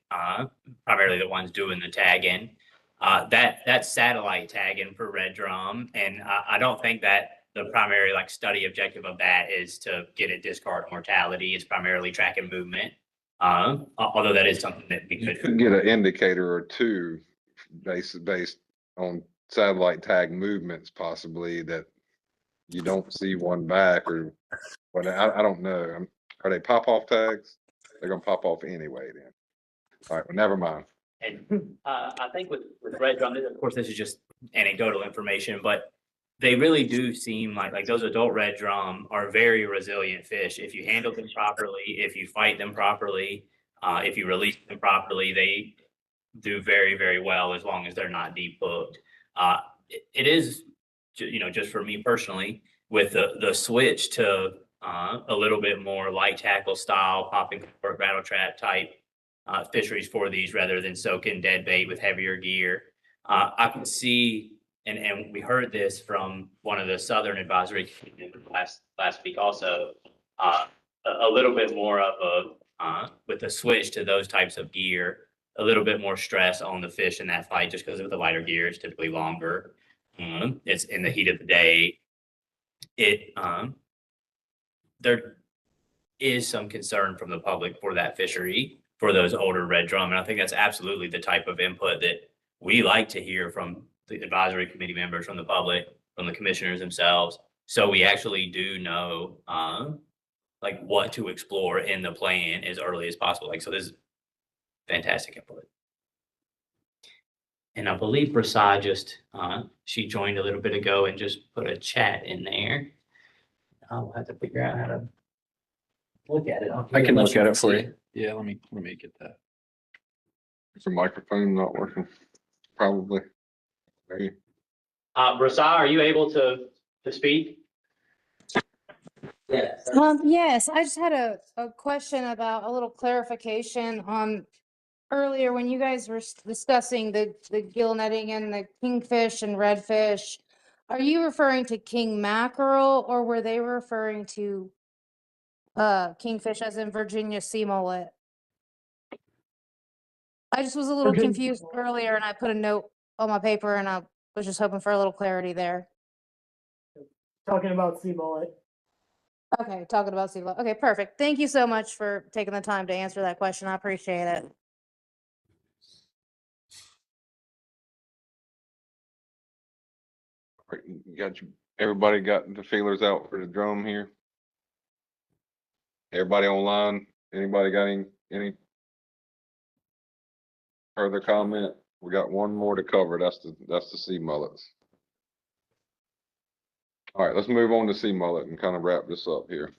Speaker 1: primarily the ones doing the tagging. That's satellite tagging for red drum, and I don't think that the primary study objective of that is to get a discard mortality. It's primarily tracking movement. Although that is something that we
Speaker 3: could get an indicator or two based on satellite tag movements, possibly, that you don't see one back or what. I don't know. Are they pop off tags? They're gonna pop off anyway then. All right, well, never mind.
Speaker 1: And I think with red drum, of course, this is just anecdotal information, but they really do seem like those adult red drum are very resilient fish. If you handle them properly, if you fight them properly, if you release them properly, they do very, very well as long as they're not deep hooked. It is, just for me personally, with the switch to a little bit more light tackle style, popping cork, rattle trap type fisheries for these rather than soaking dead bait with heavier gear. I can see, and we heard this from one of the Southern Advisory last week also, a little bit more of with the switch to those types of gear, a little bit more stress on the fish in that fight just because of the lighter gear is typically longer. It's in the heat of the day. There is some concern from the public for that fishery, for those older red drum. And I think that's absolutely the type of input that we like to hear from the advisory committee members, from the public, from the commissioners themselves. So we actually do know what to explore in the plan as early as possible. So this is fantastic input. And I believe Prasad just, she joined a little bit ago and just put a chat in there. I'll have to figure out how to look at it.
Speaker 9: I can look at it for you. Yeah, let me get that.
Speaker 3: Is the microphone not working? Probably. Maybe.
Speaker 1: Prasad, are you able to speak?
Speaker 14: Yes. Yes, I just had a question about a little clarification on earlier when you guys were discussing the gill netting and the kingfish and redfish. Are you referring to king mackerel or were they referring to kingfish as in Virginia sea mullet. I just was a little
Speaker 10: Virginia-
Speaker 14: confused earlier and I put a note on my paper and I was just hoping for a little clarity there.
Speaker 10: Talking about sea mullet.
Speaker 14: Okay, talking about sea mullet. Okay, perfect. Thank you so much for taking the time to answer that question. I appreciate it.
Speaker 3: Right, everybody got the feelers out for the drum here? Everybody online? Anybody got any further comment? We got one more to cover. That's the sea mullets. All right, let's move on to sea mullet and kind of wrap this up here.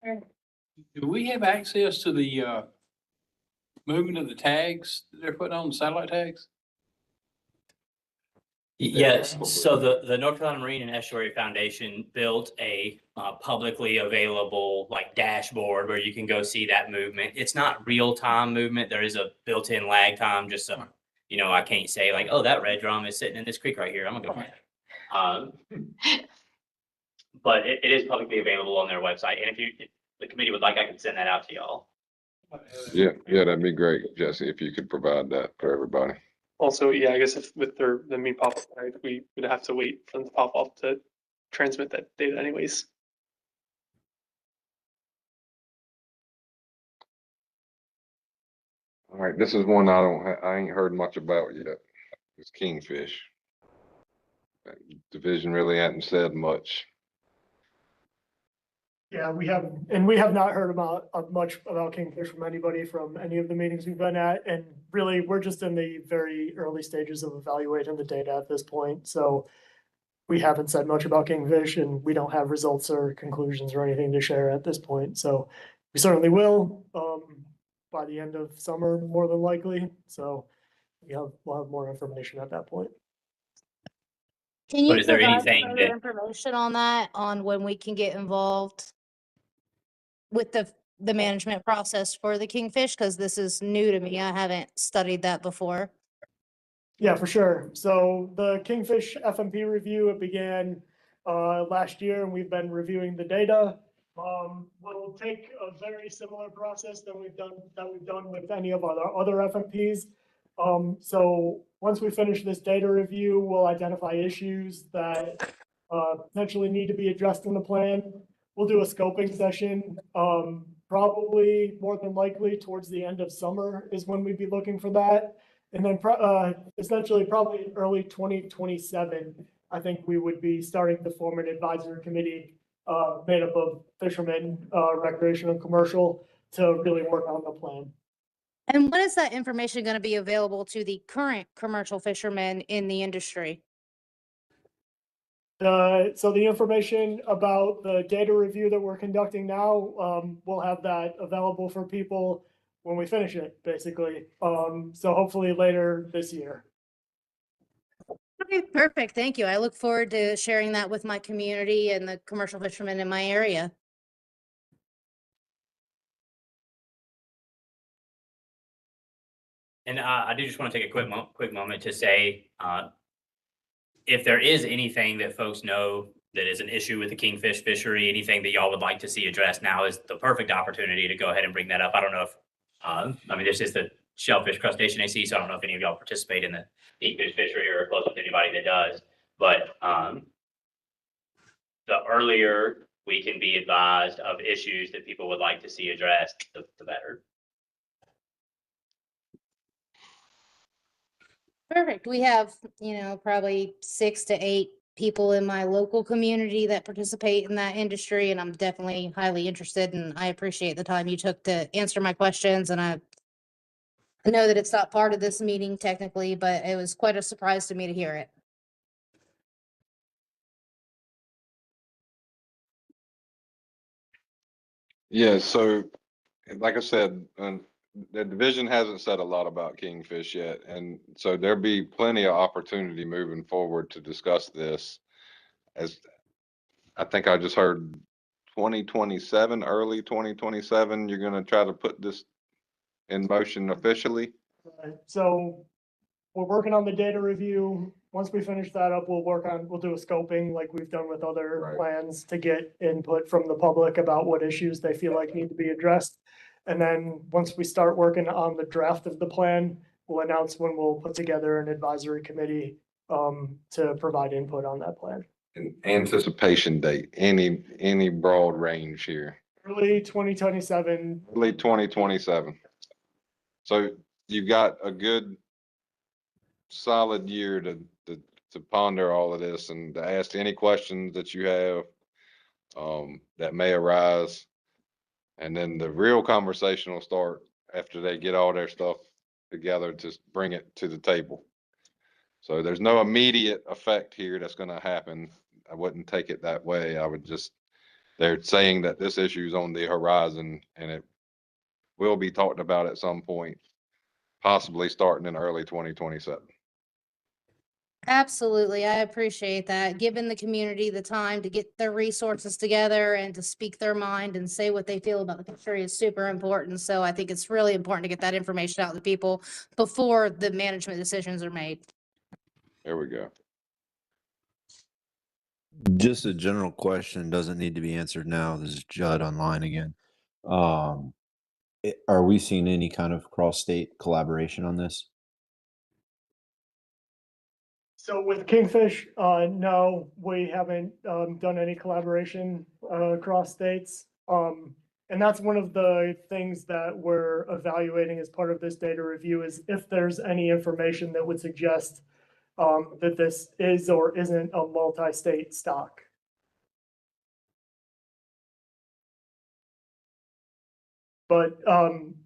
Speaker 15: Do we have access to the movement of the tags that they're putting on, the satellite tags?
Speaker 1: Yes, so the North Carolina Marine and Estuary Foundation built a publicly available like dashboard where you can go see that movement. It's not real-time movement. There is a built-in lag time, just so, you know, I can't say like, oh, that red drum is sitting in this creek right here. I'm gonna go. But it is publicly available on their website. And if the committee would like, I can send that out to y'all.
Speaker 3: Yeah, that'd be great, Jesse, if you could provide that for everybody.
Speaker 16: Also, yeah, I guess if with the me pop up, right, we would have to wait for them to pop off to transmit that data anyways.
Speaker 3: All right, this is one I ain't heard much about yet. It's kingfish. That division really hadn't said much.
Speaker 10: Yeah, we have not heard about much about kingfish from anybody from any of the meetings we've been at, and really, we're just in the very early stages of evaluating the data at this point. So we haven't said much about kingfish, and we don't have results or conclusions or anything to share at this point. So we certainly will by the end of summer, more than likely. So we'll have more information at that point.
Speaker 14: Can
Speaker 1: But
Speaker 14: you
Speaker 1: is there
Speaker 14: provide
Speaker 1: anything
Speaker 14: further
Speaker 1: that-
Speaker 14: information on that, on when we can get involved with the management process for the kingfish? Because this is new to me. I haven't studied that before.
Speaker 10: Yeah, for sure. So the Kingfish FMP review, it began last year, and we've been reviewing the data. We'll take a very similar process that we've done with any of our other FMPs. So once we finish this data review, we'll identify issues that potentially need to be addressed in the plan. We'll do a scoping session, probably more than likely towards the end of summer is when we'd be looking for that. And then essentially probably in early 2027, I think we would be starting to form an advisory committee made up of fishermen, recreational and commercial, to really work on the plan.
Speaker 14: And when is that information going to be available to the current commercial fishermen in the industry?
Speaker 10: So the information about the data review that we're conducting now, we'll have that available for people when we finish it, basically. So hopefully later this year.
Speaker 14: Okay, perfect. Thank you. I look forward to sharing that with my community and the commercial fishermen in my area.
Speaker 1: And I do just want to take a quick moment to say, if there is anything that folks know that is an issue with the kingfish fishery, anything that y'all would like to see addressed, now is the perfect opportunity to go ahead and bring that up. I don't know if, I mean, this is the Shellfish Crustacean AC, so I don't know if any of y'all participate in the kingfish fishery or are close with anybody that does. But the earlier we can be advised of issues that people would like to see addressed, the better.
Speaker 14: Perfect. We have, probably 6 to 8 people in my local community that participate in that industry, and I'm definitely highly interested, and I appreciate the time you took to answer my questions. And I know that it's not part of this meeting technically, but it was quite a surprise to me to hear it.
Speaker 3: Yeah, so like I said, the division hasn't said a lot about kingfish yet, and so there'll be plenty of opportunity moving forward to discuss this. As I think I just heard 2027, early 2027, you're gonna try to put this in motion officially?
Speaker 10: So we're working on the data review. once we finish that up, we'll do a scoping like we've done with other
Speaker 5: Right.
Speaker 10: plans to get input from the public about what issues they feel like need to be addressed. And then once we start working on the draft of the plan, we'll announce when we'll put together an advisory committee to provide input on that plan.
Speaker 3: An anticipation date, any broad range here,
Speaker 10: Early 2027.
Speaker 3: early 2027. So you've got a good solid year to ponder all of this and to ask any questions that you have that may arise. And then the real conversation will start after they get all their stuff together to bring it to the table. So there's no immediate effect here that's gonna happen. I wouldn't take it that way. I would just, they're saying that this issue is on the horizon and it will be talked about at some point, possibly starting in early 2027.
Speaker 14: Absolutely. I appreciate that. Giving the community the time to get their resources together and to speak their mind and say what they feel about the country is super important. So I think it's really important to get that information out to people before the management decisions are made.
Speaker 3: There we go.
Speaker 11: Just a general question, doesn't need to be answered now. This is Judd online again. Are we seeing any kind of cross-state collaboration on this?
Speaker 10: So with Kingfish, no, we haven't done any collaboration across states. And that's one of the things that we're evaluating as part of this data review is if there's any information that would suggest that this is or isn't a multi-state stock. But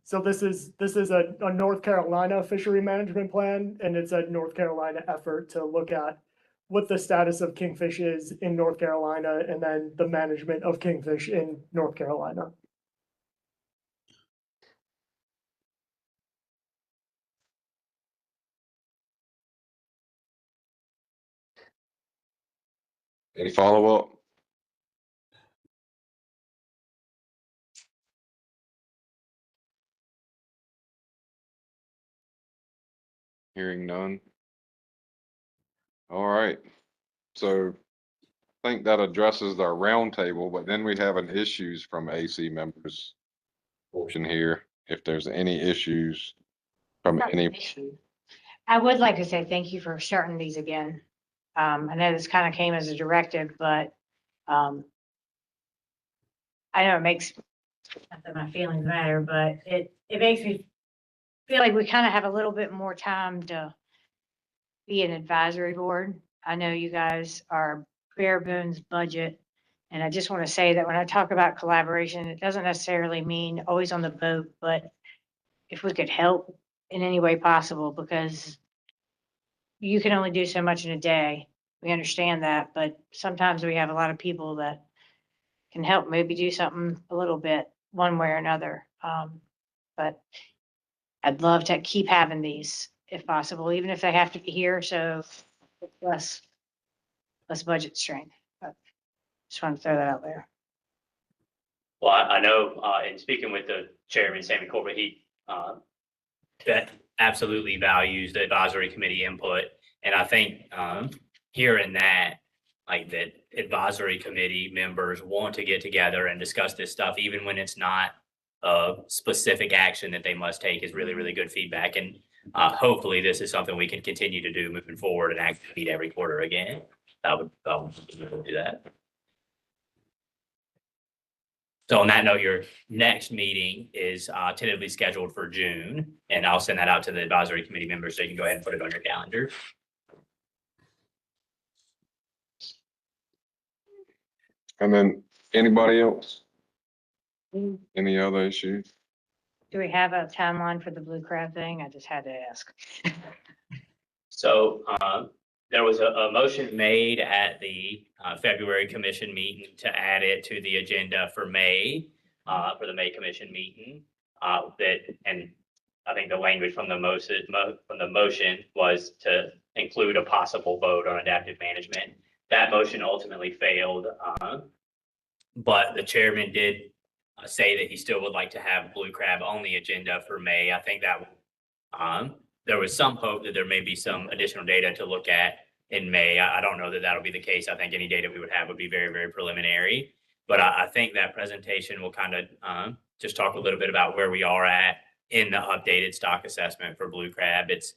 Speaker 10: so this is a North Carolina fishery management plan, and it's a North Carolina effort to look at what the status of kingfish is in North Carolina and then the management of kingfish in North Carolina.
Speaker 3: Any follow-up? Hearing none. All right, so I think that addresses our roundtable, but then we have an issues from AC members portion here. If there's any issues from any,
Speaker 8: I would like to say thank you for starting these again. I know this kind of came as a directive, but I know it makes, not that my feelings matter, but it makes me feel like we kind of have a little bit more time to be an advisory board. I know you guys are bare bones budget. And I just want to say that when I talk about collaboration, it doesn't necessarily mean always on the boat, but if we could help in any way possible, because you can only do so much in a day. We understand that, but sometimes we have a lot of people that can help maybe do something a little bit one way or another. But I'd love to keep having these if possible, even if they have to be here. So less budget strain. But just want to throw that out there.
Speaker 1: Well, I know, in speaking with the chairman, Sammy Corbett, he that absolutely values the advisory committee input. And I think hearing that, like that advisory committee members want to get together and discuss this stuff, even when it's not a specific action that they must take, is really, really good feedback. And hopefully this is something we can continue to do moving forward and actually meet every quarter again. I would do that. So on that note, your next meeting is tentatively scheduled for June, and I'll send that out to the advisory committee members so you can go ahead and put it on your calendar.
Speaker 3: and then anybody else? Any other issues?
Speaker 8: Do we have a timeline for the blue crab thing? I just had to ask.
Speaker 1: So there was a motion made at the February commission meeting to add it to the agenda for May, for the May commission meeting. And I think the language from the motion was to include a possible vote on adaptive management. That motion ultimately failed, but the chairman did say that he still would like to have blue crab on the agenda for May. I think that there was some hope that there may be some additional data to look at in May. I don't know that that'll be the case. I think any data we would have would be very, very preliminary. But I think that presentation will kind of just talk a little bit about where we are at in the updated stock assessment for blue crab. It's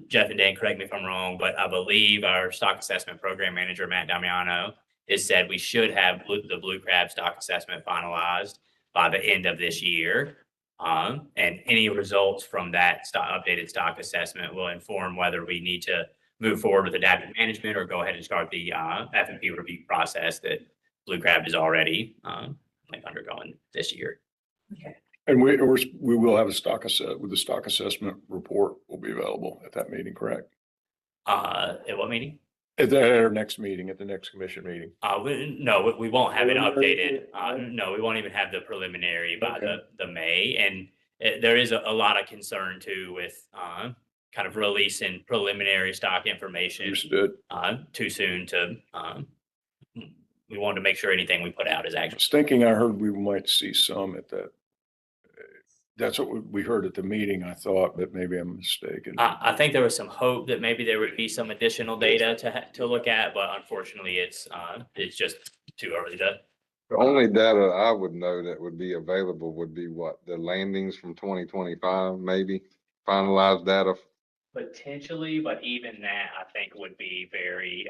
Speaker 1: Jeff and Dan, correct me if I'm wrong, but I believe our stock assessment program manager, Matt Damiano, has said we should have the blue crab stock assessment finalized by the end of this year. And any results from that updated stock assessment will inform whether we need to move forward with adaptive management or go ahead and start the F&P review process that blue crab is already undergoing this year.
Speaker 5: And we will have a stock with the stock assessment report will be available at that meeting, correct?
Speaker 1: At what meeting?
Speaker 5: At our next meeting, at the next commission meeting.
Speaker 1: No, we won't have it updated.
Speaker 5: Preliminary?
Speaker 1: No, we won't even have the preliminary by
Speaker 5: Okay.
Speaker 1: the May. And there is a lot of concern too with kind of releasing preliminary stock information
Speaker 5: Understood.
Speaker 1: too soon to, we wanted to make sure anything we put out is
Speaker 5: I
Speaker 1: actually.
Speaker 5: was thinking I heard we might see some at that. That's what we heard at the meeting, I thought, but maybe I'm mistaken.
Speaker 1: I think there was some hope that maybe there would be some additional data to look at, but unfortunately it's just too early to.
Speaker 3: The only data I would know that would be available would be what, the landings from 2025, maybe finalized data.
Speaker 1: Potentially, but even that I think would be very,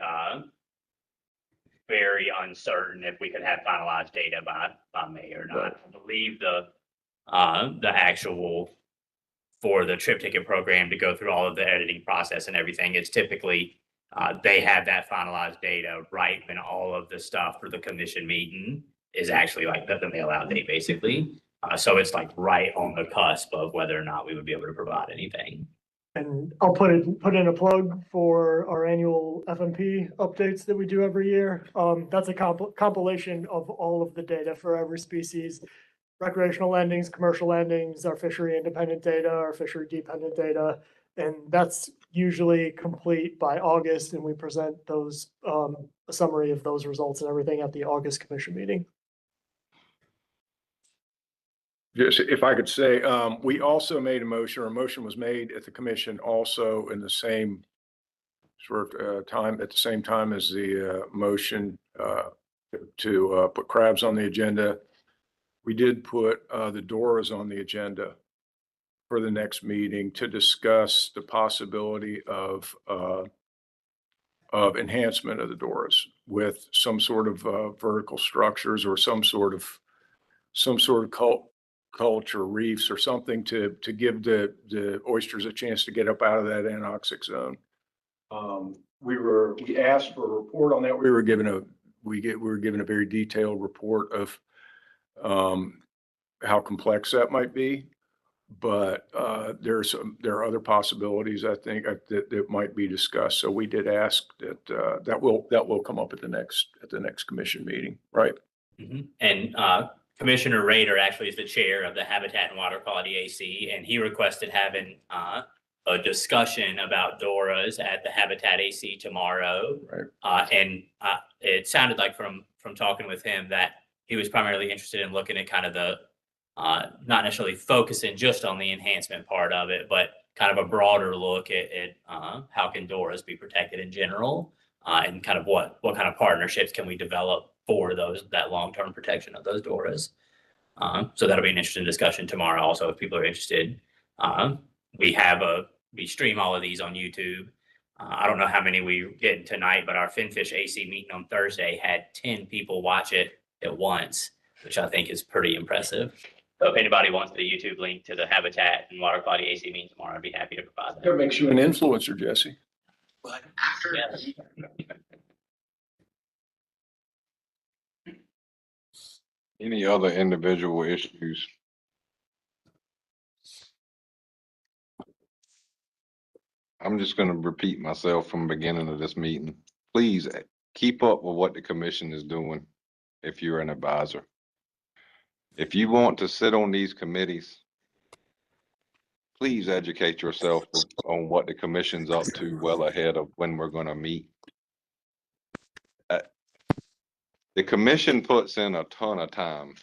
Speaker 1: very uncertain if we could have finalized data by May or not. I believe the actual for the trip ticket program to go through all of the editing process and everything, it's typically they have that finalized data right when all of the stuff for the commission meeting is actually like the mail out date basically. So it's like right on the cusp of whether or not we would be able to provide anything.
Speaker 10: And I'll put in a plug for our annual FMP updates that we do every year. That's a compilation of all of the data for every species. Recreational landings, commercial landings, our fishery independent data, our fishery dependent data. And that's usually complete by August, and we present those, a summary of those results and everything at the August commission meeting.
Speaker 5: Just if I could say, we also made a motion, or a motion was made at the commission also in the same sort of time, at the same time as the motion to put crabs on the agenda. We did put the Doras on the agenda for the next meeting to discuss the possibility of enhancement of the Doras with some sort of vertical structures or some sort of culture reefs or something to give the oysters a chance to get up out of that anoxic zone. We asked for a report on that. We were given a very detailed report of how complex that might be, but there are other possibilities I think that might be discussed. So we did ask that will come up at the next commission meeting, right?
Speaker 1: Mm-hmm. And Commissioner Rader actually is the chair of the Habitat and Water Quality AC, and he requested having a discussion about Doras at the Habitat AC tomorrow.
Speaker 5: Right.
Speaker 1: And it sounded like from talking with him that he was primarily interested in looking at kind of the not necessarily focusing just on the enhancement part of it, but kind of a broader look at how can Doras be protected in general, and kind of what kind of partnerships can we develop for that long-term protection of those Doras. So that'll be an interesting discussion tomorrow. Also, if people are interested, we stream all of these on YouTube. I don't know how many we get tonight, but our Finfish AC meeting on Thursday had 10 people watch it at once, which I think is pretty impressive. So if anybody wants the YouTube link to the Habitat and Water Quality AC meeting tomorrow, I'd be happy to provide that.
Speaker 5: That makes you an influencer, Jesse.
Speaker 12: But after.
Speaker 1: Yes.
Speaker 3: Any other individual issues? I'm just going to repeat myself from the beginning of this meeting. Please keep up with what the commission is doing if you're an advisor. If you want to sit on these committees, please educate yourself on what the commission's up to well ahead of when we're going to meet. The commission puts in a ton of time,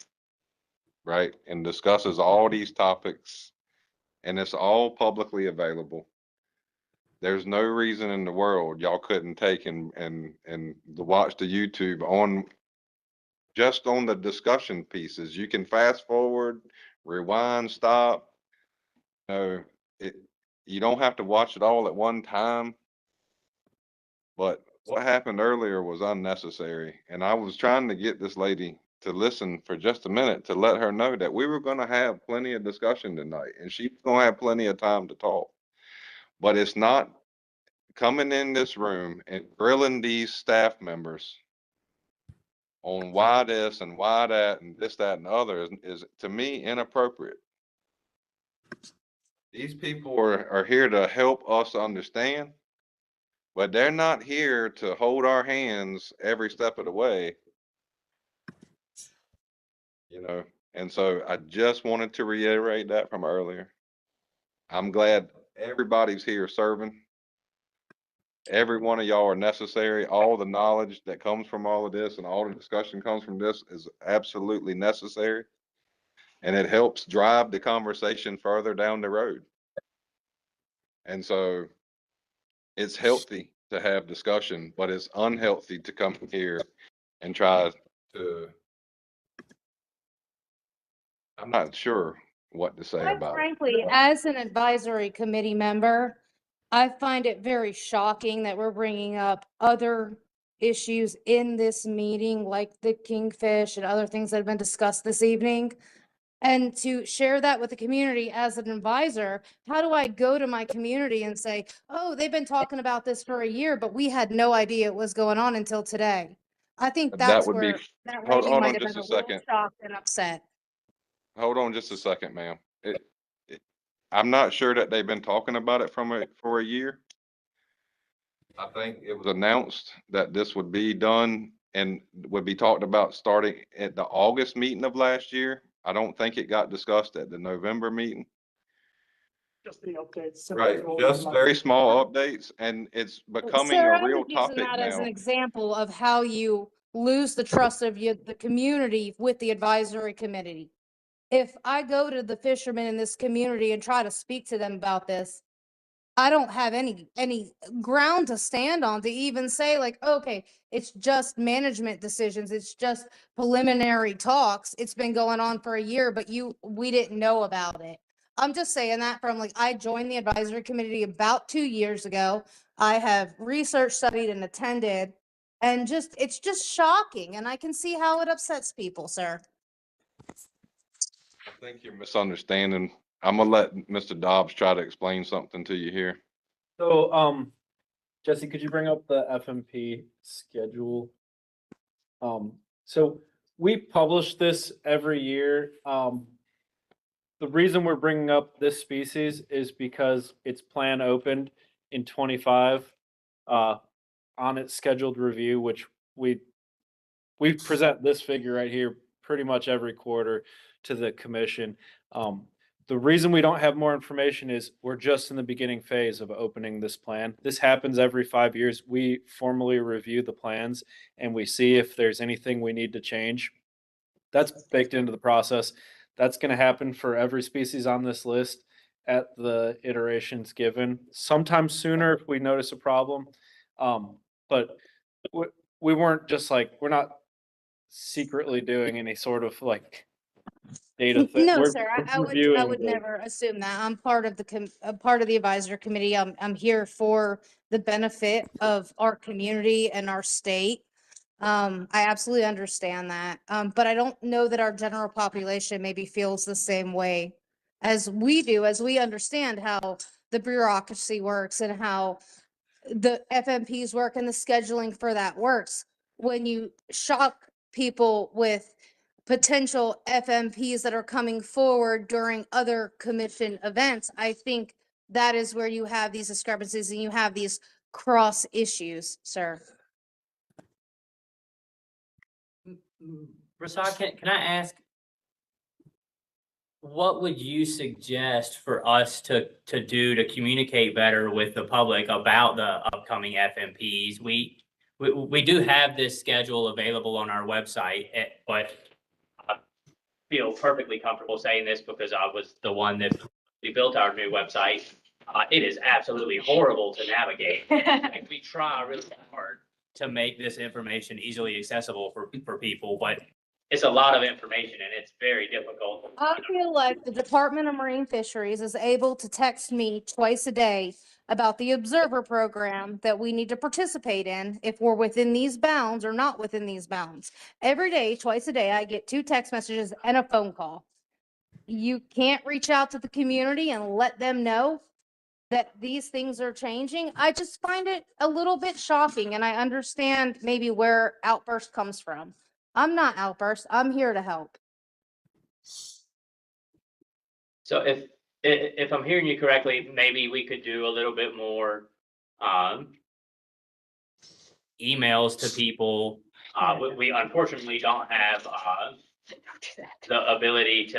Speaker 3: right? And discusses all these topics, and it's all publicly available. there's no reason in the world y'all couldn't take and watch the YouTube on just on the discussion pieces. You can fast forward, rewind, stop. You don't have to watch it all at one time. But what happened earlier was unnecessary. And I was trying to get this lady to listen for just a minute to let her know that we were going to have plenty of discussion tonight and she's going to have plenty of time to talk. But it's not coming in this room and grilling these staff members on why this and why that and this, that, and the other is to me inappropriate. These people are here to help us understand, but they're not here to hold our hands every step of the way. And so I just wanted to reiterate that from earlier. I'm glad everybody's here serving. Every one of y'all are necessary. All the knowledge that comes from all of this and all the discussion comes from this is absolutely necessary. And it helps drive the conversation further down the road. And so it's healthy to have discussion, but it's unhealthy to come here and try to, I'm not sure what to say
Speaker 14: Quite
Speaker 3: about it.
Speaker 14: frankly, as an advisory committee member, I find it very shocking that we're bringing up other issues in this meeting, like the kingfish and other things that have been discussed this evening. And to share that with the community as an advisor, how do I go to my community and say, oh, they've been talking about this for a year, but we had no idea it was going on until today? I think
Speaker 3: That
Speaker 14: that's
Speaker 3: would be,
Speaker 14: where that
Speaker 3: hold
Speaker 14: lady
Speaker 3: on
Speaker 14: might have
Speaker 3: just
Speaker 14: been
Speaker 3: a
Speaker 14: a little
Speaker 3: second.
Speaker 14: shocked and upset.
Speaker 3: Hold on just a second, ma'am. I'm not sure that they've been talking about it for a year. I think it was announced that this would be done and would be talked about starting at the August meeting of last year. I don't think it got discussed at the November meeting.
Speaker 10: Just the updates.
Speaker 3: Right, just very small updates, and it's becoming
Speaker 14: Sir,
Speaker 3: a
Speaker 14: I'm
Speaker 3: real
Speaker 14: just using
Speaker 3: topic
Speaker 14: that as an
Speaker 3: now.
Speaker 14: example of how you lose the trust of the community with the advisory committee. If I go to the fishermen in this community and try to speak to them about this, I don't have any ground to stand on to even say like, okay, it's just management decisions. It's just preliminary talks. It's been going on for a year, but we didn't know about it. I'm just saying that from like, I joined the advisory committee about 2 years ago. I have research, studied, and attended, and it's just shocking. And I can see how it upsets people, sir.
Speaker 3: I think you're misunderstanding. I'm gonna let Mr. Dobbs try to explain something to you here.
Speaker 9: So, Jesse, could you bring up the FMP schedule? So we publish this every year. The reason we're bringing up this species is because its plan opened in 25 on its scheduled review, which we present this figure right here pretty much every quarter to the commission. The reason we don't have more information is we're just in the beginning phase of opening this plan. This happens every 5 years. We formally review the plans and we see if there's anything we need to change. That's baked into the process. That's going to happen for every species on this list at the iterations given. Sometimes sooner if we notice a problem. But we weren't just like, we're not secretly doing any sort of like data thing.
Speaker 14: No,
Speaker 9: We're
Speaker 14: sir, I
Speaker 9: reviewing
Speaker 14: would
Speaker 9: the-
Speaker 14: never assume that. I'm part of the advisory committee. I'm here for the benefit of our community and our state. I absolutely understand that. But I don't know that our general population maybe feels the same way as we do, as we understand how the bureaucracy works and how the FMPs work and the scheduling for that works. When you shock people with potential FMPs that are coming forward during other commission events, I think that is where you have these discrepancies and you have these cross issues, sir.
Speaker 1: Rasad, can I ask, what would you suggest for us to do to communicate better with the public about the upcoming FMPs? We do have this schedule available on our website, but I feel perfectly comfortable saying this because I was the one that we built our new website. it is absolutely horrible to navigate. Like, we try really hard to make this information easily accessible for people, but it's a lot of information and it's very difficult.
Speaker 14: I feel like the Department of Marine Fisheries is able to text me twice a day about the observer program that we need to participate in if we're within these bounds or not within these bounds. Every day, twice a day, I get 2 text messages and a phone call. You can't reach out to the community and let them know that these things are changing. I just find it a little bit shocking, and I understand maybe where Outburst comes from. I'm not Outburst. I'm here to help.
Speaker 1: So if I'm hearing you correctly, maybe we could do a little bit more emails to people. We unfortunately don't have the ability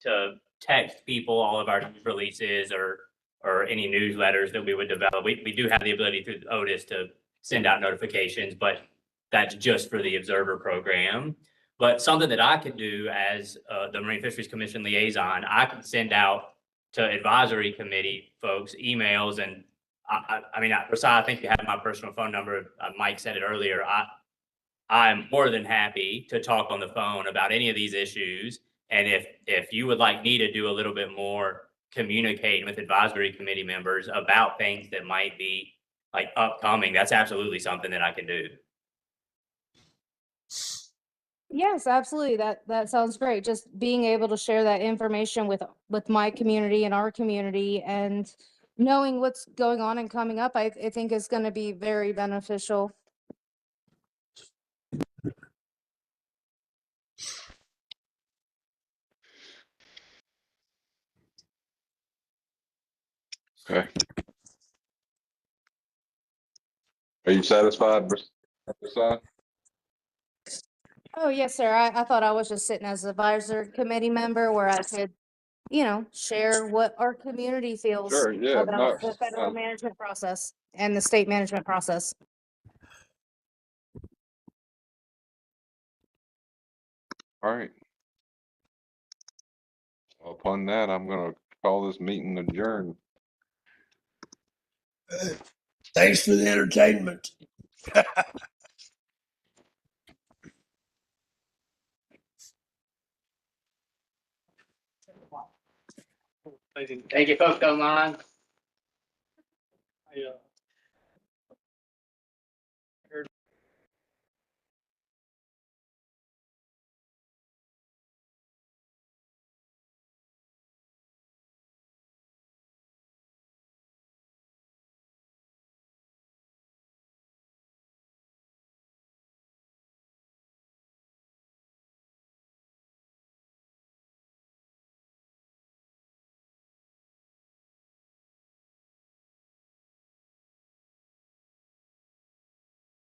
Speaker 1: to text people all of our news releases or any newsletters that we would develop. We do have the ability through Otis to send out notifications, but that's just for the observer program. But something that I could do as the Marine Fisheries Commission liaison, I could send out to advisory committee folks emails. And I mean, Rasai, I think you have my personal phone number. Mike said it earlier. I'm more than happy to talk on the phone about any of these issues. And if you would like me to do a little bit more communicating with advisory committee members about things that might be like upcoming, that's absolutely something that I can do.
Speaker 14: Yes, absolutely. That sounds great. Just being able to share that information with my community and our community, and knowing what's going on and coming up, I think is going to be very beneficial.
Speaker 3: Okay. Are you satisfied, Rasai?
Speaker 14: Oh, yes, sir. I thought I was just sitting as an advisor committee member where I could, share what our community feels
Speaker 3: Sure, yeah,
Speaker 14: about
Speaker 3: no,
Speaker 14: the federal management process and the state management process.
Speaker 3: all right. Upon that, I'm gonna call this meeting adjourned.
Speaker 4: Thanks for the entertainment.
Speaker 1: Thank you, folks online.
Speaker 16: Yeah.